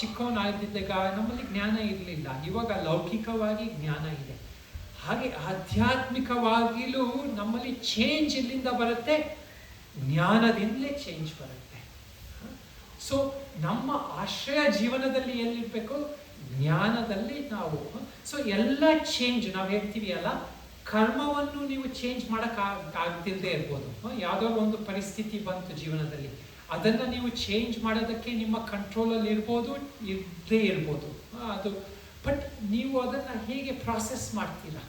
ಚಿಕ್ಕವನಾಗಿದ್ದಾಗ ನಮ್ಮಲ್ಲಿ ಜ್ಞಾನ ಇರಲಿಲ್ಲ, ಇವಾಗ ಲೌಕಿಕವಾಗಿ ಜ್ಞಾನ ಇದೆ. ಹಾಗೆ ಆಧ್ಯಾತ್ಮಿಕವಾಗಿಲೂ ನಮ್ಮಲ್ಲಿ ಚೇಂಜ್ ಎಲ್ಲಿಂದ ಬರುತ್ತೆ, ಜ್ಞಾನದಿಂದಲೇ ಚೇಂಜ್ ಬರುತ್ತೆ. ಸೊ ನಮ್ಮ ಆಶ್ರಯ ಜೀವನದಲ್ಲಿ ಎಲ್ಲಿರ್ಬೇಕು, ಜ್ಞಾನದಲ್ಲಿ ನಾವು. ಸೊ ಎಲ್ಲ ಚೇಂಜ್ ನಾವು ಹೇಳ್ತೀವಿ ಅಲ್ಲ, ಕರ್ಮವನ್ನು ನೀವು ಚೇಂಜ್ ಆಗ್ತಿಲ್ದೇ ಇರ್ಬೋದು. ಯಾವುದೋ ಒಂದು ಪರಿಸ್ಥಿತಿ ಬಂತು ಜೀವನದಲ್ಲಿ, ಅದನ್ನು ನೀವು ಚೇಂಜ್ ಮಾಡೋದಕ್ಕೆ ನಿಮ್ಮ ಕಂಟ್ರೋಲಲ್ಲಿ ಇರ್ಬೋದು, ಇರದೇ ಇರ್ಬೋದು ಅದು. ಬಟ್ ನೀವು ಅದನ್ನು ಹೇಗೆ ಪ್ರಾಸೆಸ್ ಮಾಡ್ತೀರಾ,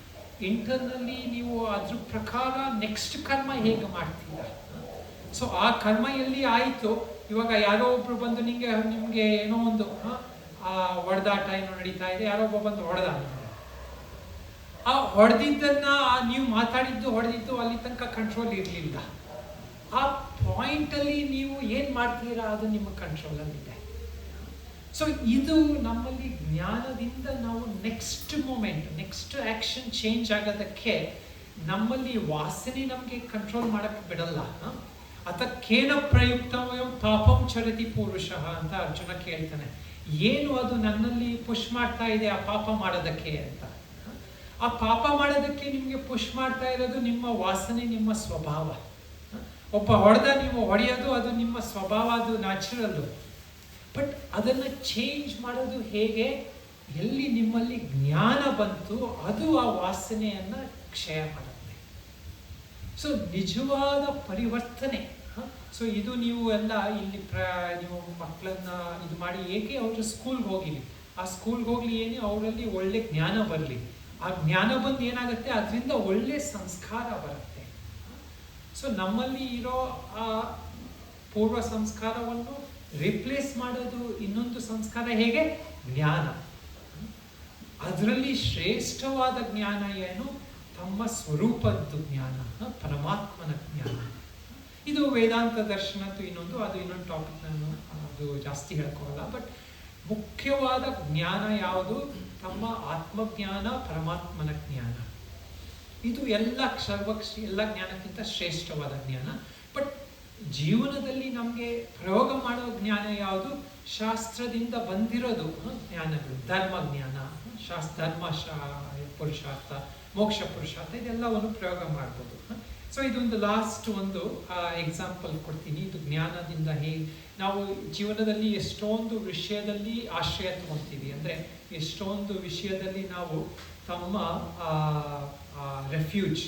ಇಂಟರ್ನಲ್ಲಿ ನೀವು ಅದ್ರ ಪ್ರಕಾರ ನೆಕ್ಸ್ಟ್ ಕರ್ಮ ಹೇಗೆ ಮಾಡ್ತೀರಾ. ಸೊ ಆ ಕರ್ಮ ಎಲ್ಲಿ ಆಯಿತು, ಇವಾಗ ಯಾರೋ ಒಬ್ರು ಬಂದು ನಿಮಗೆ ಏನೋ ಒಂದು ಹೊಡೆದಾಟ ಏನೋ ನಡೀತಾ ಇದೆ, ಯಾರೋ ಒಬ್ಬ ಬಂದು ಹೊಡೆದ, ಆ ಹೊಡೆದಿದ್ದನ್ನ ನೀವು ಮಾತಾಡಿದ್ದು ಹೊಡೆದಿದ್ದು ಅಲ್ಲಿ ತನಕ ಕಂಟ್ರೋಲ್ ಇರಲಿಲ್ಲ. ಆ ಪಾಯಿಂಟಲ್ಲಿ ನೀವು ಏನು ಮಾಡ್ತೀರಾ ಅದು ನಿಮ್ಮ ಕಂಟ್ರೋಲಲ್ಲಿದೆ. ಸೊ ಇದು ನಮ್ಮಲ್ಲಿ ಜ್ಞಾನದಿಂದ ನಾವು next moment, next action change ಆಗೋದಕ್ಕೆ ನಮ್ಮಲ್ಲಿ ವಾಸನೆ ನಮಗೆ ಕಂಟ್ರೋಲ್ ಮಾಡೋಕ್ಕೆ ಬಿಡಲ್ಲ. ಅದಕ್ಕೇನ ಪ್ರಯುಕ್ತವಯಂ ಪಾಪಂ ಚರತಿ ಪುರುಷಃ ಅಂತ ಅರ್ಜುನ ಕೇಳ್ತಾನೆ. ಏನು ಅದು ನನ್ನಲ್ಲಿ ಪುಷ್ ಮಾಡ್ತಾ ಇದೆ ಆ ಪಾಪ ಮಾಡೋದಕ್ಕೆ ಅಂತ. ಆ ಪಾಪ ಮಾಡೋದಕ್ಕೆ ನಿಮಗೆ ಪುಷ್ ಮಾಡ್ತಾ ಇರೋದು ನಿಮ್ಮ ವಾಸನೆ, ನಿಮ್ಮ ಸ್ವಭಾವ. ಒಬ್ಬ ನೀವು ಹೊಡೆಯೋದು ಅದು ನಿಮ್ಮ ಸ್ವಭಾವ, ಅದು ನ್ಯಾಚುರಲ್ಲು. ಬಟ್ ಅದನ್ನು ಚೇಂಜ್ ಮಾಡೋದು ಹೇಗೆ? ಎಲ್ಲಿ ನಿಮ್ಮಲ್ಲಿ ಜ್ಞಾನ ಬಂತು ಅದು ಆ ವಾಸನೆಯನ್ನು ಕ್ಷಯ ಮಾಡುತ್ತೆ. ಸೊ ನಿಜವಾದ ಪರಿವರ್ತನೆ. ಸೊ ಇದು ನೀವು ಎಲ್ಲ ಇಲ್ಲಿ ನೀವು ಮಕ್ಕಳನ್ನ ಇದು ಮಾಡಿ, ಏಕೆ ಅವರು ಸ್ಕೂಲ್ಗೆ ಹೋಗಿಲಿ, ಆ ಸ್ಕೂಲ್ಗೆ ಹೋಗ್ಲಿ ಏನೇ ಅವರಲ್ಲಿ ಒಳ್ಳೆ ಜ್ಞಾನ ಬರಲಿ. ಆ ಜ್ಞಾನ ಬಂದು ಏನಾಗುತ್ತೆ, ಅದರಿಂದ ಒಳ್ಳೆ ಸಂಸ್ಕಾರ ಬರುತ್ತೆ. ಸೊ ನಮ್ಮಲ್ಲಿ ಇರೋ ಆ ಪೂರ್ವ ಸಂಸ್ಕಾರವನ್ನು ರಿಪ್ಲೇಸ್ ಮಾಡೋದು ಇನ್ನೊಂದು ಸಂಸ್ಕಾರ. ಹೇಗೆ? ಜ್ಞಾನ. ಅದರಲ್ಲಿ ಶ್ರೇಷ್ಠವಾದ ಜ್ಞಾನ ಏನು? ತಮ್ಮ ಸ್ವರೂಪದ್ದು ಜ್ಞಾನ, ಪರಮಾತ್ಮನ ಜ್ಞಾನ. ಇದು ವೇದಾಂತ ದರ್ಶನದ್ದು ಇನ್ನೊಂದು ಟಾಪಿಕ್, ನಾನು ಅದು ಜಾಸ್ತಿ ಹೇಳ್ಕೊಳ್ಳಲ್ಲ. ಬಟ್ ಮುಖ್ಯವಾದ ಜ್ಞಾನ ಯಾವುದು? ತಮ್ಮ ಆತ್ಮಜ್ಞಾನ, ಪರಮಾತ್ಮನ ಜ್ಞಾನ. ಇದು ಎಲ್ಲ ಜ್ಞಾನಕ್ಕಿಂತ ಶ್ರೇಷ್ಠವಾದ ಜ್ಞಾನ. ಬಟ್ ಜೀವನದಲ್ಲಿ ನಮಗೆ ಪ್ರಯೋಗ ಮಾಡೋ ಜ್ಞಾನ ಯಾವುದು? ಶಾಸ್ತ್ರದಿಂದ ಬಂದಿರೋದು ಜ್ಞಾನಗಳು, ಧರ್ಮಜ್ಞಾನ, ಧರ್ಮ ಪುರುಷಾರ್ಥ, ಮೋಕ್ಷ ಪುರುಷಾರ್ಥ, ಇದೆಲ್ಲವನ್ನು ಪ್ರಯೋಗ ಮಾಡ್ಬೋದು. ಸೊ ಇದೊಂದು ಲಾಸ್ಟ್ ಒಂದು ಎಕ್ಸಾಂಪಲ್ ಕೊಡ್ತೀನಿ. ಇದು ಜ್ಞಾನದಿಂದ ಹೇಗೆ ನಾವು ಜೀವನದಲ್ಲಿ ಎಷ್ಟೊಂದು ವಿಷಯದಲ್ಲಿ ಆಶ್ರಯ ತಗೊತೀವಿ, ಅಂದರೆ ಎಷ್ಟೊಂದು ವಿಷಯದಲ್ಲಿ ನಾವು ತಮ್ಮ ರೆಫ್ಯೂಜ್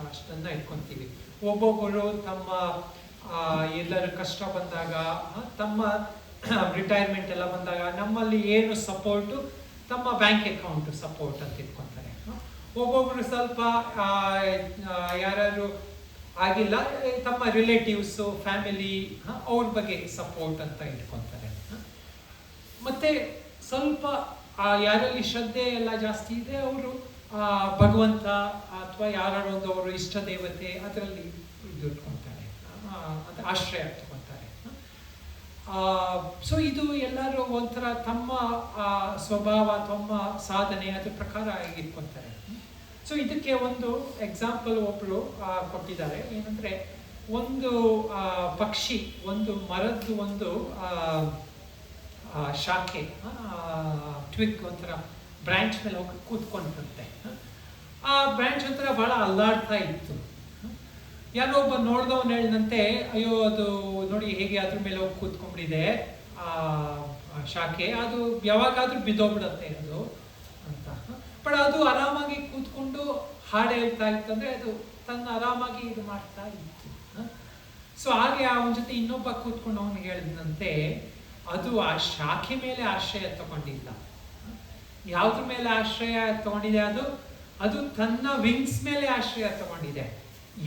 ಅಷ್ಟನ್ನು ಇಟ್ಕೊತೀವಿ. ಒಬ್ಬೊಬ್ಬರು ತಮ್ಮ ಎಲ್ಲರೂ ಕಷ್ಟ ಬಂದಾಗ, ತಮ್ಮ ರಿಟೈರ್ಮೆಂಟ್ ಎಲ್ಲ ಬಂದಾಗ ನಮ್ಮಲ್ಲಿ ಏನು ಸಪೋರ್ಟು? ತಮ್ಮ ಬ್ಯಾಂಕ್ ಅಕೌಂಟು ಸಪೋರ್ಟ್ ಅಂತ ಇಟ್ಕೊತಾರೆ. ಒಬ್ಬೊಬ್ಬರು ಸ್ವಲ್ಪ ಯಾರು ಆಗಿಲ್ಲ, ತಮ್ಮ ರಿಲೇಟಿವ್ಸು, ಫ್ಯಾಮಿಲಿ, ಅವ್ರ ಬಗ್ಗೆ ಸಪೋರ್ಟ್ ಅಂತ ಇಟ್ಕೊತಾರೆ. ಮತ್ತೆ ಸ್ವಲ್ಪ ಯಾರಲ್ಲಿ ಶ್ರದ್ಧೆ ಎಲ್ಲ ಜಾಸ್ತಿ ಇದೆ ಅವರು ಭಗವಂತ ಅಥವಾ ಯಾರು ಒಂದು ಅವರು ಇಷ್ಟ ದೇವತೆ ಅದರಲ್ಲಿ ಇದು ಇಟ್ಕೊತಾರೆ, ಅದು ಆಶ್ರಯ ಇಟ್ಕೊತಾರೆ. ಸೊ ಇದು ಎಲ್ಲರೂ ಒಂಥರ ತಮ್ಮ ಸ್ವಭಾವ, ತಮ್ಮ ಸಾಧನೆ ಅದ್ರ ಪ್ರಕಾರ ಇಟ್ಕೊತಾರೆ. ಸೊ ಇದಕ್ಕೆ ಒಂದು ಎಕ್ಸಾಂಪಲ್ ಒಬ್ಬರು ಕೊಟ್ಟಿದ್ದಾರೆ. ಏನಂದರೆ, ಒಂದು ಪಕ್ಷಿ ಒಂದು ಮರದ್ದು ಒಂದು ಶಾಖೆ, ಟ್ವಿಗ್ ಒಂಥರ ಬ್ರ್ಯಾಂಚ್ ಮೇಲೆ ಹೋಗಿ ಕೂತ್ಕೊಂಡಿರುತ್ತೆ. ಆ ಬ್ರ್ಯಾಂಚ್ ಒಂಥರ ಭಾಳ ಅಲ್ಲಾಡ್ತಾ ಇತ್ತು. ಯಾರೋ ಒಬ್ಬ ನೋಡ್ದವನು ಹೇಳಿದಂತೆ, ಅಯ್ಯೋ ಅದು ನೋಡಿ ಹೇಗೆ ಅದ್ರ ಮೇಲೆ ಹೋಗಿ ಕೂತ್ಕೊಂಡ್ಬಿಟ್ಟಿದೆ ಆ ಶಾಖೆ, ಅದು ಯಾವಾಗಾದ್ರೂ ಬಿದ್ದೋಗ್ಬಿಡತ್ತೆ ಅದು ಅಂತ. ಬಟ್ ಅದು ಆರಾಮಾಗಿ ಕೂತ್ಕೊಂಡು ಹಾಡು ಹೇಳ್ತಾ ಇತ್ತಂದ್ರೆ ಅದು ತನ್ನ ಆರಾಮಾಗಿ ಇದು ಮಾಡ್ತಾ ಇತ್ತು. ಸೊ ಹಾಗೆ ಅವನ ಜೊತೆ ಇನ್ನೊಬ್ಬ ಕೂತ್ಕೊಂಡು ಅವನಿಗೆ ಹೇಳಿದಂತೆ, ಅದು ಆ ಶಾಖೆ ಮೇಲೆ ಆಶ್ರಯ ತಗೊಂಡಿಲ್ಲ. ಯಾವ್ದ್ರ ಮೇಲೆ ಆಶ್ರಯ ತಗೊಂಡಿದೆ? ಅದು ತನ್ನ ವಿಂಗ್ಸ್ ಮೇಲೆ ಆಶ್ರಯ ತಗೊಂಡಿದೆ.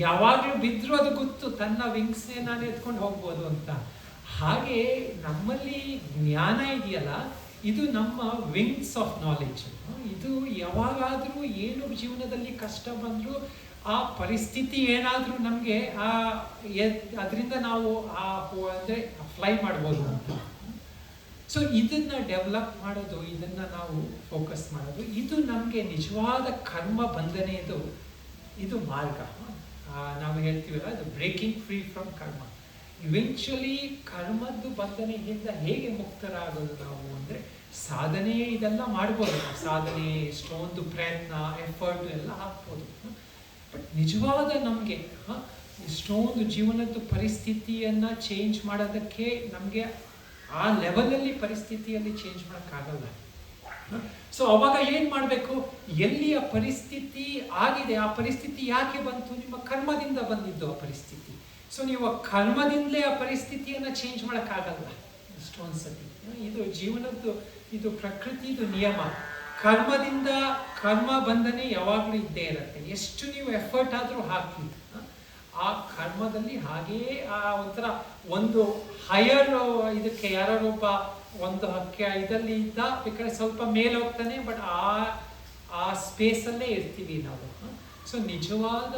ಯಾವಾಗಲೂ ಬಿದ್ದರೂ ಅದು ಗೊತ್ತು ತನ್ನ ವಿಂಗ್ಸ್ನೇ ನಾನು ಎತ್ಕೊಂಡು ಹೋಗ್ಬೋದು ಅಂತ. ಹಾಗೆ ನಮ್ಮಲ್ಲಿ ಜ್ಞಾನ ಇದೆಯಲ್ಲ, ಇದು ನಮ್ಮ ವಿಂಗ್ಸ್ ಆಫ್ ನಾಲೆಡ್ಜ್. ಇದು ಯಾವಾಗಾದರೂ ಏನು ಜೀವನದಲ್ಲಿ ಕಷ್ಟ ಬಂದರೂ, ಆ ಪರಿಸ್ಥಿತಿ ಏನಾದರೂ ನಮಗೆ ಅದರಿಂದ ನಾವು ಅಂದರೆ ಫ್ಲೈ ಮಾಡ್ಬೋದು ಅಂತ. ಸೊ ಇದನ್ನು ಡೆವಲಪ್ ಮಾಡೋದು, ಇದನ್ನು ನಾವು ಫೋಕಸ್ ಮಾಡೋದು, ಇದು ನಮಗೆ ನಿಜವಾದ ಕರ್ಮ ಬಂಧನೆಯದು ಇದು ಮಾರ್ಗ. ನಾವು ಹೇಳ್ತೀವಲ್ಲ, ಅದು ಬ್ರೇಕಿಂಗ್ ಫ್ರೀ ಫ್ರಮ್ ಕರ್ಮ. ಇವೆಂಚುಲಿ ಕರ್ಮದ್ದು ಬಂಧನೆಯಿಂದ ಹೇಗೆ ಮುಕ್ತರಾಗೋದು ನಾವು ಅಂದರೆ, ಸಾಧನೆಯೇ ಇದೆಲ್ಲ ಮಾಡ್ಬೋದು. ಸಾಧನೆ ಎಷ್ಟೊಂದು ಪ್ರಯತ್ನ, ಎಫರ್ಟ್ ಎಲ್ಲ ಹಾಕ್ಬೋದು. ಬಟ್ ನಿಜವಾದ ನಮಗೆ ಎಷ್ಟೊಂದು ಜೀವನದ ಪರಿಸ್ಥಿತಿಯನ್ನು ಚೇಂಜ್ ಮಾಡೋದಕ್ಕೆ ನಮಗೆ ಆ ಲೆವೆಲಲ್ಲಿ ಪರಿಸ್ಥಿತಿಯಲ್ಲಿ ಚೇಂಜ್ ಮಾಡೋಕ್ಕಾಗಲ್ಲ. ಸೊ ಅವಾಗ ಏನು ಮಾಡಬೇಕು? ಎಲ್ಲಿ ಆ ಪರಿಸ್ಥಿತಿ ಆಗಿದೆ, ಆ ಪರಿಸ್ಥಿತಿ ಯಾಕೆ ಬಂತು? ನಿಮ್ಮ ಕರ್ಮದಿಂದ ಬಂದಿದ್ದು ಆ ಪರಿಸ್ಥಿತಿ. ಸೊ ನೀವು ಆ ಕರ್ಮದಿಂದಲೇ ಆ ಪರಿಸ್ಥಿತಿಯನ್ನು ಚೇಂಜ್ ಮಾಡೋಕ್ಕಾಗಲ್ಲ ಎಷ್ಟೊಂದು ಸತಿ. ಇದು ಜೀವನದ್ದು, ಇದು ಪ್ರಕೃತಿದು ನಿಯಮ. ಕರ್ಮ ಬಂಧನೆ ಯಾವಾಗಲೂ ಇದ್ದೇ ಇರುತ್ತೆ. ಎಷ್ಟು ನೀವು ಎಫರ್ಟ್ ಆದರೂ ಹಾಕಿ, ಆ ಕರ್ಮದಲ್ಲಿ ಹಾಗೇ ಆ ಒಂಥರ ಒಂದು ಹೈಯರ್ ಇದಕ್ಕೆ ಯಾರೊಬ್ಬ ಒಂದು ಹಕ್ಕೆ ಇದರಲ್ಲಿ ಇದ್ದ ಬೇಕಾದ್ರೆ ಸ್ವಲ್ಪ ಮೇಲೆ ಹೋಗ್ತಾನೆ, ಬಟ್ ಆ ಸ್ಪೇಸಲ್ಲೇ ಇರ್ತೀವಿ ನಾವು. ಸೊ ನಿಜವಾದ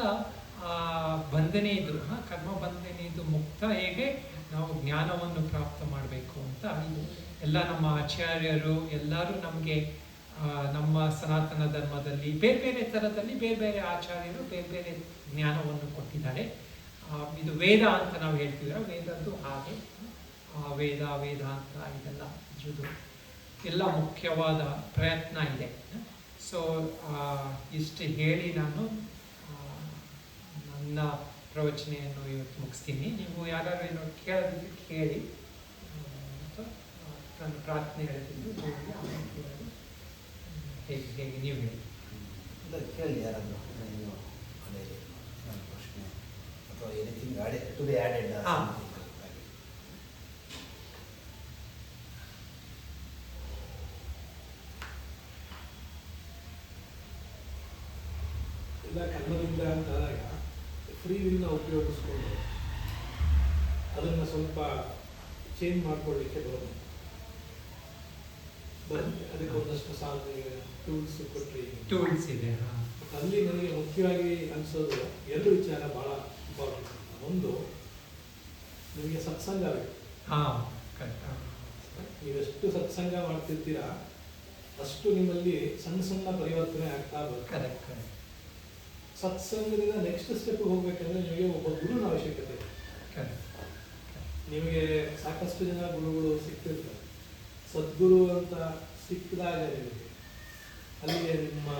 ಬಂಧನೆ ಇದು, ಕರ್ಮ ಬಂಧನೆ ಇದು ಮುಕ್ತ ಹೇಗೆ ನಾವು ಜ್ಞಾನವನ್ನು ಪ್ರಾಪ್ತ ಮಾಡಬೇಕು ಅಂತ ಇದು ಎಲ್ಲ ನಮ್ಮ ಆಚಾರ್ಯರು ಎಲ್ಲರೂ ನಮಗೆ ನಮ್ಮ ಸನಾತನ ಧರ್ಮದಲ್ಲಿ ಬೇರೆ ಬೇರೆ ಥರದಲ್ಲಿ ಬೇರೆ ಬೇರೆ ಆಚಾರ್ಯರು ಬೇರೆ ಬೇರೆ ಜ್ಞಾನವನ್ನು ಕೊಟ್ಟಿದ್ದಾರೆ. ಇದು ವೇದ ಅಂತ ನಾವು ಹೇಳ್ತೀವಿ, ವೇದದ್ದು ಹಾಗೆ ವೇದ ವೇದಾಂತ ಇದೆಲ್ಲ ಇದು ಎಲ್ಲ ಮುಖ್ಯವಾದ ಪ್ರಯತ್ನ ಇದೆ. ಸೊ ಇಷ್ಟು ಹೇಳಿ ನಾನು ನನ್ನ ಪ್ರವಚನೆಯನ್ನು ಇವತ್ತು ಮುಗಿಸ್ತೀನಿ. ನೀವು ಯಾರು ಏನೋ ಕೇಳೋದಿದ್ರೆ ಕೇಳಿ, ನಾನು ಪ್ರಾರ್ಥನೆ ಹೇಳ್ತಿದ್ದು ಹೇಗೆ ಹೇಗೆ ನೀವು ಹೇಳಿ. ಕೇಳಿ ಯಾರಾದರೂ ಪ್ರಶ್ನೆ ಅಥವಾ ಎನಿಥಿಂಗ್ ಟು ಬಿ ಆಡೆಡ್. ಎಲ್ಲ ಕರ್ಮದಿಂದ ಅಂತಾದಾಗ ಫ್ರೀ ವಿಲ್ನ ಉಪಯೋಗಿಸ್ಕೊಂಡು ಅದನ್ನು ಸ್ವಲ್ಪ ಚೇಂಜ್ ಮಾಡ್ಕೊಳ್ಳಿಕ್ಕೆ ಬರುತ್ತೆ. ಅದಕ್ಕೆ ಒಂದಷ್ಟು ಸಾಧನೆ ಟೂಲ್ಸ್ ಕೊಟ್ಟರೆ ಟೂಲ್ಸ್ ಇದೆ. ಅಲ್ಲಿ ನನಗೆ ಮುಖ್ಯವಾಗಿ ಅನಿಸೋದು ಎರಡು ವಿಚಾರ ಭಾಳ ಇಂಪಾರ್ಟೆಂಟ್. ಒಂದು, ನಿಮಗೆ ಸತ್ಸಂಗ ಬೇಕು. ನೀವೆಷ್ಟು ಸತ್ಸಂಗ ಮಾಡ್ತಿರ್ತೀರಾ ಅಷ್ಟು ನಿಮ್ಮಲ್ಲಿ ಸಣ್ಣ ಸಣ್ಣ ಪರಿವರ್ತನೆ ಆಗ್ತಾ ಬರುತ್ತೆ. ಸತ್ಸಂಗದಿಂದ ನೆಕ್ಸ್ಟ್ ಸ್ಟೆಪ್ ಹೋಗ್ಬೇಕಂದ್ರೆ ನಿಮಗೆ ಒಬ್ಬ ಗುರುನ ಅವಶ್ಯಕತೆ ಇದೆ. ನಿಮಗೆ ಸಾಕಷ್ಟು ಜನ ಗುರುಗಳು ಸಿಗ್ತಿರ್ತಾರೆ. ಸದ್ಗುರು ಅಂತ ಸಿಕ್ಕಿದಾಗ ನಿಮಗೆ ಅಲ್ಲಿಗೆ ನಿಮ್ಮ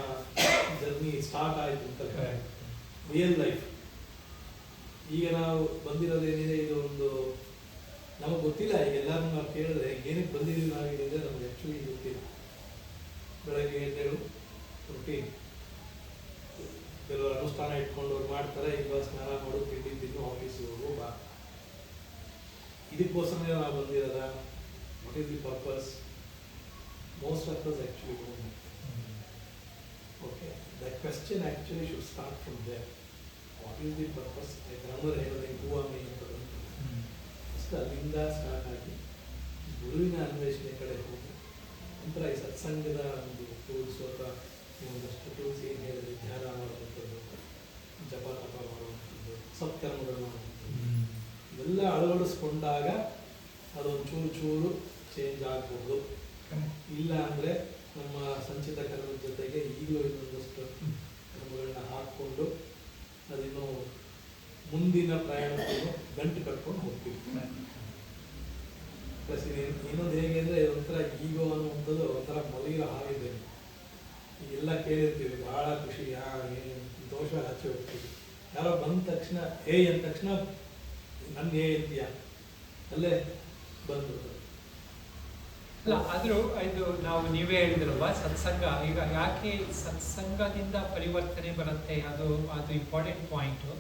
ಜರ್ನಿ ಸ್ಟಾರ್ಟ್ ಆಯಿತು ಅಂತ ರಿಯಲ್ ಲೈಫ್. ಈಗ ನಾವು ಬಂದಿರೋದೇನಿದೆ, ಇದು ಒಂದು ನಮಗೆ ಗೊತ್ತಿಲ್ಲ. ಈಗ ಎಲ್ಲರೂ ನಾವು ಕೇಳಿದ್ರೆ ಏನಕ್ಕೆ ಬಂದಿದ್ದೀವಿ ನಾವಿದೆ ನಮ್ಗೆ ಆ್ಯಕ್ಚುಲಿ ಗೊತ್ತಿಲ್ಲ. ಬೆಳಗ್ಗೆ ಎದ್ದೇಳು ರುಟೀನ್, ಕೆಲವರು ಅನುಷ್ಠಾನ ಇಟ್ಕೊಂಡವ್ರು ಮಾಡ್ತಾರೆ. ಈಗ ಸ್ನಾನ ಮಾಡು, ತಿಂಡಿ ತಿನ್ನು, ಆಫೀಸಿಗೆ ಹೋಗು, ಬಾ. ಇದಕ್ಕೋಸ್ಕರ ನಾವು ಬಂದಿರೋದ? What is the purpose? Most of us actually don't know. Okay, that question actually should start from there. What is the purpose? Like Ramar ಹೇಳಿದ್ರೆ ಹೂ ಆಮೆ ಅಂತ ಬಂತು. ಫಸ್ಟ್ ಅಲ್ಲಿಂದ ಸ್ಟಾರ್ಟ್ ಆಗಿ ಗುರುವಿನ ಅನ್ವೇಷಣೆ ಕಡೆ ಹೋಗಿ ನಂತರ ಈ ಸತ್ಸಂಗದ ಒಂದು ಟೂಲ್ಸ್ ಅಥವಾ ಒಂದಷ್ಟು ಟೂಲ್ಸ್ ಏನು ಹೇಳಿದ್ರೆ ಧ್ಯಾನ ಮಾಡುವಂಥದ್ದು, ಜಪ ತಪ ಮಾಡುವಂಥದ್ದು, ಸತ್ಕರ್ಮಗಳು ಮಾಡುವಂಥದ್ದು, ಇವೆಲ್ಲ ಅಳವಡಿಸ್ಕೊಂಡಾಗ ಅದೊಂದು ಚೂರು ಚೂರು ಚೇಂಜ್ ಆಗಬಹುದು. ಇಲ್ಲ ಅಂದರೆ ನಮ್ಮ ಸಂಚಿತ ಕರ್ಮದ ಜೊತೆಗೆ ಈಗಲೂ ಇನ್ನೊಂದಷ್ಟು ಕರ್ಮಗಳನ್ನ ಹಾಕ್ಕೊಂಡು ಅದಿನ್ನು ಮುಂದಿನ ಪ್ರಯಾಣಕ್ಕೂ ಗಂಟು ಕಟ್ಕೊಂಡು ಹೋಗ್ತೀವಿ. ಪ್ಲಸ್ ಇನ್ನೊಂದು ಹೇಗೆ ಅಂದರೆ ಒಂಥರ ಈಗೋ ಅನ್ನುವಂಥದ್ದು ಒಂಥರ ಮಲಗಿರೋ ಹಾವಿದೆ. ಈಗೆಲ್ಲ ಕೇಳಿರ್ತೀವಿ, ಭಾಳ ಖುಷಿ, ಏನು ದೋಷ ಹಚ್ಚಿ ಹೋಗ್ತೀವಿ. ಯಾರೋ ಬಂದ ತಕ್ಷಣ ಅಂದ ತಕ್ಷಣ ನನ್ನ ಅಂತೀಯ ಅಲ್ಲೇ ಬಂದು ಅಲ್ಲ. ಆದರೂ ಇದು ನಾವು ನೀವೇ ಹೇಳಿದ್ರಲ್ವ ಸತ್ಸಂಗ. ಈಗ ಯಾಕೆ ಸತ್ಸಂಗದಿಂದ ಪರಿವರ್ತನೆ ಬರುತ್ತೆ, ಅದು ಇಂಪಾರ್ಟೆಂಟ್ ಪಾಯಿಂಟು.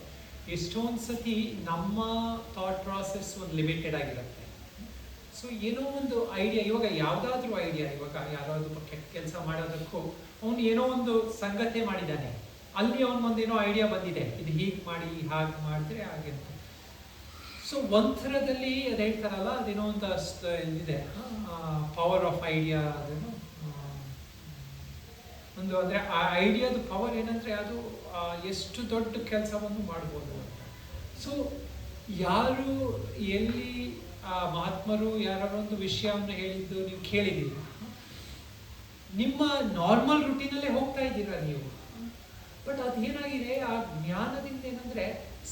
ಎಷ್ಟೊಂದು ಸತಿ ನಮ್ಮ ಥಾಟ್ ಪ್ರಾಸೆಸ್ ಒಂದು ಲಿಮಿಟೆಡ್ ಆಗಿರುತ್ತೆ. ಸೊ ಏನೋ ಒಂದು ಐಡಿಯಾ, ಇವಾಗ ಯಾವುದಾದ್ರೂ ಐಡಿಯಾ, ಇವಾಗ ಯಾರಾದ್ರೂ ಕೆಟ್ಟ ಕೆಲಸ ಮಾಡೋದಕ್ಕೂ ಅವನು ಏನೋ ಒಂದು ಸಂಗತಿ ಮಾಡಿದ್ದಾನೆ, ಅಲ್ಲಿ ಅವನಿಗೊಂದೇನೋ ಐಡಿಯಾ ಬಂದಿದೆ, ಇದು ಹೀಗೆ ಮಾಡಿ ಹಾಗೆ ಮಾಡಿದ್ರೆ ಹಾಗೆ ಅಂತ. ಸೊ ಒಂಥರದಲ್ಲಿ ಅದು ಹೇಳ್ತಾರಲ್ಲ, ಅದೇನೋ ಒಂದು ಇದೆ, ಪವರ್ ಆಫ್ ಐಡಿಯಾ. ಅದೇನೋ ಒಂದು ಅಂದರೆ ಆ ಐಡಿಯಾದ ಪವರ್ ಏನಂದರೆ ಅದು ಎಷ್ಟು ದೊಡ್ಡ ಕೆಲಸವನ್ನು ಮಾಡ್ಬೋದು ಅಂತ. ಸೊ ಯಾರು ಎಲ್ಲಿ ಮಹಾತ್ಮರು ಯಾರೊಂದು ವಿಷಯವನ್ನು ಹೇಳಿದ್ದು ನೀವು ಕೇಳಿದ್ದೀರ, ನಿಮ್ಮ ನಾರ್ಮಲ್ ರುಟೀನಲ್ಲೇ ಹೋಗ್ತಾ ಇದ್ದೀರಾ ನೀವು. ಬಟ್ ಅದೇನಾಗಿದೆ, ಆ ಜ್ಞಾನದಿಂದ ಏನಂದರೆ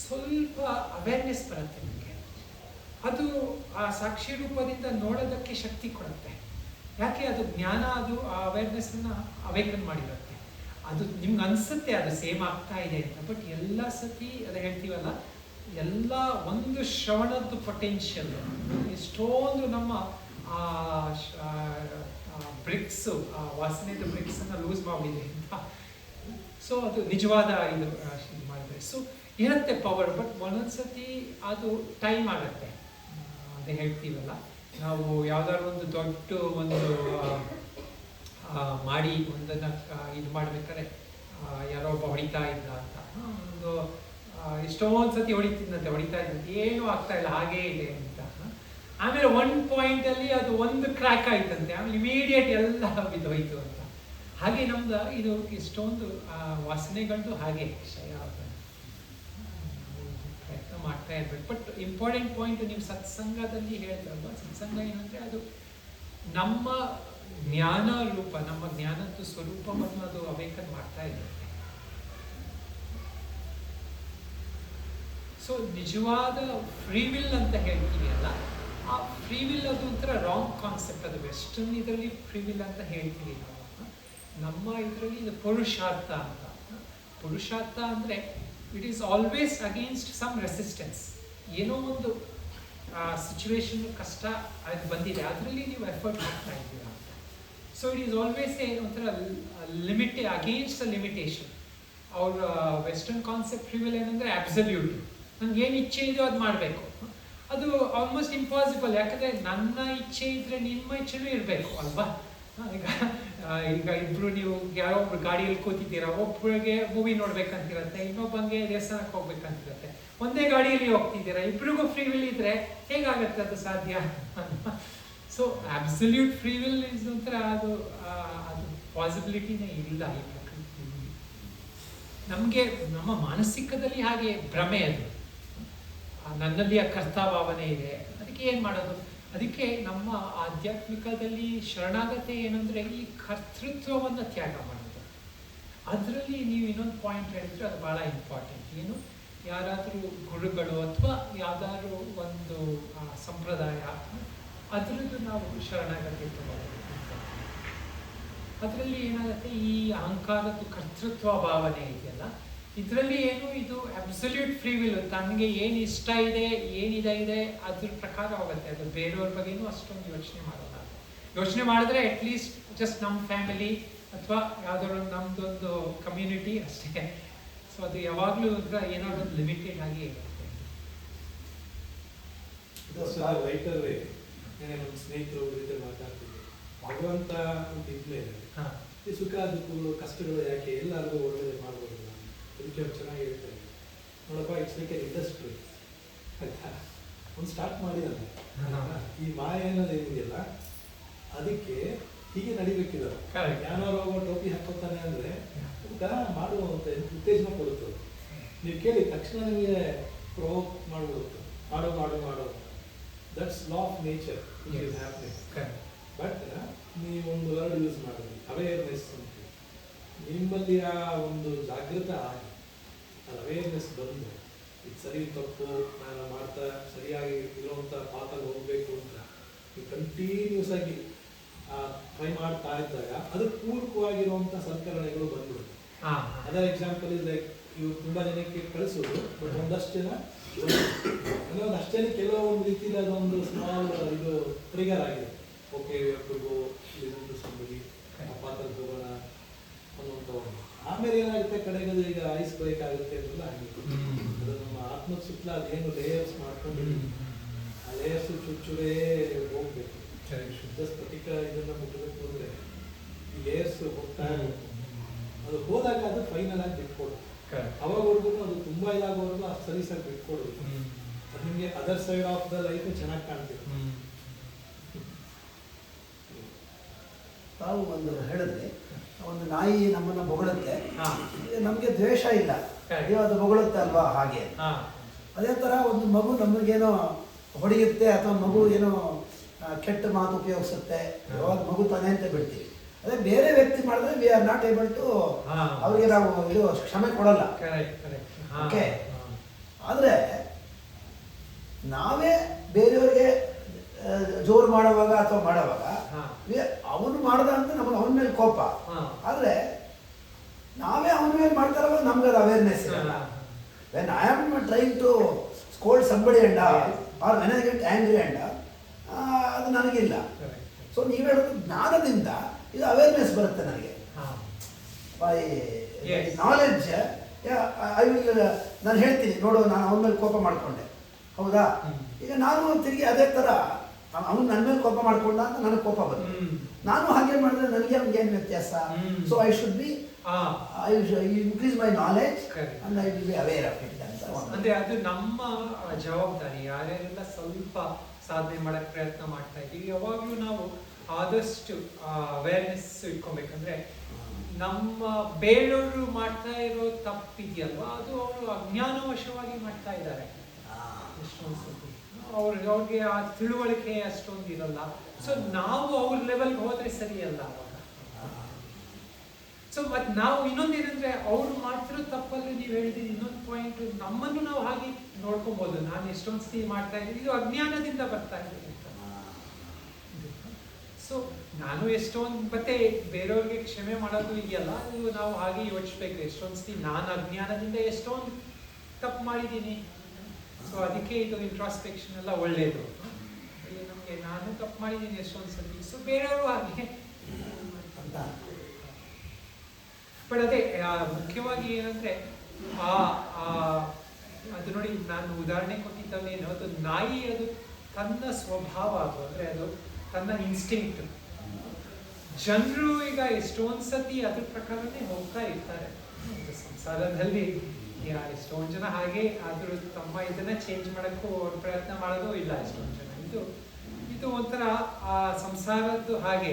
ಸ್ವಲ್ಪ ಅವೇರ್ನೆಸ್ ಬರುತ್ತೆ ನಿಮಗೆ. ಅದು ಆ ಸಾಕ್ಷಿ ರೂಪದಿಂದ ನೋಡೋದಕ್ಕೆ ಶಕ್ತಿ ಕೊಡುತ್ತೆ. ಯಾಕೆ ಅದು ಜ್ಞಾನ, ಅದು ಆ ಅವೇರ್ನೆಸ್ಸನ್ನು ಅವೇಕನ್ ಮಾಡಿರುತ್ತೆ. ಅದು ನಿಮ್ಗೆ ಅನಿಸುತ್ತೆ ಅದು ಸೇಮ್ ಆಗ್ತಾ ಇದೆ ಅಂತ. ಬಟ್ ಎಲ್ಲ ಸತಿ ಅದು ಹೇಳ್ತೀವಲ್ಲ, ಎಲ್ಲ ಒಂದು ಶ್ರವಣದ್ದು ಪೊಟೆನ್ಷಿಯಲ್ ಎಷ್ಟೊಂದು ನಮ್ಮ ಬ್ರಿಕ್ಸು, ವಾಸನೆದ ಬ್ರಿಕ್ಸನ್ನು ಲೂಸ್ ಮಾಡಿದೆ ಅಂತ. ಸೊ ಅದು ನಿಜವಾದ ಇದು ಮಾಡಿದ್ರೆ ಸೊ ಇರುತ್ತೆ ಪವರ್. ಬಟ್ ಒಂದೊಂದ್ಸತಿ ಅದು ಟೈಮ್ ಆಗುತ್ತೆ. ಅದೇ ಹೇಳ್ತೀವಲ್ಲ, ನಾವು ಯಾವ್ದಾದ್ರು ಒಂದು ದೊಡ್ಡ ಒಂದು ಮಾಡಿ ಒಂದನ್ನು ಇದು ಮಾಡ್ಬೇಕಾದ್ರೆ ಯಾರೋ ಒಬ್ಬ ಹೊಡಿತಾ ಇದ್ದ ಅಂತ, ಒಂದು ಎಷ್ಟೊಂದು ಸತಿ ಹೊಡಿತಾ ಇದ್ದಂತೆ, ಏನೂ ಆಗ್ತಾ ಇಲ್ಲ, ಹಾಗೇ ಇದೆ ಅಂತ. ಆಮೇಲೆ ಒಂದು ಪಾಯಿಂಟಲ್ಲಿ ಅದು ಒಂದು ಕ್ರ್ಯಾಕ್ ಆಯ್ತಂತೆ, ಆಮೇಲೆ ಇಮಿಡಿಯೇಟ್ ಎಲ್ಲ ಬಿದ್ದೋಯ್ತು ಅಂತ. ಹಾಗೆ ನಮ್ದು ಇದು ಎಷ್ಟೊಂದು ವಾಸನೆಗಳದ್ದು ಹಾಗೆ ಕ್ಷಯ ಆಗ್ತದೆ. ಪ್ರಯತ್ನ ಮಾಡ್ತಾ ಇರ್ಬೇಕು. ಬಟ್ ಇಂಪಾರ್ಟೆಂಟ್ ಪಾಯಿಂಟ್ ನೀವು ಸತ್ಸಂಗದಲ್ಲಿ ಹೇಳ್ತಲ್ವ, ಸತ್ಸಂಗ ಏನಂದ್ರೆ ಅದು ನಮ್ಮ ಜ್ಞಾನ ರೂಪ, ನಮ್ಮ ಜ್ಞಾನದ ಸ್ವರೂಪವನ್ನು ಅದು ಅವೇಕನ್ ಮಾಡ್ತಾ ಇರುತ್ತೆ. ಸೊ ನಿಜವಾದ ಫ್ರೀ ವಿಲ್ ಅಂತ ಹೇಳ್ತೀವಿ ಅಲ್ಲ, ಆ ಫ್ರೀ ವಿಲ್ ಅದು ಒಂಥರ ರಾಂಗ್ ಕಾನ್ಸೆಪ್ಟ್. ಅದು ವೆಸ್ಟರ್ನ್ ಇದರಲ್ಲಿ ಫ್ರೀ ವಿಲ್ ಅಂತ ಹೇಳ್ತೀವಿ ನಾವು. ನಮ್ಮ ಇದರಲ್ಲಿ ಇದು ಪುರುಷಾರ್ಥ ಅಂತ. ಪುರುಷಾರ್ಥ ಅಂದರೆ it is always against some resistance. ಏನೋ ಒಂದು ಸಿಚುವೇಶನ್ ಕಷ್ಟ ಅದು ಬಂದಿದೆ, ಅದರಲ್ಲಿ ನೀವು ಎಫರ್ಟ್ ಮಾಡ್ತಾ ಇದ್ದೀರಾ ಅಂತ. ಸೊ ಇಟ್ ಈಸ್ ಆಲ್ವೇಸ್ ಒಂಥರ ಅಗೇನ್ಸ್ಟ್ ದ ಲಿಮಿಟೇಷನ್. ಅವ್ರ ವೆಸ್ಟರ್ನ್ ಕಾನ್ಸೆಪ್ಟ್ ಫ್ರೀ ವಿಲ್ ಏನಂದರೆ ಅಬ್ಸಲ್ಯೂಟ್. ನನ್ಗೆ ಏನು ಇಚ್ಛೆ ಇದೆಯೋ ಅದು ಮಾಡಬೇಕು. ಅದು ಆಲ್ಮೋಸ್ಟ್ ಇಂಪಾಸಿಬಲ್. ಯಾಕಂದರೆ ನನ್ನ ಇಚ್ಛೆ ಇದ್ದರೆ ನಿಮ್ಮ ಇಚ್ಛೆನೂ ಇರಬೇಕು ಅಲ್ವಾ. ಈಗ ಇಬ್ಬರು ನೀವು ಯಾರೋ ಒಬ್ರು ಗಾಡಿಯಲ್ಲಿ ಕೂತಿದ್ದೀರಾ, ಒಬ್ಬರಿಗೆ ಮೂವಿ ನೋಡ್ಬೇಕಂತಿರತ್ತೆ, ಇನ್ನೊಬ್ಬಂಗೆ ದೇವಸ್ಥಾನಕ್ಕೆ ಹೋಗ್ಬೇಕಂತಿರತ್ತೆ, ಒಂದೇ ಗಾಡಿಯಲ್ಲಿ ಹೋಗ್ತಿದ್ದೀರಾ, ಇಬ್ರಿಗೂ ಫ್ರೀ ವಿಲ್ ಇದ್ರೆ ಹೇಗಾಗತ್ತೆ ಅದು ಸಾಧ್ಯ? So absolute free will is ಒಂಥರ ಅದು ಪಾಸಿಬಿಲಿಟಿನೇ ಇಲ್ಲ ಈ ಪ್ರಕೃತಿಯಲ್ಲಿ. ನಮಗೆ ನಮ್ಮ ಮಾನಸಿಕದಲ್ಲಿ ಹಾಗೆ ಭ್ರಮೆ, ಅದು ನನ್ನಲ್ಲಿ ಆ ಕರ್ತಭಾವನೆ ಇದೆ, ಅದಕ್ಕೆ ಏನು ಮಾಡೋದು? ಅದಕ್ಕೆ ನಮ್ಮ ಆಧ್ಯಾತ್ಮಿಕದಲ್ಲಿ ಶರಣಾಗತಿ ಏನಂದರೆ ಈ ಕರ್ತೃತ್ವವನ್ನು ತ್ಯಾಗ ಮಾಡೋದು. ಅದರಲ್ಲಿ ನೀವು ಇನ್ನೊಂದು ಪಾಯಿಂಟ್ ಹೇಳಿದ್ರೆ ಅದು ಭಾಳ ಇಂಪಾರ್ಟೆಂಟ್. ಏನು, ಯಾರಾದರೂ ಗುರುಗಳು ಅಥವಾ ಯಾವುದಾದ್ರೂ ಒಂದು ಸಂಪ್ರದಾಯ, ಅದರದ್ದು ನಾವು ಶರಣಾಗತಿ ತಗೊಳ್ಳೋದು. ಅದರಲ್ಲಿ ಏನಾಗುತ್ತೆ, ಈ ಅಹಂಕಾರದ್ದು ಕರ್ತೃತ್ವ ಭಾವನೆ ಇದೆಯಲ್ಲ, ಇದರಲ್ಲಿ ಏನು, ಇದು ಅಬ್ಸಲ್ಯೂಟ್ ಫ್ರೀ ವಿಲ್. ತನಗೆ ಏನು ಇಷ್ಟ ಇದೆ, ಏನಿದೆ ಅದ್ರ ಪ್ರಕಾರ ಹೋಗುತ್ತೆ. ಅದು ಬೇರೆಯವ್ರ ಬಗ್ಗೆನೂ ಅಷ್ಟೊಂದು ಯೋಚನೆ ಮಾಡೋಲ್ಲ. ಯೋಚನೆ ಮಾಡಿದ್ರೆ ಅಟ್ಲೀಸ್ಟ್ ಜಸ್ಟ್ ನಮ್ಮ ಫ್ಯಾಮಿಲಿ ಅಥವಾ ಯಾವುದಾದ್ರು ನಮ್ಮದೊಂದು ಕಮ್ಯುನಿಟಿ ಅಷ್ಟೇ. ಸೊ ಅದು ಯಾವಾಗಲೂ ಏನಾದ್ರು ಲಿಮಿಟೆಡ್ ಆಗಿ ಇರುತ್ತೆ. ರೈಟರ್ ನಮ್ಮ ಸ್ನೇಹಿತರು ಜೊತೆ ಮಾತಾಡ್ತಿದ್ದೆ, ಭಗವಂತ ಅಂತ ಇದ್ಮೇಲೆ ಈ ಸುಖ ದುಃಖಗಳು ಕಷ್ಟಗಳು ಯಾಕೆ, ಎಲ್ಲರಿಗೂ ಒಳ್ಳೆಯದು ಮಾಡ್ಬೋದು. ಅದಕ್ಕೆ ಅವ್ರು ಚೆನ್ನಾಗಿ ಹೇಳ್ತಾರೆ, ನೋಡಪ್ಪ ಇಟ್ಸ್ ಲೈಕ್ ಎನ್ ಇಂಡಸ್ಟ್ರಿ ಆಯ್ತಾ, ಒಂದು ಸ್ಟಾರ್ಟ್ ಮಾಡಿದಾನೆ. ಈ ಮಾಯ ಅನ್ನೋದು ಏನಿದೆಯಲ್ಲ ಅದಕ್ಕೆ ಹೀಗೆ ನಡಿಬೇಕಿಲ್ಲ. ಯಾರೋ ಒಬ್ಬ ಟೋಪಿ ಹಾಕೋತಾನೆ ಅಂದರೆ ಮಾಡುವಂತ ಉತ್ತೇಜನ ಕೊಡುತ್ತದೆ. ನೀವು ಕೇಳಿ ತಕ್ಷಣ ನಿಮಗೆ ಪ್ರೊವೋಕ್ ಮಾಡ್ಬಿಡುತ್ತೆ, ಮಾಡೋ that's law of nature which is happening. But ನೀವೊಂದು ವರ್ಡ್ ಯೂಸ್ ಮಾಡಿದ್ರಿ, ಅವೇರ್ನೆಸ್ ಅಂತ. ನಿಮ್ಮಲ್ಲಿ ಆ ಒಂದು ಜಾಗೃತ ಆಗಿ ಅದು ಅವೇರ್ನೆಸ್ ಬಂದು ಇದು ಸರಿ ತಪ್ಪು ನಾನು ಮಾಡ್ತಾ ಸರಿಯಾಗಿ ಇರುವಂಥ ಪಾತಲ್ಲಿ ಹೋಗಬೇಕು ಅಂತ ನೀವು ಕಂಟಿನ್ಯೂಸ್ ಆಗಿ ಟ್ರೈ ಮಾಡ್ತಾ ಇದ್ದಾಗ ಅದಕ್ಕೆ ಪೂರಕವಾಗಿರುವಂಥ ಸಂಸ್ಕರಣೆಗಳು ಬಂದ್ಬಿಡುತ್ತೆ. ಅದರ್ ಎಕ್ಸಾಂಪಲ್ ಇಸ್ ಲೈಕ್ ಇವು ತುಂಬ ಜನಕ್ಕೆ ಕಳಿಸೋದು, ಬಟ್ ಒಂದಷ್ಟು ಜನ ಅನ್ನೋದು ಅಷ್ಟೇ ಕೆಲವೊಂದು ರೀತಿಯಲ್ಲಿ ಅದೊಂದು ಸ್ಮಾಲ್ ಇದು ಟ್ರಿಗರ್ ಆಗಿದೆ. ಓಕೆ ಸಂಬಳಿ ಪಾತಲ್ಲಿ ಹೋಗೋಣ ಅನ್ನುವಂಥ ಒಂದು. ಆಮೇಲೆ ಏನಾಗುತ್ತೆ, ಕಡೆಗೆ ಅದು ಈಗ ಐಸ್ ಬ್ರೇಕ್ ಆಗುತ್ತೆ ಅಂತೆಲ್ಲ ಆಗಿದೆ. ಅದು ನಮ್ಮ ಆತ್ಮದ ಸುತ್ತಲ ಅದೇನು ಲೇಯರ್ಸ್ ಮಾಡ್ಕೊಂಡು ಆ ಲೇಯರ್ಸ್ ಚುಚ್ಚುರೇ ಹೋಗ್ಬೇಕು. ಶುದ್ಧ ಸ್ಫಟಿಕ ಇದನ್ನು ಮುಟ್ಟಬೇಕು ಅಂದರೆ ಈ ಲೇಯರ್ಸ್ ಹೋಗ್ತಾ ಇರಬೇಕು. ಅದು ಹೋದಾಗ ಅದು ಫೈನಲ್ ಆಗಿ ಬಿಟ್ಕೊಡು. ಅವಾಗವರೆಗೂ ಅದು ತುಂಬ ಇದಾಗೋವರೆಗೂ ಅದು ಸರಿ ಸರಿ ಬಿಟ್ಕೊಡೋದು. ಅದು ನಿಮಗೆ other side of the life ಚೆನ್ನಾಗಿ ಕಾಣ್ತೀವಿ. ತಾವು ಒಂದು ಹೇಳಿದ್ರೆ, ಒಂದು ನಾಯಿ ನಮ್ಮನ್ನು ಬೊಗಳುತ್ತೆ, ನಮಗೆ ದ್ವೇಷ ಇಲ್ಲ, ಅಯ್ಯೋ ಅದು ಬೊಗಳುತ್ತೆ ಅಲ್ವಾ, ಹಾಗೆ. ಅದೇ ಥರ ಒಂದು ಮಗು ನಮಗೇನೋ ಹೊಡೆಯುತ್ತೆ ಅಥವಾ ಮಗು ಏನೋ ಕೆಟ್ಟ ಮಾತು ಉಪಯೋಗಿಸುತ್ತೆ, ಯಾವಾಗ ಮಗು ತಾನೇ ಅಂತ ಬಿಡ್ತೀವಿ. ಅದೇ ಬೇರೆ ವ್ಯಕ್ತಿ ಮಾಡಿದ್ರೆ we are not able to, ಅವರಿಗೆ ನಾವು ಇದು ಕ್ಷಮೆ ಕೊಡಲ್ಲ. ಓಕೆ, ಆದರೆ ನಾವೇ ಬೇರೆಯವ್ರಿಗೆ ಜೋರು ಮಾಡುವಾಗ ಅಥವಾ ಮಾಡುವಾಗ ಅವನು ಮಾಡ್ದ ಅಂತ ನಮಗೆ ಅವನ ಮೇಲೆ ಕೋಪ, ಆದರೆ ನಾವೇ ಅವನ ಮೇಲೆ ಮಾಡ್ತಾರಲ್ಲ ನಮ್ಗೆ ಅದು ಅವೇರ್ನೆಸ್ ಇರಲ್ಲ. When I am trying to scold somebody and or when I get angry and, ಅದು ನನಗಿಲ್ಲ. ಸೊ ನೀವು ಹೇಳೋದು ಜ್ಞಾನದಿಂದ ಇದು ಅವೇರ್ನೆಸ್ ಬರುತ್ತೆ ನನಗೆ. ಬೈ ನಾಲೆಡ್ಜ್ ಐ ವಿಲ್, ನಾನು ಹೇಳ್ತೀನಿ ನೋಡು ನಾನು ಅವನ ಮೇಲೆ ಕೋಪ ಮಾಡಿಕೊಂಡೆ, ಹೌದಾ, ಈಗ ನಾನು ತಿರುಗಿ ಅದೇ ಥರ ಅವನು ನನ್ನ ಮೇಲೆ ಕೋಪ ಮಾಡ್ಕೊಂಡ ಅಂತ ನನಗೆ ಕೋಪ ಬಂತು, ನಾನು ಹಾಗೆ ಮಾಡಿದ್ರೆ ನನಗೆ ಅವ್ನಿಗೆ ಏನು ವ್ಯತ್ಯಾಸ? So I should be, I increase my knowledge and I will be aware of it ಅಂತ ಅಂದ್ರೆ ಅದು ನಮ್ಮ ಜವಾಬ್ದಾರಿ. ಯಾರ್ಯಾರೆಲ್ಲ ಸ್ವಲ್ಪ ಸಾಧನೆ ಮಾಡಕ್ ಪ್ರಯತ್ನ ಮಾಡ್ತಾ ಇದ್ದೀವಿ, ಯಾವಾಗ್ಲೂ ನಾವು ಆದಷ್ಟು ಅವೇರ್ನೆಸ್ ಇಟ್ಕೊಬೇಕಂದ್ರೆ ನಮ್ಮ ಬೇರೆಯವರು ಮಾಡ್ತಾ ಇರೋ ತಪ್ಪಿದೆಯಲ್ವಾ, ಅದು ಅವರು ಅಜ್ಞಾನವಶವಾಗಿ ಮಾಡ್ತಾ ಇದ್ದಾರೆ ಎಷ್ಟೊಂದು ಸತಿ. ಅವ್ರಿಗೆ ಆ ತಿಳುವಳಿಕೆ ಅಷ್ಟೊಂದು ಇರಲ್ಲ. ಸೊ ನಾವು ಅವ್ರ ಲೆವೆಲ್ಗೆ ಹೋದ್ರೆ ಸರಿಯಲ್ಲ ಅವಾಗ. ಸೊ ಮತ್ತೆ ನಾವು ಇನ್ನೊಂದೇನಂದ್ರೆ ಅವ್ರು ಮಾಡ್ತಿರೋ ತಪ್ಪಲ್ಲಿ ನೀವು ಹೇಳಿದೀನಿ ಇನ್ನೊಂದು ಪಾಯಿಂಟ್, ನಮ್ಮನ್ನು ನಾವು ಹಾಗೆ ನೋಡ್ಕೊಬಹುದು. ನಾನು ಎಷ್ಟೊಂದು ಸತಿ ಮಾಡ್ತಾ ಇದ್ದೀನಿ, ಇದು ಅಜ್ಞಾನದಿಂದ ಬರ್ತಾ ಇದೆ ಅಂತ. ಸೊ ನಾನು ಎಷ್ಟೊಂದು ಮತ್ತೆ ಬೇರೆಯವ್ರಿಗೆ ಕ್ಷಮೆ ಮಾಡೋದು ಇದೆಯಲ್ಲ, ಇದು ನಾವು ಹಾಗೆ ಯೋಚಿಸ್ಬೇಕು. ಎಷ್ಟೊಂದು ಸತಿ ನಾನು ಅಜ್ಞಾನದಿಂದ ಎಷ್ಟೊಂದು ತಪ್ಪು ಮಾಡಿದ್ದೀನಿ. ಸೊ ಅದಕ್ಕೆ ಇದು ಇಂಟ್ರಾಸ್ಪೆಕ್ಷನ್ ಎಲ್ಲ ಒಳ್ಳೇದು. ನಮಗೆ ನಾನು ತಪ್ಪು ಮಾಡಿದ್ದೀನಿ ಎಷ್ಟೊಂದು ಸತಿ, ಸೊ ಬೇರೆಯವರು ಹಾಗೆ ಅಂತ. ಬಟ್ ಅದೇ ಮುಖ್ಯವಾಗಿ ಏನಂದ್ರೆ ಅದು ನೋಡಿ, ನಾನು ಉದಾಹರಣೆ ಕೊಟ್ಟಿದ್ದೇನು, ಅದು ನಾಯಿ ಅದು ತನ್ನ ಸ್ವಭಾವ, ಅದು ಅಂದ್ರೆ ಅದು ತನ್ನ ಇನ್ಸ್ಟಿಂಕ್ಟ್. ಜನರು ಈಗ ಎಷ್ಟೊಂದು ಸತಿ ಅದ್ರ ಪ್ರಕಾರನೇ ಹೋಗ್ತಾ ಇರ್ತಾರೆ ಸಂಸಾರದಲ್ಲಿ. ಎಷ್ಟೊಂದು ಜನ ಹಾಗೆ ಆದ್ರೂ ತಮ್ಮ ಇದನ್ನ ಚೇಂಜ್ ಮಾಡಕ್ಕೂ ಅವ್ರ ಪ್ರಯತ್ನ ಮಾಡೋದು ಇಲ್ಲ ಎಷ್ಟೊಂದು ಜನ. ಇದು ಒಂಥರ ಆ ಸಂಸಾರದ್ದು ಹಾಗೆ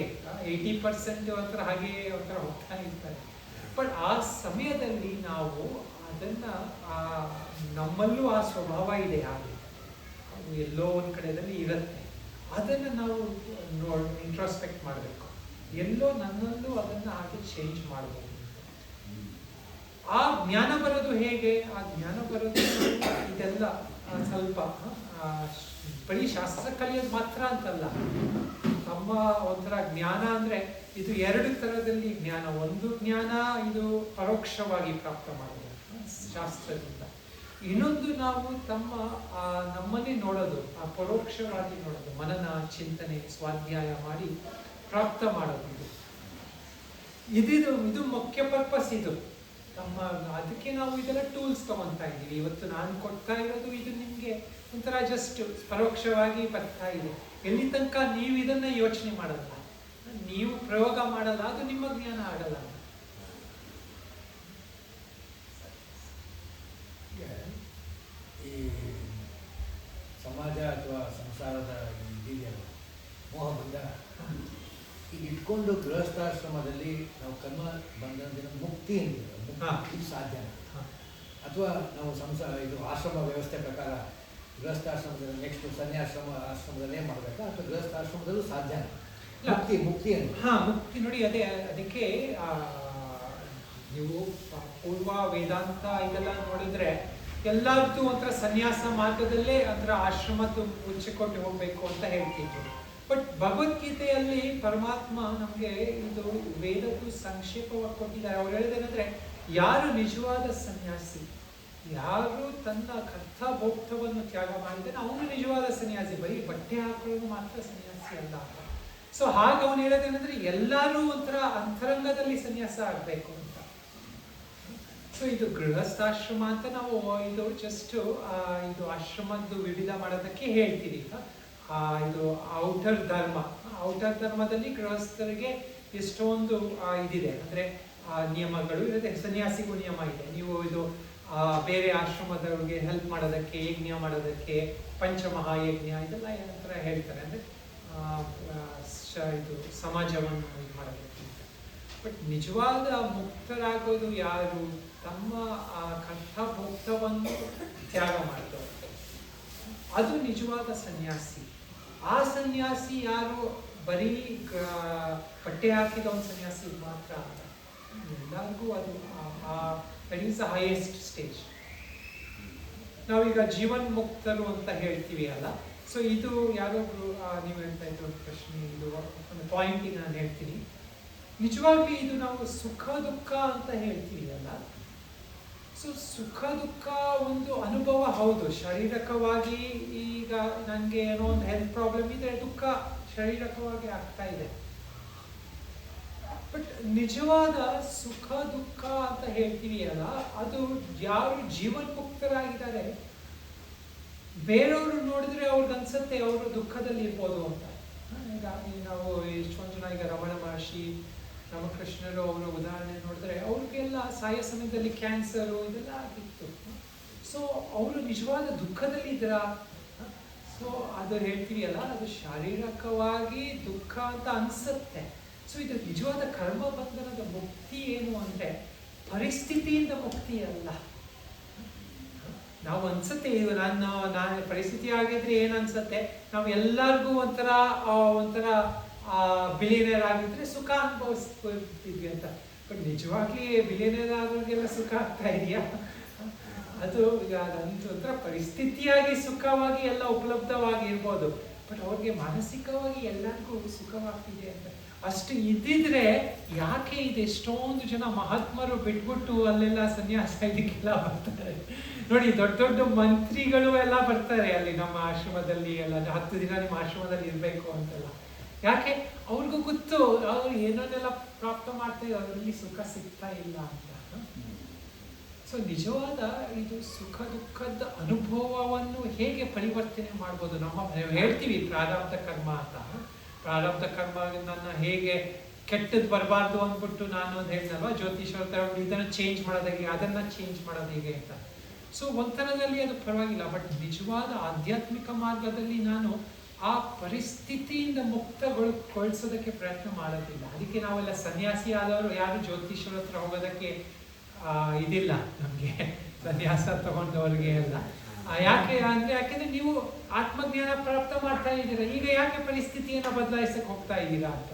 80% ಒಂಥರ ಹಾಗೆ ಒಂಥರ ಹೋಗ್ತಾ ಇರ್ತಾರೆ. ಬಟ್ ಆ ಸಮಯದಲ್ಲಿ ನಾವು ಅದನ್ನ ನಮ್ಮಲ್ಲೂ ಆ ಸ್ವಭಾವ ಇದೆ ಹಾಗೆ, ಅದು ಎಲ್ಲೋ ಒಂದು ಕಡೆಯಲ್ಲಿ ಇರುತ್ತೆ. ಅದನ್ನು ನಾವು ಇಂಟ್ರಾಸ್ಪೆಕ್ಟ್ ಮಾಡಬೇಕು, ಎಲ್ಲೋ ನನ್ನಲ್ಲೂ ಅದನ್ನು ಹಾಗೆ ಚೇಂಜ್ ಮಾಡಬಹುದು. ಆ ಜ್ಞಾನ ಬರೋದು ಹೇಗೆ? ಆ ಜ್ಞಾನ ಬರೋದು ಇದೆಲ್ಲ ಸ್ವಲ್ಪ ಬರೀ ಶಾಸ್ತ್ರ ಕಲಿಯೋದು ಮಾತ್ರ ಅಂತಲ್ಲ. ನಮ್ಮ ಒಂಥರ ಜ್ಞಾನ ಅಂದ್ರೆ ಇದು ಎರಡು ತರದಲ್ಲಿ ಜ್ಞಾನ. ಒಂದು ಜ್ಞಾನ ಇದು ಪರೋಕ್ಷವಾಗಿ ಪ್ರಾಪ್ತ ಮಾಡೋದು ಶಾಸ್ತ್ರದಿಂದ, ಇನ್ನೊಂದು ನಾವು ನಮ್ಮನ್ನೇ ನೋಡೋದು, ಆ ಪರೋಕ್ಷವಾಗಿ ನೋಡೋದು, ಮನನ ಚಿಂತನೆ ಸ್ವಾಧ್ಯಾಯ ಮಾಡಿ ಪ್ರಾಪ್ತ ಮಾಡೋದು. ಇದು ಮುಖ್ಯ ಪರ್ಪಸ್ ಇದು ಅದಕ್ಕೆ ನಾವು ಇದೆಲ್ಲ ಟೂಲ್ಸ್ ತಗೊಂತಾ ಇದ್ದೀವಿ. ಇವತ್ತು ನಾನು ಕೊಡ್ತಾ ಇರೋದು ಇದು ನಿಮ್ಗೆ ಒಂಥರ ಜಸ್ಟ್ ಪರೋಕ್ಷವಾಗಿ ಬರ್ತಾ ಇದೆ. ಎಲ್ಲಿ ತನಕ ನೀವು ಇದನ್ನ ಯೋಚನೆ ಮಾಡಲ್ಲ, ನೀವು ಪ್ರಯೋಗ ಮಾಡಲ್ಲ, ಅದು ನಿಮ್ಮ ಜ್ಞಾನ ಆಗಲ್ಲ. ಈ ಸಮಾಜ ಅಥವಾ ಸಂಸಾರದ ಇದೆಯಲ್ಲ ಮೋಹಬಂಧ, ಈಗ ಇಟ್ಕೊಂಡು ಗೃಹಸ್ಥಾಶ್ರಮದಲ್ಲಿ ನಾವು ಕರ್ಮ ಬಂಧನದಿಂದ ಮುಕ್ತಿ ಇದು ಸಾಧ್ಯ, ಅಥವಾ ನಾವು ಇದು ಆಶ್ರಮ ವ್ಯವಸ್ಥೆ ಪ್ರಕಾರ ಗೃಹಸ್ಥಾಶ್ರಮದಲ್ಲಿ ನೆಕ್ಸ್ಟ್ ಆಶ್ರಮದಲ್ಲೇ ಮಾಡಬೇಕಾ, ಅಥವಾ ಗೃಹಸ್ಥಾಶ್ರಮದಲ್ಲೂ ಸಾಧ್ಯ ಮುಕ್ತಿ ಮುಕ್ತಿ ನೋಡಿ, ಅದಕ್ಕೆ ನೀವು ಪೂರ್ವ ವೇದಾಂತ ಇದೆಲ್ಲ ನೋಡಿದ್ರೆ ಎಲ್ಲರದ್ದು ಒಂಥರ ಸನ್ಯಾಸ ಮಾರ್ಗದಲ್ಲೇ ಅಂದ್ರೆ ಆಶ್ರಮದ ಮುಚ್ಚಿಕೊಂಡು ಹೋಗ್ಬೇಕು ಅಂತ ಹೇಳ್ತಿದ್ರು. ಬಟ್ ಭಗವದ್ಗೀತೆಯಲ್ಲಿ ಪರಮಾತ್ಮ ನಮ್ಗೆ ಇದು ವೇದದ್ದು ಸಂಕ್ಷೇಪವಾಗಿ ಕೊಟ್ಟಿದ್ದಾರೆ. ಅವ್ರು ಹೇಳಿದೇನಂದ್ರೆ, ಯಾರು ನಿಜವಾದ ಸನ್ಯಾಸಿ, ಯಾರು ತನ್ನ ಕರ್ತ ಭೋಕ್ತವನ್ನು ತ್ಯಾಗ ಮಾಡಿದ್ದಾನೆ ಅವನು ನಿಜವಾದ ಸನ್ಯಾಸಿ, ಬರೀ ಬಟ್ಟೆ ಹಾಕೊಳ್ಳೋದು ಮಾತ್ರ ಸನ್ಯಾಸಿ ಅಲ್ಲ. ಸೊ ಹಾಗೆ ಅವನು ಹೇಳೋದೇನಂದ್ರೆ ಎಲ್ಲರೂ ಒಂಥರ ಅಂತರಂಗದಲ್ಲಿ ಸನ್ಯಾಸ ಆಗ್ಬೇಕು ಅಂತ. ಸೊ ಇದು ಗೃಹಸ್ಥಾಶ್ರಮ ಅಂತ ನಾವು ಇದು ಜಸ್ಟ್ ಇದು ಆಶ್ರಮದ್ದು ವಿವಿಧ ಮಾಡೋದಕ್ಕೆ ಹೇಳ್ತೀವಿ. ಇದು ಔಟರ್ ಧರ್ಮದಲ್ಲಿ ಗೃಹಸ್ಥರಿಗೆ ಎಷ್ಟೊಂದು ಇದಿದೆ, ಅಂದ್ರೆ ನಿಯಮಗಳು ಇರುತ್ತೆ. ಸನ್ಯಾಸಿಗೂ ನಿಯಮ ಇದೆ. ನೀವು ಇದು ಬೇರೆ ಆಶ್ರಮದವ್ರಿಗೆ ಹೆಲ್ಪ್ ಮಾಡೋದಕ್ಕೆ, ಯಜ್ಞ ಮಾಡೋದಕ್ಕೆ, ಪಂಚಮಹಾಯಜ್ಞ ಇದೆಲ್ಲ ಏನಂತರ ಹೇಳ್ತಾರೆ, ಅಂದ್ರೆ ಇದು ಸಮಾಜವನ್ನು ಇದು ಮಾಡೋದಕ್ಕೆ. ಬಟ್ ನಿಜವಾದ ಮುಕ್ತರಾಗೋದು ಯಾರು? ತಮ್ಮ ಕರ್ತಭೋಕ್ತವನ್ನು ತ್ಯಾಗ ಮಾಡಿದವರು, ಅದು ನಿಜವಾದ ಸನ್ಯಾಸಿ. ಆ ಸನ್ಯಾಸಿ ಯಾರು ಬರೀ ಬಟ್ಟೆ ಹಾಕಿದ ಒಂದು ಸನ್ಯಾಸಿ ಮಾತ್ರ ಅಲ್ಲ, ಎಲ್ಲರಿಗೂ ಅದು that is the highest stage. ನಾವೀಗ ಜೀವನ್ ಮುಕ್ತರು ಅಂತ ಹೇಳ್ತೀವಿ ಅಲ್ಲ. ಸೊ ಇದು ಯಾರೊಬ್ರು ನೀವು ಹೇಳ್ತಾ ಇದ್ರು ಒಂದು ಪ್ರಶ್ನೆ, ಇದು ಒಂದು ಪಾಯಿಂಟಿಗೆ ನಾನು ಹೇಳ್ತೀನಿ. ನಿಜವಾಗ್ಲೂ ಇದು ನಾವು ಸುಖ ದುಃಖ ಅಂತ ಹೇಳ್ತೀವಿ ಅಲ್ಲ. ಸೊ ಸುಖ ದುಃಖ ಒಂದು ಅನುಭವ, ಹೌದು. ಶಾರೀರಿಕವಾಗಿ ಈಗ ನನಗೆ ಏನೋ ಒಂದು ಹೆಲ್ತ್ ಪ್ರಾಬ್ಲಮ್ ಇದೆ, ದುಃಖ ಶಾರೀರಿಕವಾಗಿ ಆಗ್ತಾ ಇದೆ. ಬಟ್ ನಿಜವಾದ ಸುಖ ದುಃಖ ಅಂತ ಹೇಳ್ತೀವಿ ಅಲ್ಲ, ಅದು ಯಾರು ಜೀವನ್ಮುಕ್ತರಾಗಿದ್ದಾರೆ, ಬೇರೆಯವರು ನೋಡಿದ್ರೆ ಅವ್ರಿಗೆ ಅನ್ಸುತ್ತೆ ಅವರು ದುಃಖದಲ್ಲಿ ಇರ್ಬೋದು ಅಂತ. ಈಗ ನಾವು ಎಷ್ಟೊಂದು ಜನ, ಈಗ ರಮಣ ಮಹರ್ಷಿ, ರಾಮಕೃಷ್ಣರು ಅವರ ಉದಾಹರಣೆ ನೋಡಿದ್ರೆ ಅವ್ರಿಗೆಲ್ಲ ಸಾಯೋ ಸಮಯದಲ್ಲಿ ಕ್ಯಾನ್ಸರು ಇದೆಲ್ಲ ಆಗಿತ್ತು. ಸೊ ಅವರು ನಿಜವಾದ ದುಃಖದಲ್ಲಿ ಇದ್ದೀರಾ? ಸೊ ಅದು ಹೇಳ್ತೀವಿ ಅಲ್ಲ, ಅದು ಶಾರೀರಿಕವಾಗಿ ದುಃಖ ಅಂತ ಅನಿಸುತ್ತೆ. ಸೊ ಇದು ನಿಜವಾದ ಕರ್ಮ ಬಂಧನದ ಮುಕ್ತಿ ಏನು ಅಂದರೆ ಪರಿಸ್ಥಿತಿಯಿಂದ ಮುಕ್ತಿ ಅಲ್ಲ. ನಾವು ಅನ್ಸುತ್ತೆ ಇದು ನಾನು ಪರಿಸ್ಥಿತಿ ಆಗಿದ್ರೆ ಏನು ಅನ್ಸುತ್ತೆ, ನಾವು ಎಲ್ಲರಿಗೂ ಒಂಥರ ಬಿಲಿಯನೇರ್ ಆಗಿದ್ರೆ ಸುಖ ಅನುಭವಿಸ್ತಿದ್ವಿ ಅಂತ. ಬಟ್ ನಿಜವಾಗಿ ಬಿಲಿಯನೇರ್ ಆಗೋರಿಗೆಲ್ಲ ಸುಖ ಆಗ್ತಾ ಇದೆಯಾ? ಅದು ಒಂಥರ ಪರಿಸ್ಥಿತಿಯಾಗಿ ಸುಖವಾಗಿ ಎಲ್ಲ ಉಪಲಬ್ಧವಾಗಿರ್ಬೋದು, ಬಟ್ ಅವ್ರಿಗೆ ಮಾನಸಿಕವಾಗಿ ಎಲ್ಲರಿಗೂ ಸುಖವಾಗ್ತಿದೆ ಅಂತ. ಅಷ್ಟು ಇದ್ದಿದ್ರೆ ಯಾಕೆ ಇದು ಎಷ್ಟೊಂದು ಜನ ಮಹಾತ್ಮರು ಬಿಟ್ಬಿಟ್ಟು ಅಲ್ಲೆಲ್ಲ ಸನ್ಯಾಸ ಇದಕ್ಕೆಲ್ಲ ಬರ್ತಾರೆ ನೋಡಿ. ದೊಡ್ಡ ದೊಡ್ಡ ಮಂತ್ರಿಗಳು ಎಲ್ಲ ಬರ್ತಾರೆ ಅಲ್ಲಿ ನಮ್ಮ ಆಶ್ರಮದಲ್ಲಿ ಎಲ್ಲ, 10 ದಿನ ನಿಮ್ಮ ಆಶ್ರಮದಲ್ಲಿ ಇರಬೇಕು ಅಂತೆಲ್ಲ. ಯಾಕೆ? ಅವ್ರಿಗೂ ಗೊತ್ತು ಅವ್ರು ಏನನ್ನೆಲ್ಲ ಪ್ರಾಪ್ತ ಮಾಡ್ತಾರೆ, ಅದರಲ್ಲಿ ಸುಖ ಸಿಗ್ತಾ ಇಲ್ಲ ಅಂತ. ಸೊ ನಿಜವಾದ ಇದು ಸುಖ ದುಃಖದ ಅನುಭವವನ್ನು ಹೇಗೆ ಪರಿವರ್ತನೆ ಮಾಡ್ಬೋದು? ನಮ್ಮ ಹೇಳ್ತೀವಿ ಪ್ರಾರಬ್ಧ ಕರ್ಮ ಅಂತ. ಪ್ರಾರಬ್ಧ ಕರ್ಮ ನನ್ನ ಹೇಗೆ ಕೆಟ್ಟದ್ದು ಬರಬಾರ್ದು ಅಂದ್ಬಿಟ್ಟು ನಾನು ಒಂದು ಹೇಳಿದಲ್ವ, ಜ್ಯೋತಿಷ್ಯ ಇದನ್ನು ಚೇಂಜ್ ಮಾಡೋದು ಹೇಗೆ, ಅದನ್ನು ಚೇಂಜ್ ಮಾಡೋದು ಹೇಗೆ ಅಂತ. ಸೊ ಒಂಥರದಲ್ಲಿ ಅದು ಪರವಾಗಿಲ್ಲ, ಬಟ್ ನಿಜವಾದ ಆಧ್ಯಾತ್ಮಿಕ ಮಾರ್ಗದಲ್ಲಿ ನಾನು ಆ ಪರಿಸ್ಥಿತಿಯಿಂದ ಮುಕ್ತಗೊಳಿಸೋದಕ್ಕೆ ಪ್ರಯತ್ನ ಮಾಡೋದಿಲ್ಲ. ಅದಕ್ಕೆ ನಾವೆಲ್ಲ ಸನ್ಯಾಸಿ ಆದವರು ಯಾರು ಜ್ಯೋತಿಷ್ಯರ ಹತ್ರ ಹೋಗೋದಕ್ಕೆ ಇದಿಲ್ಲ ನಮಗೆ, ಸನ್ಯಾಸ ತಗೊಂಡವ್ರಿಗೆ ಎಲ್ಲ. ಯಾಕೆಂದ್ರೆ ನೀವು ಆತ್ಮಜ್ಞಾನ ಪ್ರಾಪ್ತ ಮಾಡ್ತಾ ಇದ್ದೀರಾ, ಈಗ ಯಾಕೆ ಪರಿಸ್ಥಿತಿಯನ್ನು ಬದಲಾಯಿಸಕ್ಕೆ ಹೋಗ್ತಾ ಇದ್ದೀರಾ ಅಂತ.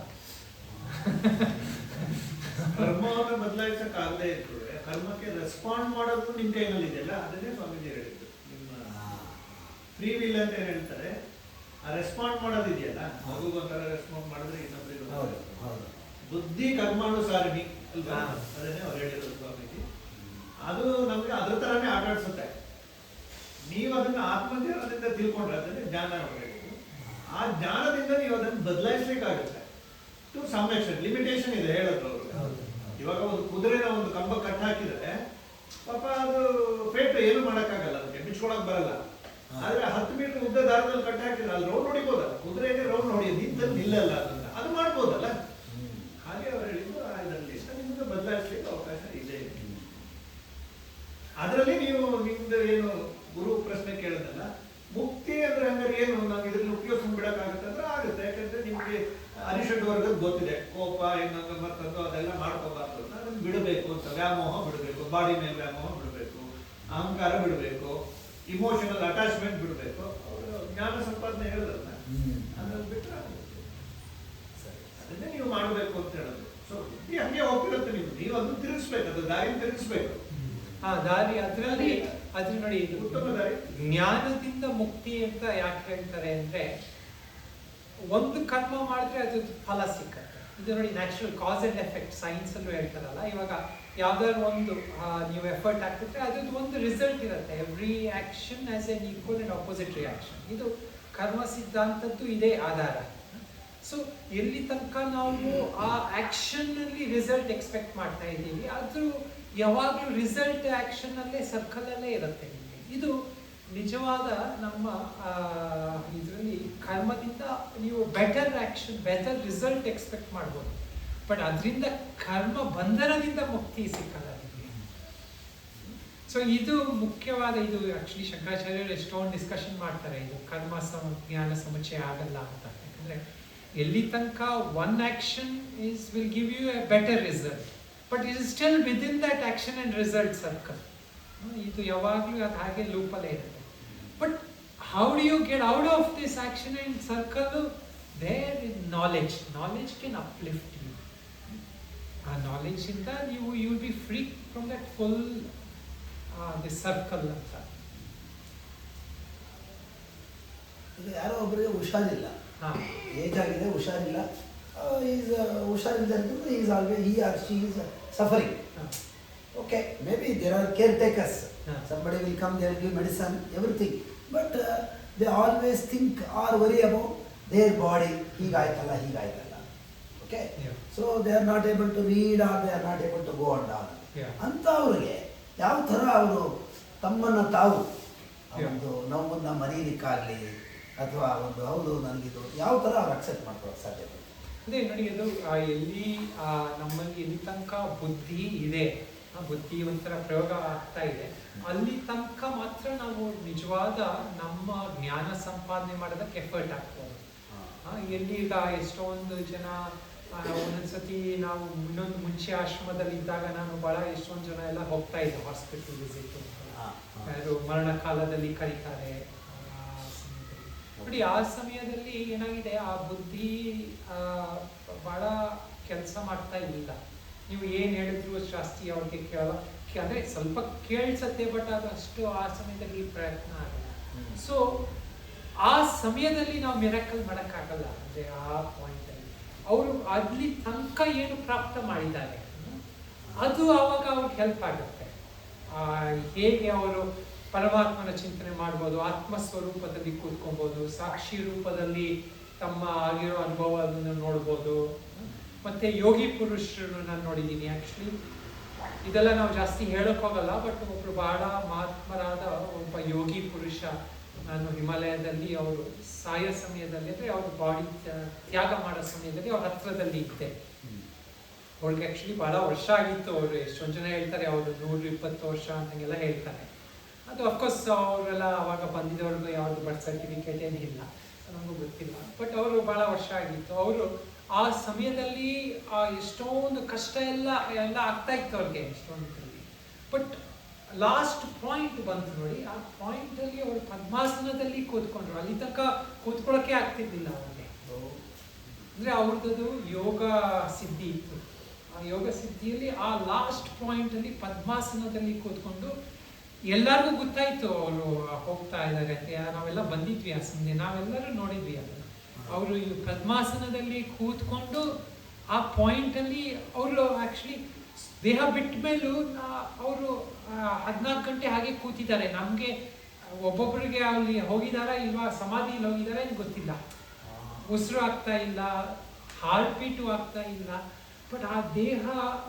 ಕರ್ಮವನ್ನು ಬದಲಾಯಿಸಕ್ ಆಗದೆ ಇತ್ತು, ಕರ್ಮಕ್ಕೆ ರೆಸ್ಪಾಂಡ್ ಮಾಡೋದು ನಿಮ್ ಕೈನಲ್ಲಿ ಇದೆಯಲ್ಲ, ಅದನ್ನೇ ಸ್ವಾಮೀಜಿ ಹೇಳಿದ್ದು. ನಿಮ್ಮ ಫ್ರೀ ವಿಲ್ ಅಂತ ಏನ್ ಹೇಳ್ತಾರೆ, ಆ ರೆಸ್ಪಾಂಡ್ ಮಾಡೋದಿದೆಯಲ್ಲ, ಮಗುಗೊಂಥರ ರೆಸ್ಪಾಂಡ್ ಮಾಡಿದ್ರೆ ಇನ್ನೊಬ್ಬರಿಗೆ ಬುದ್ಧಿ ಕರ್ಮಾನುಸಾರಿಣಿ ಅಲ್ವಾ, ಅದನ್ನೇ ಅವ್ರು ಹೇಳಿರೋದು ಸ್ವಾಮೀಜಿ. ಅದು ನಮ್ಗೆ ಅದ್ರ ತರಾನೇ ಆಟ ಆಡ್ಸುತ್ತೆ. ನೀವು ಅದನ್ನ ಆತ್ಮಜ್ಞಾನದಿಂದ ತಿಳ್ಕೊಂಡ್ರೆ ಅದನ್ನೇ ಜ್ಞಾನ ಹೇಳಿದ್ರು. ಆ ಜ್ಞಾನದಿಂದ ನೀವು ಅದನ್ನು ಬದಲಾಯಿಸ್ಲಿಕ್ಕಾಗುತ್ತೆ. ಟು ಸಮ್ ಎಕ್ಸ್ಟೆಂಟ್ ಲಿಮಿಟೇಷನ್ ಇದೆ ಹೇಳಿದ್ರು ಅವರು. ಇವಾಗ ಒಂದು ಕುದುರೆನ ಒಂದು ಕಂಬ ಕಟ್ ಹಾಕಿದ್ರೆ ಪಾಪ ಅದು ಫೇಟ್ ಏನು ಮಾಡಕ್ಕಾಗಲ್ಲ, ಅದಕ್ಕೆ ಬಿಚ್ಕೊಳಕ್ ಬರಲ್ಲ. ಆದ್ರೆ 10 ಮೀಟರ್ ಉದ್ದ ದಾರದಲ್ಲಿ ಕಟ್ ಹಾಕಿದ್ರೆ ಅಲ್ಲಿ ರೌಂಡ್ ಹೊಡಿಬೋದಲ್ಲ, ಕುದುರೆಗೆ ರೌಂಡ್ ಹೊಡಿಯೋದು ನಿಂತಲ್ಲಿ ನಿಲ್ಲಲ್ಲ, ಅದನ್ನ ಅದು ಮಾಡ್ಬೋದಲ್ಲ. ಹಾಗೆ ಅವ್ರು ಹೇಳಿದ್ದು ಇದರಲ್ಲಿ ನಿಮ್ಗೆ ಬದಲಾಯಿಸ್ಲಿಕ್ಕೆ ಅವಕಾಶ ಇದೆ. ಅದರಲ್ಲಿ ನೀವು ನಿಮ್ದು ಏನು ಗುರು ಪ್ರಶ್ನೆ ಕೇಳಿದಲ್ಲ, ಮುಕ್ತಿ ಅಂದ್ರೆ ಹಂಗಾರೆ ಏನು, ನಾವು ಇದ್ರಲ್ಲಿ ಉಪಯೋಗಿಸ್ಕೊಂಡು ಬಿಡಕ್ಕಾಗುತ್ತೆ ಅಂದ್ರೆ ಆಗುತ್ತೆ. ಯಾಕಂದ್ರೆ ನಿಮ್ಗೆ ಅರಿಷಡ್ ವರ್ಗದ ಗೊತ್ತಿದೆ, ಕೋಪ ಇನ್ನೊಂದು ಮತ್ತೊಂದು ಅದೆಲ್ಲ ಮಾಡ್ಕೋಬಾರ್ದು ಅಂತ, ಅದನ್ನ ಬಿಡಬೇಕು ಅಂತ. ವ್ಯಾಮೋಹ ಬಿಡಬೇಕು, ಬಾಡಿ ಮೇಲೆ ವ್ಯಾಮೋಹ ಬಿಡಬೇಕು, ಅಹಂಕಾರ ಬಿಡಬೇಕು, ಇಮೋಷನಲ್ ಅಟ್ಯಾಚ್ಮೆಂಟ್ ಬಿಡಬೇಕು. ಅವರು ಜ್ಞಾನ ಸಂಪಾದನೆ ಹೇಳೋದಲ್ಲ, ಅದನ್ನು ಬಿಟ್ಟರೆ ಅದನ್ನೇ ನೀವು ಮಾಡಬೇಕು ಅಂತ ಹೇಳೋದು. ಸೊ ಬುದ್ಧಿ ಹಂಗೆ ಹೋಗ್ತಿರುತ್ತೆ, ನೀವು ಅದನ್ನು ತಿರುಗಿಸ್ಬೇಕು, ಅದು ದಾರಿ ತಿರುಗಿಸ್ಬೇಕು. ದಾರಿ ಅದರಲ್ಲಿ ನೋಡಿ, ಇದು ಉತ್ತಮ ದಾರಿ. ಜ್ಞಾನದಿಂದ ಮುಕ್ತಿ ಅಂತ ಯಾಕೆ ಹೇಳ್ತಾರೆ ಅಂದ್ರೆ, ಒಂದು ಕರ್ಮ ಮಾಡಿದ್ರೆ ಅದು ಫಲ ಸಿಕ್ಕತ್ತೆ. ಇದು ನೋಡಿ natural cause and effect science ಅಲ್ಲೂ ಹೇಳ್ತಾರಲ್ಲ. ಇವಾಗ ಯಾವ್ದಾದ್ರು ಒಂದು ನೀವು ಎಫರ್ಟ್ ಹಾಕಿದ್ರೆ ಅದ್ರದ್ದು ಒಂದು ರಿಸಲ್ಟ್ ಇರುತ್ತೆ. Every action as N equal and opposite reaction. ಇದು ಕರ್ಮ ಸಿದ್ಧಾಂತದ್ದು ಇದೇ ಆಧಾರ. ಸೊ ಎಲ್ಲಿ ತನಕ ನಾವು ಆ ಆಕ್ಷನ್ ಅಲ್ಲಿ ರಿಸಲ್ಟ್ ಎಕ್ಸ್ಪೆಕ್ಟ್ ಮಾಡ್ತಾ ಇದ್ದೀವಿ, ಅದು ಯಾವಾಗಲೂ ರಿಸಲ್ಟ್ ಆಕ್ಷನ್ ಅಲ್ಲೇ ಸರ್ಕಲ್ ಅಲ್ಲೇ ಇರುತ್ತೆ. ಇದು ನಿಜವಾದ ನಮ್ಮ ಇದರಲ್ಲಿ ಕರ್ಮದಿಂದ ನೀವು better action, better result expect ಮಾಡ್ಬೋದು, ಬಟ್ ಅದರಿಂದ ಕರ್ಮ ಬಂಧನದಿಂದ ಮುಕ್ತಿ ಸಿಕ್ಕಲ್ಲ ನಿಮಗೆ. ಸೊ ಇದು ಮುಖ್ಯವಾದ, ಇದು ಆಕ್ಚುಲಿ ಶಂಕರಾಚಾರ್ಯರು ಎಷ್ಟೊಂದು ಡಿಸ್ಕಷನ್ ಮಾಡ್ತಾರೆ, ಇದು ಕರ್ಮ ಜ್ಞಾನ ಸಮುಚ್ಚಯ ಆಗಲ್ಲ ಅಂತ. ಯಾಕಂದ್ರೆ ಎಲ್ಲಿ ತನಕ one action will give you a better result, but it is still within that action and result circle. ಇದು ಯಾವಾಗಲೂ ಅದು ಹಾಗೆ ಲೂಪಲ್ಲೇ ಇರುತ್ತೆ. But how do you get out of this action and circle? There is knowledge. Knowledge can uplift you. ಆ knowledge ಇಂದ ನೀವು you will be free from that full this circle ಅಂತ. ಈಗ ಯಾರೋ ಒಬ್ಬರಿಗೆ ಹುಷಾರಿಲ್ಲ, ಏಜ್ ಆಗಿದೆ, ಹುಷಾರಿಲ್ಲ, ಹುಷಾರಿಲ್ಲ ಅಂತಂದ್ರೆ is always he or she is suffering. Okay, maybe there are caretakers. Somebody will come, they will give medicine, everything. But they always think or worry about their body. Higaitala. Okay? Yeah. So they are not able to read or they are not able to go and down. ಅಂತ ಅವ್ರಿಗೆ ಯಾವ ಥರ ಅವರು ತಮ್ಮನ್ನು ತಾವು ಒಂದು ನೋವನ್ನು ಮರೀಲಿಕ್ಕಾಗಲಿ ಅಥವಾ ಒಂದು ಹೌದು ನನಗಿದು ಯಾವ ಥರ ಅವ್ರು ಅಕ್ಸೆಪ್ಟ್ ಮಾಡ್ಕೊಳ್ಳೋಕೆ ಸಾಧ್ಯ? ಅದೇ ನೋಡಿ, ಅದು ಎಲ್ಲಿ ನಮ್ಮಲ್ಲಿ ಎಲ್ಲಿ ತನಕ ಬುದ್ಧಿ ಇದೆ ಬುದ್ಧಿ ಒಂಥರ ಪ್ರಯೋಗ ಆಗ್ತಾ ಇದೆ. ಅಲ್ಲಿ ತನಕ ಮಾತ್ರ ನಾವು ನಿಜವಾದ ನಮ್ಮ ಜ್ಞಾನ ಸಂಪಾದನೆ ಮಾಡೋದಕ್ಕೆ ಎಫರ್ಟ್ ಹಾಕ್ಬೋದು. ಎಲ್ಲಿ ಈಗ ಎಷ್ಟೊಂದು ಜನ ಒಂದೊಂದ್ಸತಿ ನಾವು ಇನ್ನೊಂದು ಮುಂಚೆ ಆಶ್ರಮದಲ್ಲಿ ಇದ್ದಾಗ ನಾನು ಎಷ್ಟೊಂದು ಜನ ಎಲ್ಲ ಹೋಗ್ತಾ ಇದ್ದೆ ಹಾಸ್ಪಿಟಲ್ ವಿಸಿಟ್. ಯಾರು ಮರಣ ಕಾಲದಲ್ಲಿ ಕರೀತಾರೆ ನೋಡಿ. ಆ ಸಮಯದಲ್ಲಿ ಏನಾಗಿದೆ, ಆ ಬುದ್ಧಿ ಬಹಳ ಕೆಲಸ ಮಾಡ್ತಾ ಇಲ್ಲ. ನೀವು ಏನು ಹೇಳಿದ್ರು ಜಾಸ್ತಿ ಅವ್ರಿಗೆ ಕೇಳಲ್ಲ, ಅಂದರೆ ಸ್ವಲ್ಪ ಕೇಳಿಸತ್ತೆ, ಬಟ್ ಅದು ಅಷ್ಟು ಆ ಸಮಯದಲ್ಲಿ ಪ್ರಯತ್ನ ಆಗಲ್ಲ. ಸೊ ಆ ಸಮಯದಲ್ಲಿ ನಾವು ಮಿರಾಕಲ್ ಮಾಡೋಕ್ಕಾಗಲ್ಲ. ಅಂದರೆ ಆ ಪಾಯಿಂಟಲ್ಲಿ ಅವರು ಅಲ್ಲಿ ತನಕ ಏನು ಪ್ರಾಪ್ತ ಮಾಡಿದ್ದಾರೆ ಅದು ಆವಾಗ ಅವ್ರಿಗೆ ಹೆಲ್ಪ್ ಆಗುತ್ತೆ. ಹೇಗೆ ಅವರು ಪರಮಾತ್ಮನ ಚಿಂತನೆ ಮಾಡ್ಬೋದು, ಆತ್ಮಸ್ವರೂಪದಲ್ಲಿ ಕೂತ್ಕೊಬೋದು, ಸಾಕ್ಷಿ ರೂಪದಲ್ಲಿ ತಮ್ಮ ಆಗಿರೋ ಅನುಭವವನ್ನು ನೋಡ್ಬೋದು. ಮತ್ತೆ ಯೋಗಿ ಪುರುಷರು ನಾನು ನೋಡಿದ್ದೀನಿ. ಆ್ಯಕ್ಚುಲಿ ಇದೆಲ್ಲ ನಾವು ಜಾಸ್ತಿ ಹೇಳಕ್ ಹೋಗಲ್ಲ, ಬಟ್ ಒಬ್ರು ಬಹಳ ಮಹಾತ್ಮರಾದ ಒಬ್ಬ ಯೋಗಿ ಪುರುಷ ನಾನು ಹಿಮಾಲಯದಲ್ಲಿ ಅವರು ಸಾಯೋ ಸಮಯದಲ್ಲಿ, ಅಂದರೆ ಅವ್ರ ಬಾಡಿ ತ್ಯಾಗ ಮಾಡೋ ಸಮಯದಲ್ಲಿ ಅವ್ರ ಹತ್ರದಲ್ಲಿ ಇದ್ದೆ. ಅವ್ರಿಗೆ ಆ್ಯಕ್ಚುಲಿ ಬಹಳ ವರ್ಷ ಆಗಿತ್ತು. ಅವರು ಎಷ್ಟೊಂದು ಜನ ಹೇಳ್ತಾರೆ ಅವರು 120 ವರ್ಷ ಅಂತೆಲ್ಲ ಹೇಳ್ತಾರೆ. ಅದು ಅಫ್ಕೋರ್ಸ್ ಅವರೆಲ್ಲ ಅವಾಗ ಬಂದಿದ್ದವ್ರಿಗೂ ಯಾವುದು ಬರ್ತ್ ಸರ್ಟಿಫಿಕೇಟ್ ಏನಿಲ್ಲ, ನಮಗೂ ಗೊತ್ತಿಲ್ಲ. ಬಟ್ ಅವರು ಬಹಳ ವರ್ಷ ಆಗಿತ್ತು. ಅವರು ಆ ಸಮಯದಲ್ಲಿ ಎಷ್ಟೊಂದು ಕಷ್ಟ ಎಲ್ಲ ಆಗ್ತಾ ಇತ್ತು ಅವ್ರಿಗೆ ಎಷ್ಟೊಂದು. ಬಟ್ ಲಾಸ್ಟ್ ಪಾಯಿಂಟ್ ಬಂತು ನೋಡಿ, ಆ ಪಾಯಿಂಟಲ್ಲಿ ಅವರು ಪದ್ಮಾಸನದಲ್ಲಿ ಕೂತ್ಕೊಂಡ್ರು. ಅಲ್ಲಿ ತನಕ ಕೂತ್ಕೊಳ್ಳೋಕೆ ಆಗ್ತಿರ್ಲಿಲ್ಲ ಅವ್ರಿಗೆ. ಅಂದರೆ ಅವ್ರದ್ದು ಯೋಗ ಸಿದ್ಧಿ ಇತ್ತು. ಆ ಯೋಗ ಸಿದ್ಧಿಯಲ್ಲಿ ಆ ಲಾಸ್ಟ್ ಪಾಯಿಂಟಲ್ಲಿ ಪದ್ಮಾಸನದಲ್ಲಿ ಕೂತ್ಕೊಂಡು ಎಲ್ಲರಿಗೂ ಗೊತ್ತಾಯ್ತು ಅವರು ಹೋಗ್ತಾ ಇದ್ದಾರೆ. ನಾವೆಲ್ಲ ಬಂದಿದ್ವಿ ಆ ಸಮಯ, ನಾವೆಲ್ಲರೂ ನೋಡಿದ್ವಿ ಅದನ್ನು. ಅವರು ಈ ಪದ್ಮಾಸನದಲ್ಲಿ ಕೂತ್ಕೊಂಡು ಆ ಪಾಯಿಂಟಲ್ಲಿ ಅವರು ಆ್ಯಕ್ಚುಲಿ ದೇಹ ಬಿಟ್ಟ ಮೇಲೂ ಅವರು 14 ಗಂಟೆ ಹಾಗೆ ಕೂತಿದ್ದಾರೆ. ನಮಗೆ ಒಬ್ಬೊಬ್ಬರಿಗೆ ಅಲ್ಲಿ ಹೋಗಿದಾರ ಇಲ್ವಾ, ಸಮಾಧಿಯಲ್ಲಿ ಹೋಗಿದ್ದಾರೆ ಏನು ಗೊತ್ತಿಲ್ಲ, ಉಸಿರು ಆಗ್ತಾ ಇಲ್ಲ, ಹಾರ್ಟ್ ಬೀಟು ಆಗ್ತಾ ಇಲ್ಲ. ಬಟ್ ಆ ದೇಹ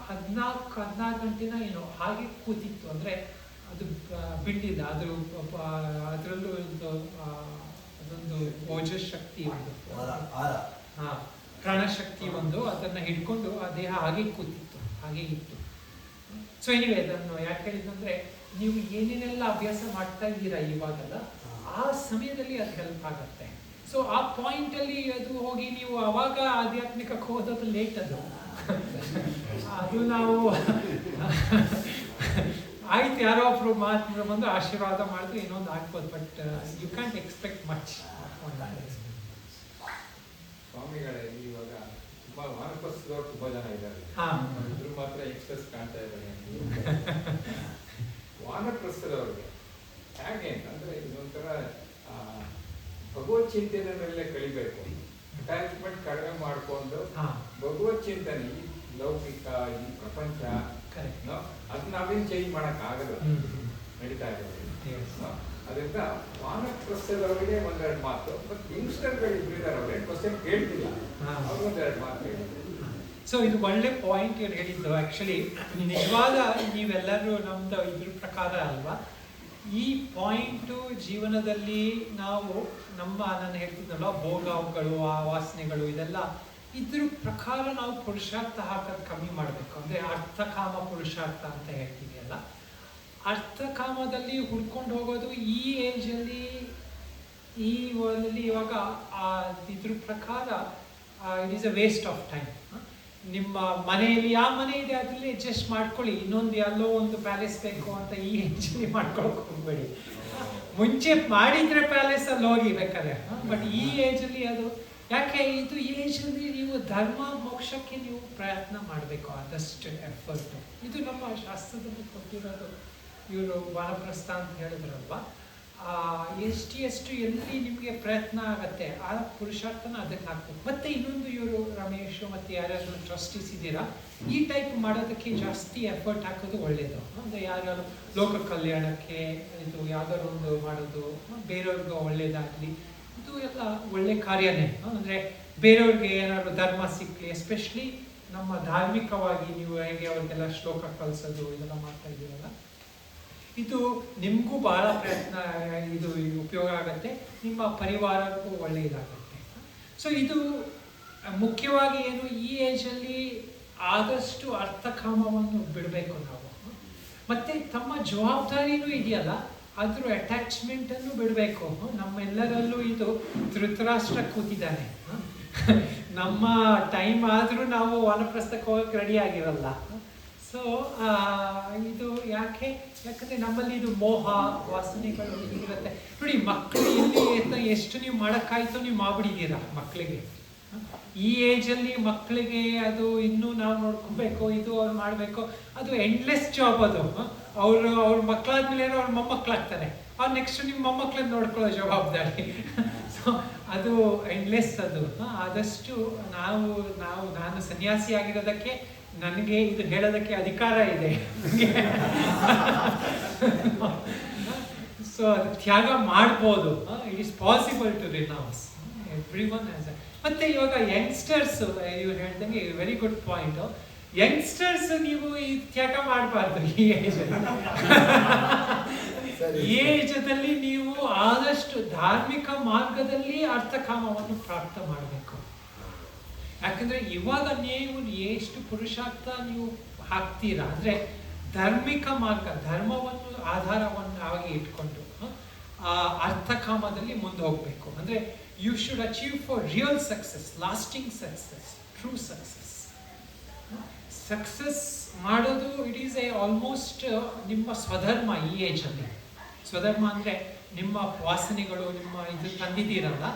14 ಗಂಟೆನ ಏನೋ ಹಾಗೆ ಕೂತಿತ್ತು. ಅಂದರೆ ಅದು ಬಿಟ್ಟಿಲ್ಲ. ಅದರಲ್ಲೂ ಅದೊಂದು ಓಜಸ್ ಶಕ್ತಿ ಒಂದು, ಪ್ರಾಣಶಕ್ತಿ ಒಂದು, ಅದನ್ನು ಹಿಡ್ಕೊಂಡು ಆ ದೇಹ ಹಾಗೆ ಕೂತಿತ್ತು, ಹಾಗೆ ಇತ್ತು. ಸೊ ಎನಿವೆ, ಅದನ್ನು ಯಾಕೆ ಹೇಳಿದಂದ್ರೆ, ನೀವು ಏನೇನೆಲ್ಲ ಅಭ್ಯಾಸ ಮಾಡ್ತಾ ಇದ್ದೀರಾ ಇವಾಗೆಲ್ಲ, ಆ ಸಮಯದಲ್ಲಿ ಅದು ಹೆಲ್ಪ್ ಆಗುತ್ತೆ. ಸೊ ಆ ಪಾಯಿಂಟಲ್ಲಿ ಅದು ಹೋಗಿ ನೀವು ಅವಾಗ ಆಧ್ಯಾತ್ಮಿಕಕ್ಕೆ ಹೋದದ್ದು ಲೇಟ್. ಅದು ನಾವು ಆಯ್ತು, ಯಾರೋ ಒಬ್ರು ಮಹಾತ್ಮರು ಬಂದು ಆಶೀರ್ವಾದ ಮಾಡಿದ್ರೆ ಇನ್ನೊಂದು ಆಗ್ಬೋದು. But you can't expect much. ಸ್ವಾಮಿಗಳೇ, ಇವಾಗ ತುಂಬಾ ವಾನಪ್ರಸ್ಥದವ್ರು ತುಂಬಾ ಜನ ಇದ್ದಾರೆ. ಇದ್ರು ಮಾತ್ರ ಎಕ್ಸ್ಪ್ರೆಸ್ ಕಾಣ್ತಾ ಇದ್ದಾರೆ. ವಾನಪ್ರಸ್ಥದವ್ರಿಗೆ ಹೇಗೆ ಅಂತಂದ್ರೆ ಇದೊಂಥರ ಭಗವತ್ ಚಿಂತನೆ ಮೇಲೆ ಕಳಿಬೇಕು. ಅಟ್ಯಾಚ್ಮೆಂಟ್ ಕಡಿಮೆ ಮಾಡ್ಕೊಂಡು ಭಗವತ್ ಚಿಂತನೆ, ಈ ಲೌಕಿಕ, ಈ ಪ್ರಪಂಚ ಅದು ನಾವೇನು ಚೇಂಜ್ ಮಾಡಕ್ ಆಗಲ್ಲ, ನಡೀತಾ ಇದ್ದಾರೆ. ಅದರಿಂದ ವಾನಪ್ರಸ್ಥದವರಿಗೆ ಒಂದೆರಡು ಮಾತು, ಮತ್ತು ಯಂಗ್ಸ್ಟರ್ಗಳು ಇಬ್ರು ಇದ್ದಾರೆ, ಅವ್ರು ಕ್ವಶನ್ ಕೇಳ್ತಿಲ್ಲ, ಅವ್ರಿಗೊಂದೆರಡು ಮಾತು ಹೇಳಿ. ಸೊ ಇದು ಒಳ್ಳೆ ಪಾಯಿಂಟ್ ಇವ್ರು ಹೇಳಿದ್ದು. ಆ್ಯಕ್ಚುಲಿ ನಿಜವಾದ ನೀವೆಲ್ಲರೂ ನಮ್ದು ಇದ್ರ ಪ್ರಕಾರ ಅಲ್ವಾ, ಈ ಪಾಯಿಂಟು ಜೀವನದಲ್ಲಿ ನಾವು ನಾನು ಹೇಳ್ತಿದ್ನಲ್ಲ, ಭೋಗಗಳು, ಆ ವಾಸನೆಗಳು, ಇದೆಲ್ಲ ಇದ್ರ ಪ್ರಕಾರ ನಾವು ಪುರುಷಾರ್ಥ ಹಾಕೋದು ಕಮ್ಮಿ ಮಾಡಬೇಕು. ಅಂದರೆ ಅರ್ಥಕಾಮ ಪುರುಷಾರ್ಥ ಅಂತ ಹೇಳ್ತೀವಿ ಅಲ್ಲ, ಅರ್ಥಕಾಮದಲ್ಲಿ ಹುಡ್ಕೊಂಡು ಹೋಗೋದು ಈ ಏಜಲ್ಲಿ, ಈ ವರ್ಲ್ಡಲ್ಲಿ ಇವಾಗ ಇದ್ರ ಪ್ರಕಾರ it is a waste of time. ನಿಮ್ಮ ಮನೆಯಲ್ಲಿ ಯಾವ ಮನೆ ಇದೆ ಅದರಲ್ಲಿ ಅಡ್ಜಸ್ಟ್ ಮಾಡ್ಕೊಳ್ಳಿ. ಇನ್ನೊಂದು ಎಲ್ಲೋ ಒಂದು ಪ್ಯಾಲೇಸ್ ಬೇಕು ಅಂತ ಈ ಏಜಲ್ಲಿ ಮಾಡ್ಕೊಳಕ್ಕೆ ಹೋಗ್ಬೇಡಿ. ಮುಂಚೆ ಮಾಡಿದ್ರೆ ಪ್ಯಾಲೇಸಲ್ಲಿ ಹೋಗಿ ಬೇಕಾದ್ರೆ, ಬಟ್ ಈ ಏಜಲ್ಲಿ ಅದು ಯಾಕೆ, ಇದು ಏಜಲ್ಲಿ ನೀವು ಧರ್ಮ ಮೋಕ್ಷಕ್ಕೆ ನೀವು ಪ್ರಯತ್ನ ಮಾಡಬೇಕು, ಆದಷ್ಟು ಎಫರ್ಟು. ಇದು ನಮ್ಮ ಶಾಸ್ತ್ರದಲ್ಲಿ ಕೊಟ್ಟಿರೋದು. ಇವರು ವಾನಪ್ರಸ್ಥ ಅಂತ ಹೇಳಿದ್ರಲ್ವ, ಎಷ್ಟು ಎಲ್ಲಿ ನಿಮಗೆ ಪ್ರಯತ್ನ ಆಗತ್ತೆ ಆ ಪುರುಷಾರ್ಥನ ಅದಕ್ಕೆ ಹಾಕ್ಬೇಕು. ಮತ್ತೆ ಇನ್ನೊಂದು, ಇವರು ರಮೇಶ್ ಮತ್ತು ಯಾರ್ಯಾರು ಟ್ರಸ್ಟೀಸ್ ಇದ್ದೀರಾ, ಈ ಟೈಪ್ ಮಾಡೋದಕ್ಕೆ ಜಾಸ್ತಿ ಎಫರ್ಟ್ ಹಾಕೋದು ಒಳ್ಳೆಯದು. ಅಂದರೆ ಯಾರ್ಯಾರು ಲೋಕ ಕಲ್ಯಾಣಕ್ಕೆ ಇದು ಯಾವ್ದಾದ್ರು ಒಂದು ಮಾಡೋದು, ಬೇರೆಯವ್ರಿಗೆ ಒಳ್ಳೇದಾಗಲಿ, ಇದು ಎಲ್ಲ ಒಳ್ಳೆ ಕಾರ್ಯನೇ. ಅಂದರೆ ಬೇರೆಯವ್ರಿಗೆ ಏನಾದ್ರು ಧರ್ಮ ಸಿಕ್ಕಲಿ, ಎಸ್ಪೆಷಲಿ ನಮ್ಮ ಧಾರ್ಮಿಕವಾಗಿ ನೀವು ಹೇಗೆ ಅವ್ರಿಗೆಲ್ಲ ಶ್ಲೋಕ ಕಲಿಸೋದು ಇದೆಲ್ಲ ಮಾಡ್ತಾ ಇದ್ದೀರಲ್ಲ, ಇದು ನಿಮಗೂ ಬಹಳ ಪ್ರಯತ್ನ, ಇದು ಉಪಯೋಗ ಆಗುತ್ತೆ, ನಿಮ್ಮ ಪರಿವಾರಕ್ಕೂ ಒಳ್ಳೆಯದಾಗುತ್ತೆ. ಸೊ ಇದು ಮುಖ್ಯವಾಗಿ ಏನು, ಈ ಏಜಲ್ಲಿ ಆದಷ್ಟು ಅರ್ಥಕಾಮವನ್ನು ಬಿಡಬೇಕು ನಾವು. ಮತ್ತು ತಮ್ಮ ಜವಾಬ್ದಾರಿನೂ ಇದೆಯಲ್ಲ, ಅದ್ರ ಅಟ್ಯಾಚ್ಮೆಂಟನ್ನು ಬಿಡಬೇಕು. ನಮ್ಮೆಲ್ಲರಲ್ಲೂ ಇದು ಧೃತರಾಷ್ಟ್ರ ಕೂತಿದ್ದಾನೆ, ನಮ್ಮ ಟೈಮ್ ಆದರೂ ನಾವು ವಾನಪ್ರಸ್ಥಕ್ಕೆ ಹೋಗಕ್ಕೆ ರೆಡಿ ಆಗಿರಲ್ಲ. ಸೊ ಇದು ಯಾಕಂದರೆ ನಮ್ಮಲ್ಲಿ ಇದು ಮೋಹ ವಾಸನೆಗಳು ಇರುತ್ತೆ ನೋಡಿ. ಮಕ್ಕಳು ಎಲ್ಲಿ ಎಷ್ಟು ನೀವು ಮಾಡೋಕ್ಕಾಯ್ತು ನೀವು ಮಾಡಿಬಿಟ್ಟಿದ್ದೀರಾ ಮಕ್ಕಳಿಗೆ. ಈ ಏಜಲ್ಲಿ ಮಕ್ಕಳಿಗೆ ಅದು ಇನ್ನೂ ನಾವು ನೋಡ್ಕೊಬೇಕು, ಇದು ಅವ್ರು ಮಾಡಬೇಕು, ಅದು ಎಂಡ್ಲೆಸ್ ಜಾಬ್ ಅದು. ಅವ್ರ ಮಕ್ಕಳಾದ್ಮೇಲೆ ಅವ್ರ ಮೊಮ್ಮಕ್ಕಳಾಗ್ತಾರೆ, ಅವ್ರು ನೆಕ್ಸ್ಟ್ ನಿಮ್ಮ ಮೊಮ್ಮಕ್ಕಳನ್ನ ನೋಡ್ಕೊಳ್ಳೋ ಜವಾಬ್ದಾರಿ. ಸೊ ಅದು ಎಂಡ್ಲೆಸ್ ಅದು. ಆದಷ್ಟು ನಾನು ಸನ್ಯಾಸಿ ಆಗಿರೋದಕ್ಕೆ ನನಗೆ ಇದು ಹೇಳೋದಕ್ಕೆ ಅಧಿಕಾರ ಇದೆ. ಸೊ ಅದು ತ್ಯಾಗ ಮಾಡ್ಬೋದು. It is possible to renounce. Every one has. ಮತ್ತೆ ಇವಾಗ ಯಂಗ್ಸ್ಟರ್ಸ್ ಇವ್ರು ಹೇಳ್ದಂಗೆ ವೆರಿ ಗುಡ್ ಪಾಯಿಂಟ್. ಯಂಗ್ಸ್ಟರ್ಸ್ ನೀವು ಈ ತ್ಯಾಗ ಮಾಡಬಾರ್ದು. ಈ ಏಜದಲ್ಲಿ ನೀವು ಆದಷ್ಟು ಧಾರ್ಮಿಕ ಮಾರ್ಗದಲ್ಲಿ ಅರ್ಥಕಾಮವನ್ನು ಪ್ರಾಪ್ತ ಮಾಡಬೇಕು. ಯಾಕಂದ್ರೆ ಇವಾಗ ನೀವು ಎಷ್ಟು ಪುರುಷಾರ್ಥ ನೀವು ಹಾಕ್ತೀರಾ ಅಂದ್ರೆ ಧಾರ್ಮಿಕ ಮಾರ್ಗ, ಧರ್ಮವನ್ನು ಆಧಾರವನ್ನು ಆಗಿ ಇಟ್ಕೊಂಡು ಅರ್ಥಕಾಮದಲ್ಲಿ ಮುಂದೆ ಹೋಗ್ಬೇಕು. ಅಂದ್ರೆ you should achieve for real success, lasting success, true success. Success ಮಾಡೋದು ಇಟ್ ಈಸ್ ಆಲ್ಮೋಸ್ಟ್ ನಿಮ್ಮ ಸ್ವಧರ್ಮ. ಈ ಏಜಲ್ಲಿ ಸ್ವಧರ್ಮ ಅಂದರೆ ನಿಮ್ಮ ವಾಸನೆಗಳು, ನಿಮ್ಮ ಇದು ತಂದಿದ್ದೀರಲ್ಲ,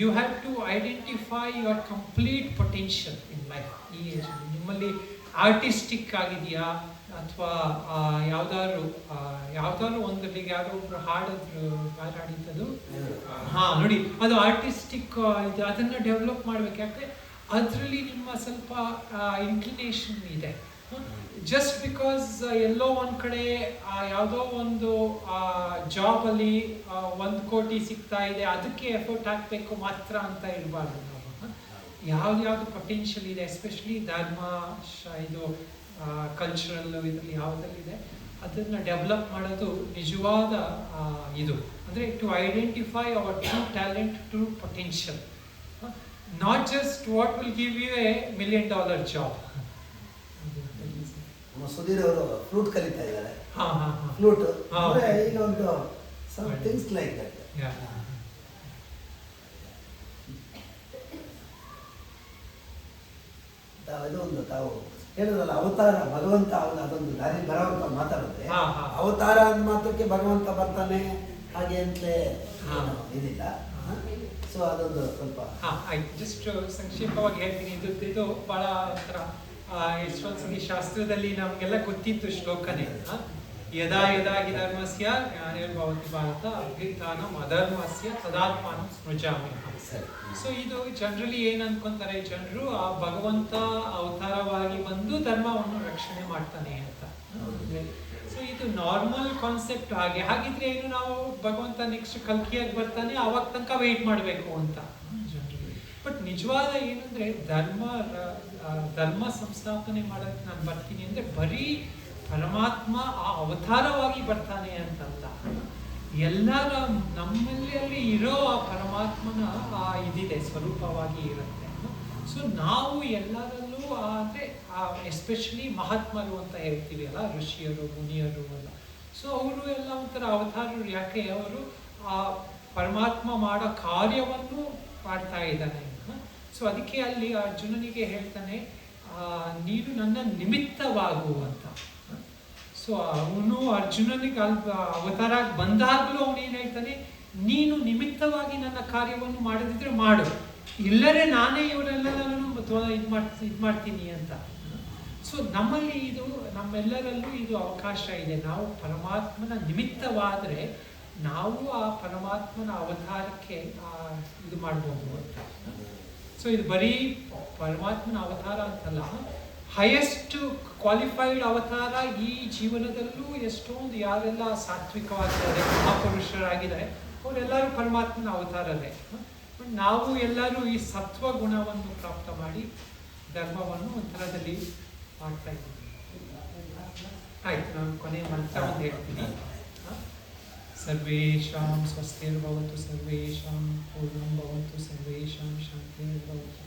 you have to identify your complete potential in life. ಈ ಏಜಲ್ಲಿ ನಿಮ್ಮಲ್ಲಿ ಆರ್ಟಿಸ್ಟಿಕ್ ಆಗಿದೆಯಾ, ಅಥವಾ ಯಾವ್ದಾದ್ರು ಒಂದರಲ್ಲಿ ಯಾರೋ ಒಬ್ರು ಹಾಡಿದ್ರು, ಯಾರು ಹಾಡಿದ್ದದು, ನೋಡಿ ಅದು ಆರ್ಟಿಸ್ಟಿಕ್ ಇದೆ, ಅದನ್ನು ಡೆವಲಪ್ ಮಾಡ್ಬೇಕು. ಯಾಕೆ ಅದರಲ್ಲಿ ನಿಮ್ಮ ಸ್ವಲ್ಪ ಇನ್ಕ್ಲಿನೇಷನ್ ಇದೆ. ಜಸ್ಟ್ ಬಿಕಾಸ್ ಎಲ್ಲೋ ಒಂದು ಕಡೆ ಯಾವುದೋ ಒಂದು ಜಾಬಲ್ಲಿ 1 ಕೋಟಿ ಸಿಗ್ತಾ ಇದೆ, ಅದಕ್ಕೆ ಎಫರ್ಟ್ ಹಾಕಬೇಕು ಮಾತ್ರ ಅಂತ ಇರಬಾರ್ದು. ನಾವು ಯಾವ್ದು ಪೊಟೆನ್ಷಿಯಲ್ ಇದೆ, ಎಸ್ಪೆಷಲಿ ಧರ್ಮ, ಇದು ಕಲ್ಚರಲ್, ಇದರಲ್ಲಿ ಯಾವುದಲ್ಲಿದೆ ಅದನ್ನು ಡೆವಲಪ್ ಮಾಡೋದು ನಿಜವಾದ ಇದು. ಅಂದರೆ to identify our true talent, true potential, not just what will give you a $1 million job. Sudhir ಅವರು ಫ್ಲೂಟ್ ಕಲಿತಾ ಇದ್ದಾರೆ. ಫ್ಲೂಟ್ ಈಗ ಒಂದು ಥಿಂಗ್ಸ್ ಲೈಕ್ ದಟ್. ಇದು ಒಂದು ತಾವು ಹೇಳಿದ್ರಲ್ಲ ಅವತಾರ, ಭಗವಂತ ಅವನ ಅದೊಂದು ದಾರಿ ಬರೋಂತ ಮಾತಾಡಿದ್ರೆ, ಅವತಾರ ಅಂದ ಮಾತ್ರಕ್ಕೆ ಭಗವಂತ ಬರ್ತಾನೆ ಹಾಗೆ ಅಂತಲೇ ಇದಿಲ್ಲ. ಸೊ ಅದೊಂದು ಸ್ವಲ್ಪ ಜಸ್ಟ್ ಸಂಕ್ಷೇಪವಾಗಿ ಹೇಳ್ತೀನಿ. ಇದು ಬಹಳ ಒಂಥರ ಎಷ್ಟೊಂದ್ಸಲಿ ಶಾಸ್ತ್ರದಲ್ಲಿ ನಮಗೆಲ್ಲ ಗೊತ್ತಿತ್ತು ಶ್ಲೋಕನೇ. ಯದಾ ಯದಾ ಹಿ ಧರ್ಮಸ್ಯ ಗ್ಲಾನಿರ್ಭವತಿ ಭಾರತ ಅಭ್ಯುತ್ಥಾನಂ ಅಧರ್ಮಸ್ಯ ತದಾತ್ಮಾನಂ ಸೃಜಾಮಿ. ಸೊ ಇದು ಜನರಲಿ ಏನ್ ಅನ್ಕೊಂತಾರೆ ಜನರು, ಆ ಭಗವಂತ ಅವತಾರವಾಗಿ ಬಂದು ಧರ್ಮವನ್ನು ರಕ್ಷಣೆ ಮಾಡ್ತಾನೆ ಅಂತ. ಸೊ ಇದು ನಾರ್ಮಲ್ ಕಾನ್ಸೆಪ್ಟ್. ಹಾಗಿದ್ರೆ ಏನು, ನಾವು ಭಗವಂತ ನೆಕ್ಸ್ಟ್ ಕಲ್ಕಿಯಾಗಿ ಬರ್ತಾನೆ ಅವಾಗ ತನಕ ವೆಯ್ಟ್ ಮಾಡಬೇಕು ಅಂತ ಜನರಿಗೆ. ಬಟ್ ನಿಜವಾದ ಏನಂದ್ರೆ ಧರ್ಮ ಸಂಸ್ಥಾಪನೆ ಮಾಡೋಕ್ಕೆ ನಾನು ಬರ್ತೀನಿ ಅಂದ್ರೆ ಬರೀ ಪರಮಾತ್ಮ ಆ ಅವತಾರವಾಗಿ ಬರ್ತಾನೆ ಅಂತಲ್ಲ, ಎಲ್ಲರ ನಮ್ಮಲ್ಲಿ ಇರೋ ಆ ಪರಮಾತ್ಮನ ಇದಿದೆ, ಸ್ವರೂಪವಾಗಿ ಇರುತ್ತೆ. ಸೊ ನಾವು ಎಲ್ಲರಲ್ಲೂ ಅಂದರೆ ಎಸ್ಪೆಷಲಿ ಮಹಾತ್ಮರು ಅಂತ ಹೇಳ್ತೀವಿ ಅಲ್ಲ, ಋಷಿಯರು, ಮುನಿಯರು ಎಲ್ಲ. ಸೊ ಅವರು ಎಲ್ಲ ಒಂಥರ ಅವತಾರರು. ಯಾಕೆ ಅವರು ಆ ಪರಮಾತ್ಮ ಮಾಡೋ ಕಾರ್ಯವನ್ನು ಮಾಡ್ತಾ ಇದ್ದಾನೆ. ಸೊ ಅದಕ್ಕೆ ಅಲ್ಲಿ ಅರ್ಜುನನಿಗೆ ಹೇಳ್ತಾನೆ, ನೀನು ನನ್ನ ನಿಮಿತ್ತವಾಗು ಅಂತ. ಸೊ ಅವನು ಅರ್ಜುನನಿಗೆ ಅವತಾರ ಬಂದಾಗಲೂ ಅವನೇನು ಹೇಳ್ತಾನೆ, ನೀನು ನಿಮಿತ್ತವಾಗಿ ನನ್ನ ಕಾರ್ಯವನ್ನು ಮಾಡದಿದ್ರೆ ಮಾಡು, ಇಲ್ಲರೇ ನಾನೇ ಇವರೆಲ್ಲರನ್ನು ಇದು ಮಾಡ್ತೀನಿ ಅಂತ. ಸೊ ನಮ್ಮಲ್ಲಿ ಇದು, ನಮ್ಮೆಲ್ಲರಲ್ಲೂ ಇದು ಅವಕಾಶ ಇದೆ. ನಾವು ಪರಮಾತ್ಮನ ನಿಮಿತ್ತವಾದರೆ ನಾವು ಆ ಪರಮಾತ್ಮನ ಅವತಾರಕ್ಕೆ ಇದು ಮಾಡ್ಬೋದು ಅಂತ. ಸೊ ಇದು ಬರೀ ಪರಮಾತ್ಮನ ಅವತಾರ ಅಂತಲ್ಲ, ಹೈಯೆಸ್ಟ್ ಕ್ವಾಲಿಫೈಡ್ ಅವತಾರ ಈ ಜೀವನದಲ್ಲೂ ಎಷ್ಟೊಂದು ಯಾರೆಲ್ಲ ಸಾತ್ವಿಕವಾಗಿದ್ದಾರೆ, ಮಹಾಪುರುಷರಾಗಿದ್ದಾರೆ, ಅವರೆಲ್ಲರೂ ಪರಮಾತ್ಮನ ಅವತಾರವೇ. ನಾವು ಎಲ್ಲರೂ ಈ ಸತ್ವ ಗುಣವನ್ನು ಪ್ರಾಪ್ತ ಮಾಡಿ ಧರ್ಮವನ್ನು ಒಂಥರದಲ್ಲಿ ಮಾಡ್ತಾ ಇದ್ದೀವಿ. ಆಯ್ತು, ನಾನು ಕೊನೆಯ ಮಂತ್ರ ಒಂದು ಹೇಳ್ತೀನಿ. ಸರ್ವೇಷಾಂ ಸ್ವಸ್ತಿರ್ಭವತು, ಸರ್ವೇಷಾಂ ಪೂರ್ಣಂ ಭವತು, ಸರ್ವೇಷಾಂ ಶಾಂತಿರ್ಭವತು.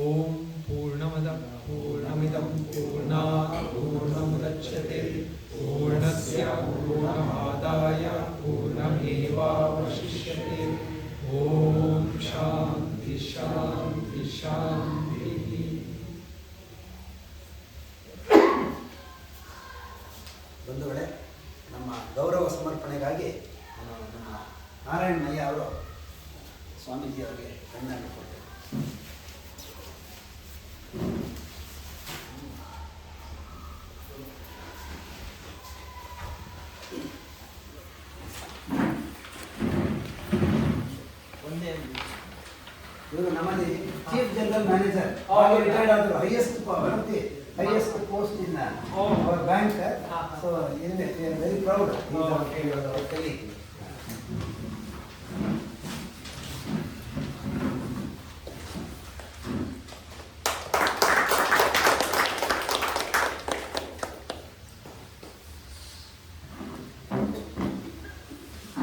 ಓಂ ಪೂರ್ಣಮದ ಪೂರ್ಣಮಿದಂ ಪೂರ್ಣಾತ್ ಪೂರ್ಣಮುದಚ್ಯತೆ. ಭಾವನೆಗಾಗಿ ನಮ್ಮ ನಾರಾಯಣಯ್ಯ ಅವರು ಸ್ವಾಮೀಜಿ ಅವರಿಗೆ ಕಣ್ಣನ್ನು ಕೊಟ್ಟರು. ಇವರು ನಮ್ಮಲ್ಲಿ ಚೀಫ್ ಜನರಲ್ ಮ್ಯಾನೇಜರ್ ರಿಟೈರ್ಡ್ ಆದರು. Highest post in our bank. So very proud colleague.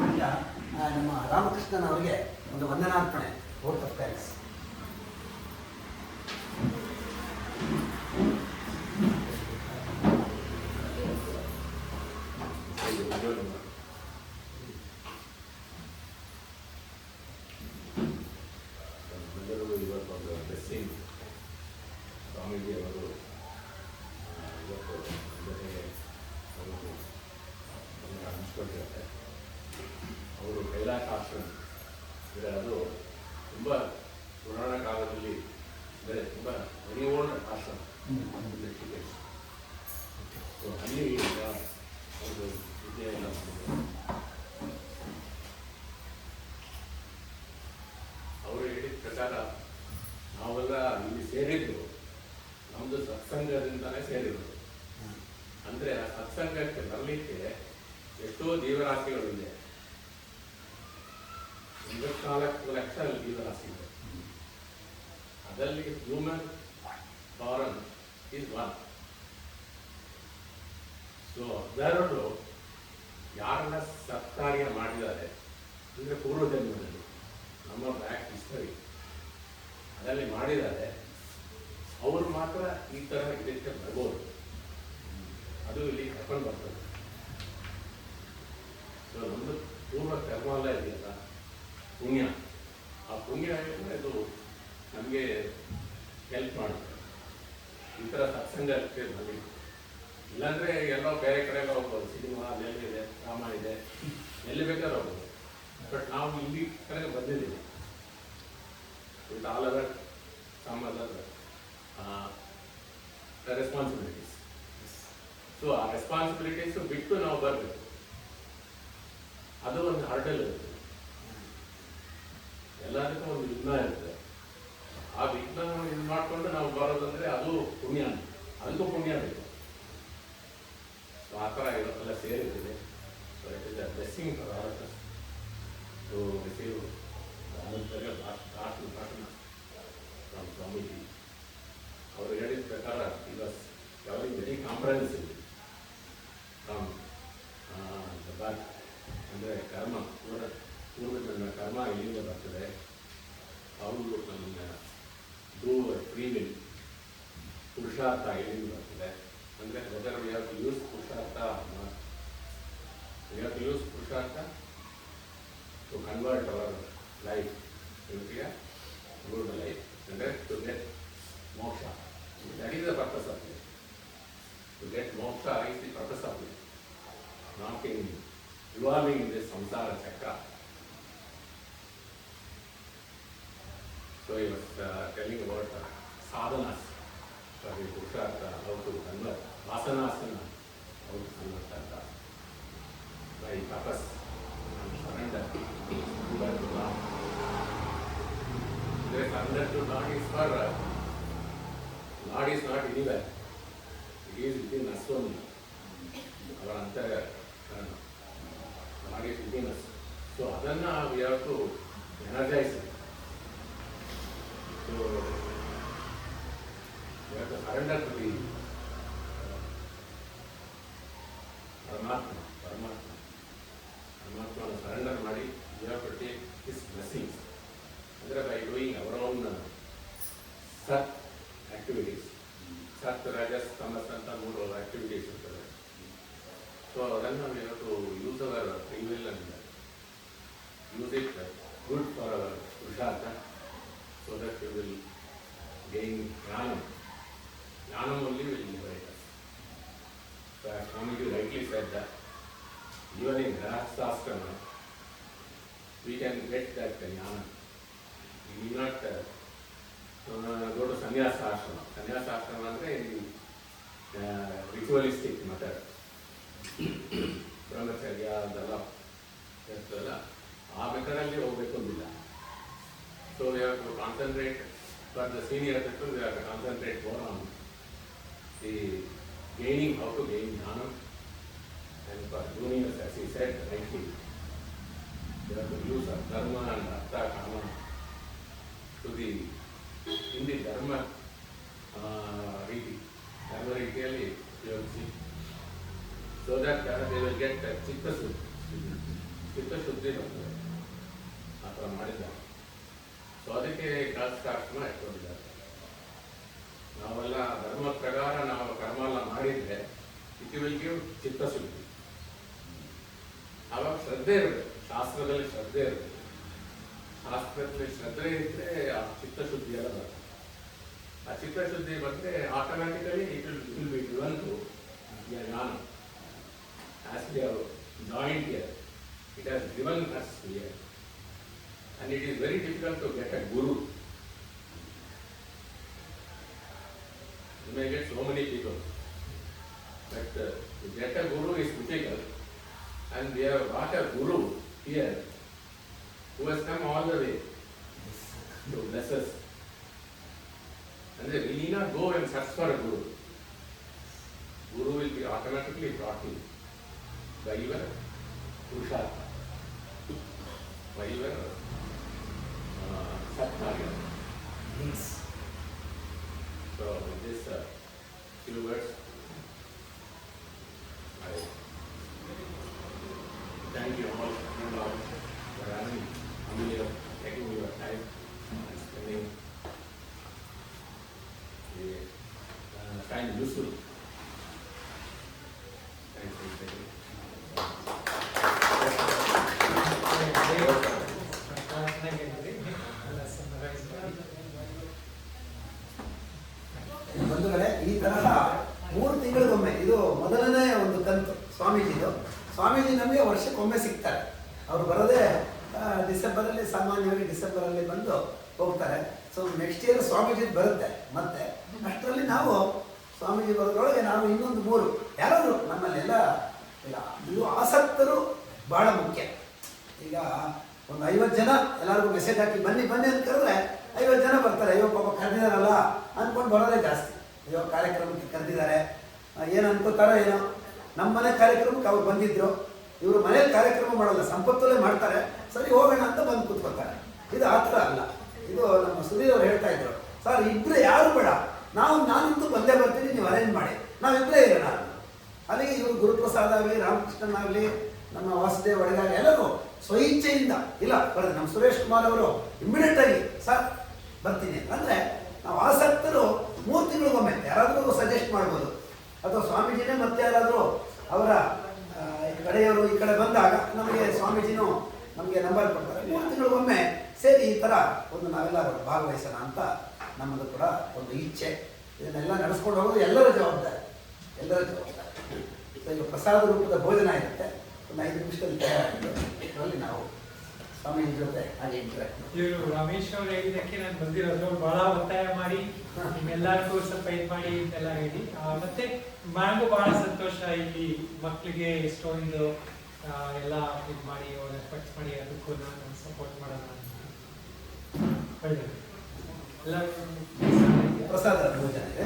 ಈಗ ನಮ್ಮ ರಾಮಕೃಷ್ಣನ್ ಅವರಿಗೆ ಒಂದು ವಂದನಾರ್ಪಣೆ, ವೋಟ್ ಆಫ್ ಥ್ಯಾಂಕ್ಸ್. ಎಲ್ಲರಿಗೂ ಇವತ್ತೊಂದು ಬ್ಲೆಸ್ಸಿಂಗ್ ಸ್ವಾಮೀಜಿ ಅವರು ಇವತ್ತು ಜೊತೆಗೆ ಅವರು ನಮಗೆ ಹಂಚ್ಕೊಟ್ಟಿದ್ದಾರೆ. ಅವರು ಕೈಲಾಸ ಆಶ್ರಮ ಅಂದರೆ ಅದು ತುಂಬ ಪುರಾಣ ಕಾಲದಲ್ಲಿ ಅಂದರೆ ತುಂಬ ವೆರಿ ಓಲ್ಡ್ ಆಶ್ರಮ. ಸೊ ಅಲ್ಲಿ ಈಗ ಒಂದು ವಿದ್ಯೆಯನ್ನು ಅವರು ಹೇಳಿದ ಪ್ರಕಾರ ನಾವೆಲ್ಲ ಇಲ್ಲಿ ಸೇರಿದ್ದು ನಮ್ಮದು ಸತ್ಸಂಗದಿಂದಲೇ ಸೇರಿದ್ದು. ಅಂದರೆ ಆ ಸತ್ಸಂಗಕ್ಕೆ ಬರಲಿಕ್ಕೆ ಎಷ್ಟೋ ಜೀವರಾಶಿಗಳಿದೆ. 84 ಲಕ್ಷ ಜೀವರಾಶಿಗಳು. ಅದರಲ್ಲಿ human foreign is one. So ಅದರಲ್ಲೂ ಯಾರನ್ನ ಸತ್ಕಾರ್ಯ ಮಾಡಿದ್ದಾರೆ ಅಂದರೆ ಪೂರ್ವಜನ್ಮದಲ್ಲಿ ನಮ್ಮ ಬ್ಯಾಕ್ ಹಿಸ್ಟರಿ ಅದರಲ್ಲಿ ಮಾಡಿದ್ದಾರೆ, ಅವರು ಮಾತ್ರ ಈ ಥರ ಇದಕ್ಕೆ ಬರ್ಬೋದು. ಅದು ಇಲ್ಲಿ ಕರ್ಕೊಂಡು ಬರ್ತದೆ. ಸೊ ನಮ್ಮದು ಪೂರ್ವ ಕರ್ಮ ಎಲ್ಲ ಇದೆಯಲ್ಲ, ಪುಣ್ಯ, ಆ ಪುಣ್ಯ ಇದು ನಮಗೆ ಹೆಲ್ಪ್ ಮಾಡುತ್ತೆ ಈ ಥರ ಸತ್ಸಂಗಕ್ಕೆ ಬಂದು. ಇಲ್ಲಾಂದರೆ ಎಲ್ಲೋ ಬೇರೆ ಕಡೆ ಎಲ್ಲ ಹೋಗ್ಬೋದು, ಸಿನಿಮಾ ಅಲ್ಲೆಲ್ಲಿದೆ, ಡ್ರಾಮಾ ಇದೆ, ಎಲ್ಲಿ ಬೇಕಾದ್ರೂ ಹೋಗ್ಬೋದು. ಬಟ್ ನಾವು ಇಲ್ಲಿ ಕಡೆಗೆ ಬಂದಿದ್ದೀವಿ with all our some other responsibilities. So ಆ ರೆಸ್ಪಾನ್ಸಿಬಿಲಿಟೀಸು ಬಿಟ್ಟು ನಾವು ಬರಬೇಕು. ಅದು ಒಂದು ಹರ್ಡಲ್ ಇರುತ್ತೆ, ಎಲ್ಲದಕ್ಕೂ ಒಂದು ವಿಘ್ನ ಇರುತ್ತೆ. ಆ ವಿಘ್ನ ಇದು ಮಾಡಿಕೊಂಡು ನಾವು ಬರೋದಂದರೆ ಅದು ಪುಣ್ಯ, ಅದಕ್ಕೂ ಪುಣ್ಯ ಬೇಕು. ಸೊ ಆ ಥರ ಇವತ್ತೆಲ್ಲ ಸೇರಿದ್ದೇವೆ. So it is a blessing for all of us to receive ಭಾಷಣ ಫ್ರಮ್ ಸ್ವಾಮೀಜಿ. ಅವರು ಹೇಳಿದ ಪ್ರಕಾರ ಈ was very comprehensive from the back. ಅಂದರೆ ಕರ್ಮ ಪೂರ್ವಜನ್ಮ ಕರ್ಮ ಇಲ್ಲಿಂದ ಬರ್ತದೆ. ಅವರು ನಮ್ಮ ಡೂ ಫ್ರೀ ವಿಲ್ ಪುರುಷಾರ್ಥ ಇಲ್ಲಿಂದ ಬರ್ತದೆ. ಅಂದರೆ whether we have to use ಪುರುಷಾರ್ಥ, ವಿ ಹ್ಯಾವ್ ಟು ಯೂಸ್ ಪುರುಷಾರ್ಥ to convert our life into a good life, and to get moksha. That is the purpose of it. To get moksha is the purpose of it, not in revolving in this samsara chakra. So he was telling about sadhanas for the purushartha, how to convert vasanasana, how to convert that by tapas and surrender to God. Surrender to God is for God is not anywhere, it is within us only. Our antara God is within us. So adanna we have to energize it. So we have to surrender to the Paramatma. Paramatma surrender ಮಾಡಿ we have to take his blessings. ಅಂದರೆ by doing our own ಸತ್ activities, ಸತ್ ರಾಜಸ್ ತಮಸ್ ಅಂತ 3 activities ಇರ್ತದೆ. So ಅದನ್ನು we have to use our free will and use it good for our purushartha, so that we will gain jnanam. Jnanam only will liberate us. So as Swamiji rightly said that even in grahastha get that jnana. You need not go to sannyasa ashrama. Sannyasa ashrama ಅಂದರೆ ritualistic method. ಬ್ರಹ್ಮಚರ್ಯ ಅದೆಲ್ಲ ಇರ್ತದಲ್ಲ, ಆ ಮೆಥಡಲ್ಲಿ ಹೋಗ್ಬೇಕು ಅಂದಿಲ್ಲ. So we have to concentrate for the senior people, we have to concentrate more on the gaining, how to gain jnana, and for juniors, as he said rightly, they have to use dharma and artha kama to the in the dharma ರೀತಿಯಲ್ಲಿ ಉಪಯೋಗಿಸಿ, so that they will get ಚಿತ್ತಶುದ್ಧಿ ಬರ್ತದೆ. ಆ ಥರ ಮಾಡಿದ್ದಾರೆ. So ಅದಕ್ಕೆ ಗೃಹಸ್ಥಾಶ್ರಮ ಇಟ್ಕೊಂಡಿದ್ದಾರೆ. ನಾವೆಲ್ಲ ಧರ್ಮ ಪ್ರಕಾರ ನಾವು ಕರ್ಮ ಎಲ್ಲ ಮಾಡಿದರೆ ಇಟ್ ವಿಲ್ ಗಿವ್ ಚಿತ್ತಶುದ್ಧಿ. ಆವಾಗ ಶ್ರದ್ಧೆ ಇರಬೇಕು, ಶಾಸ್ತ್ರದಲ್ಲಿ ಶ್ರದ್ಧೆ ಇರಬೇಕು. ಶಾಸ್ತ್ರದಲ್ಲಿ ಶ್ರದ್ಧೆ ಇದ್ದರೆ ಆ ಚಿತ್ತಶುದ್ಧಿ ಎಲ್ಲ ಬರ್ತದೆ. ಆ ಚಿತ್ತಶುದ್ಧಿ ಬಂದರೆ automatically it will be given to ಜ್ಞಾನ. As we have joint here, it has given us here, and it is very difficult to get a guru. You may get so many people, but to get a guru is difficult, and we have got a guru here who has come all the way to bless us. And we need not go and search for a guru. Guru will be automatically brought in by your purushartha, by your satkarya. So with this few words, I thank you all for having me, taking your time and spending the time useful. Thank you. ಬಂಧುಗಳೇ, ಈ ತರಹ 3 ತಿಂಗಳಿಗೊಮ್ಮೆ, ಇದು ಮೊದಲನೇ ಒಂದು ಕಂತು ಸ್ವಾಮೀಜಿದು. ಸ್ವಾಮೀಜಿ ನಮಗೆ ವರ್ಷಕ್ಕೊಮ್ಮೆ ಸಿಗ್ತಾರೆ. ಅವರು ಬರೋದೇ ಡಿಸೆಂಬರಲ್ಲಿ, ಸಾಮಾನ್ಯವಾಗಿ ಡಿಸೆಂಬರಲ್ಲಿ ಬಂದು ಹೋಗ್ತಾರೆ. ಸೊ ನೆಕ್ಸ್ಟ್ ಇಯರ್ ಸ್ವಾಮೀಜಿ ಬರುತ್ತೆ ಮತ್ತೆ. ಅಷ್ಟರಲ್ಲಿ ನಾವು ಸ್ವಾಮೀಜಿ ಬರೋದ್ರೊಳಗೆ ನಾವು ಇನ್ನೊಂದು 3 ಯಾರಾದರೂ ನಮ್ಮಲ್ಲೆಲ್ಲ ಇದು ಆಸಕ್ತರು ಭಾಳ ಮುಖ್ಯ. ಈಗ ಒಂದು 50 ಜನ ಎಲ್ಲರಿಗೂ ಮೆಸೇಜ್ ಹಾಕಿ ಬನ್ನಿ ಬನ್ನಿ ಅಂತ ಕರೆದ್ರೆ 50 ಜನ ಬರ್ತಾರೆ. ಅಯ್ಯೋ ಪಾಪ ಕರೆದಿದಾರಲ್ಲ ಅಂದ್ಕೊಂಡು ಬರೋದೇ ಜಾಸ್ತಿ. ಅಯ್ಯೋ ಕಾರ್ಯಕ್ರಮಕ್ಕೆ ಕರೆದಿದ್ದಾರೆ, ಏನು ಅನ್ಕೋತಾರೋ ಏನೋ. ನಮ್ಮ ಮನೆ ಕಾರ್ಯಕ್ರಮಕ್ಕೆ ಅವ್ರು ಬಂದಿದ್ರು, ಇವರು ಮನೇಲಿ ಕಾರ್ಯಕ್ರಮ ಮಾಡಲ್ಲ, ಸಂಪತ್ತಲ್ಲೇ ಮಾಡ್ತಾರೆ, ಸರಿ ಹೋಗೋಣ ಅಂತ ಬಂದು ಕೂತ್ಕೊತಾರೆ. ಇದು ಆ ಥರ ಅಲ್ಲ. ಇದು ನಮ್ಮ ಸುಧೀರ್ ಅವರು ಹೇಳ್ತಾ ಇದ್ರು, ಸರ್ ಇಬ್ಬರು ಯಾರು ಬೇಡ, ನಾನಂತೂ ಬಂದೇ ಬರ್ತೀನಿ, ನೀವು ಅರೇಂಜ್ ಮಾಡಿ, ನಾವಿಬ್ಬರೇ ಇರೋಣ. ಅಲ್ಲಿಗೆ ಇವರು ಗುರುಪ್ರಸಾದ್ ಆಗಲಿ, ರಾಮಕೃಷ್ಣನ್ ಆಗಲಿ, ನಮ್ಮ ವಾಸುದೇವ್ ಒಳಗಾಗಲಿ ಎಲ್ಲರೂ ಸ್ವಇಚ್ಛೆಯಿಂದ ಇಲ್ಲ ಬರೋದು. ನಮ್ಮ ಸುರೇಶ್ ಕುಮಾರ್ ಅವರು ಇಮ್ಮಿಡಿಯೇಟ್ ಆಗಿ ಸರ್ ಬರ್ತೀನಿ ಅಂದರೆ, ನಾವು ಆಸಕ್ತರು 3 ತಿಂಗಳಿಗೊಮ್ಮೆ ಯಾರಾದರೂ ಸಜೆಸ್ಟ್ ಮಾಡ್ಬೋದು, ಅಥವಾ ಸ್ವಾಮೀಜಿನೇ ಮತ್ತೆ ಯಾರಾದರೂ ಅವರ ಕಡೆಯವರು ಈ ಕಡೆ ಬಂದಾಗ ನಮಗೆ ಸ್ವಾಮೀಜಿನೂ ನಮಗೆ ನಂಬರ್ ಕೊಡ್ತಾರೆ. 3 ತಿಂಗಳಿಗೊಮ್ಮೆ ಸೇರಿ ಈ ಥರ ಒಂದು ನಾವೆಲ್ಲರೂ ಭಾಗವಹಿಸೋಣ ಅಂತ ನಮ್ಮದು ಕೂಡ ಒಂದು ಇಚ್ಛೆ. ಇದನ್ನೆಲ್ಲ ನಡೆಸ್ಕೊಂಡು ಹೋಗೋದು ಎಲ್ಲರ ಜವಾಬ್ದಾರಿ. ಸೊ ಈಗ ಪ್ರಸಾದ ರೂಪದ ಭೋಜನ ಇರುತ್ತೆ, ಒಂದು 5 ನಿಮಿಷದಲ್ಲಿ ತಯಾರಾಗಿದ್ದು ಇದರಲ್ಲಿ ನಾವು ಸ್ವಾಮೀಜಿ ಜೊತೆ ಹಾಗೆ ಇಂಟ್ರಾಕ್ಟ್ ಮಾಡಿ. ಇವರು ರಮೇಶ್ ಅವರು ಹೇಳಿದ್ದಕ್ಕೆ ನಾನು ಬಂದಿರೋದು, ಬಹಳ ಒತ್ತಾಯ ಮಾಡಿ ನಿಮ್ಮೆಲ್ಲರಿಗೂ ಸ್ವಲ್ಪ ಇದು ಮಾಡಿ ಅಂತೆಲ್ಲ ಹೇಳಿ. ಮತ್ತೆ ನನಗೂ ಬಹಳ ಸಂತೋಷ, ಇಲ್ಲಿ ಮಕ್ಕಳಿಗೆ ಎಷ್ಟೊಂದು ಎಲ್ಲ ಇದು ಮಾಡಿ ಅವ್ರ ಎಫರ್ಟ್ಸ್ ಮಾಡಿ ಅದಕ್ಕೂ ನಾನು ಸಪೋರ್ಟ್ ಮಾಡೋಣ ಅಂತ ಒಳ್ಳೆಯದು. ಎಲ್ಲ ಪ್ರಸಾದ ಭೋಜನ ಇದೆ.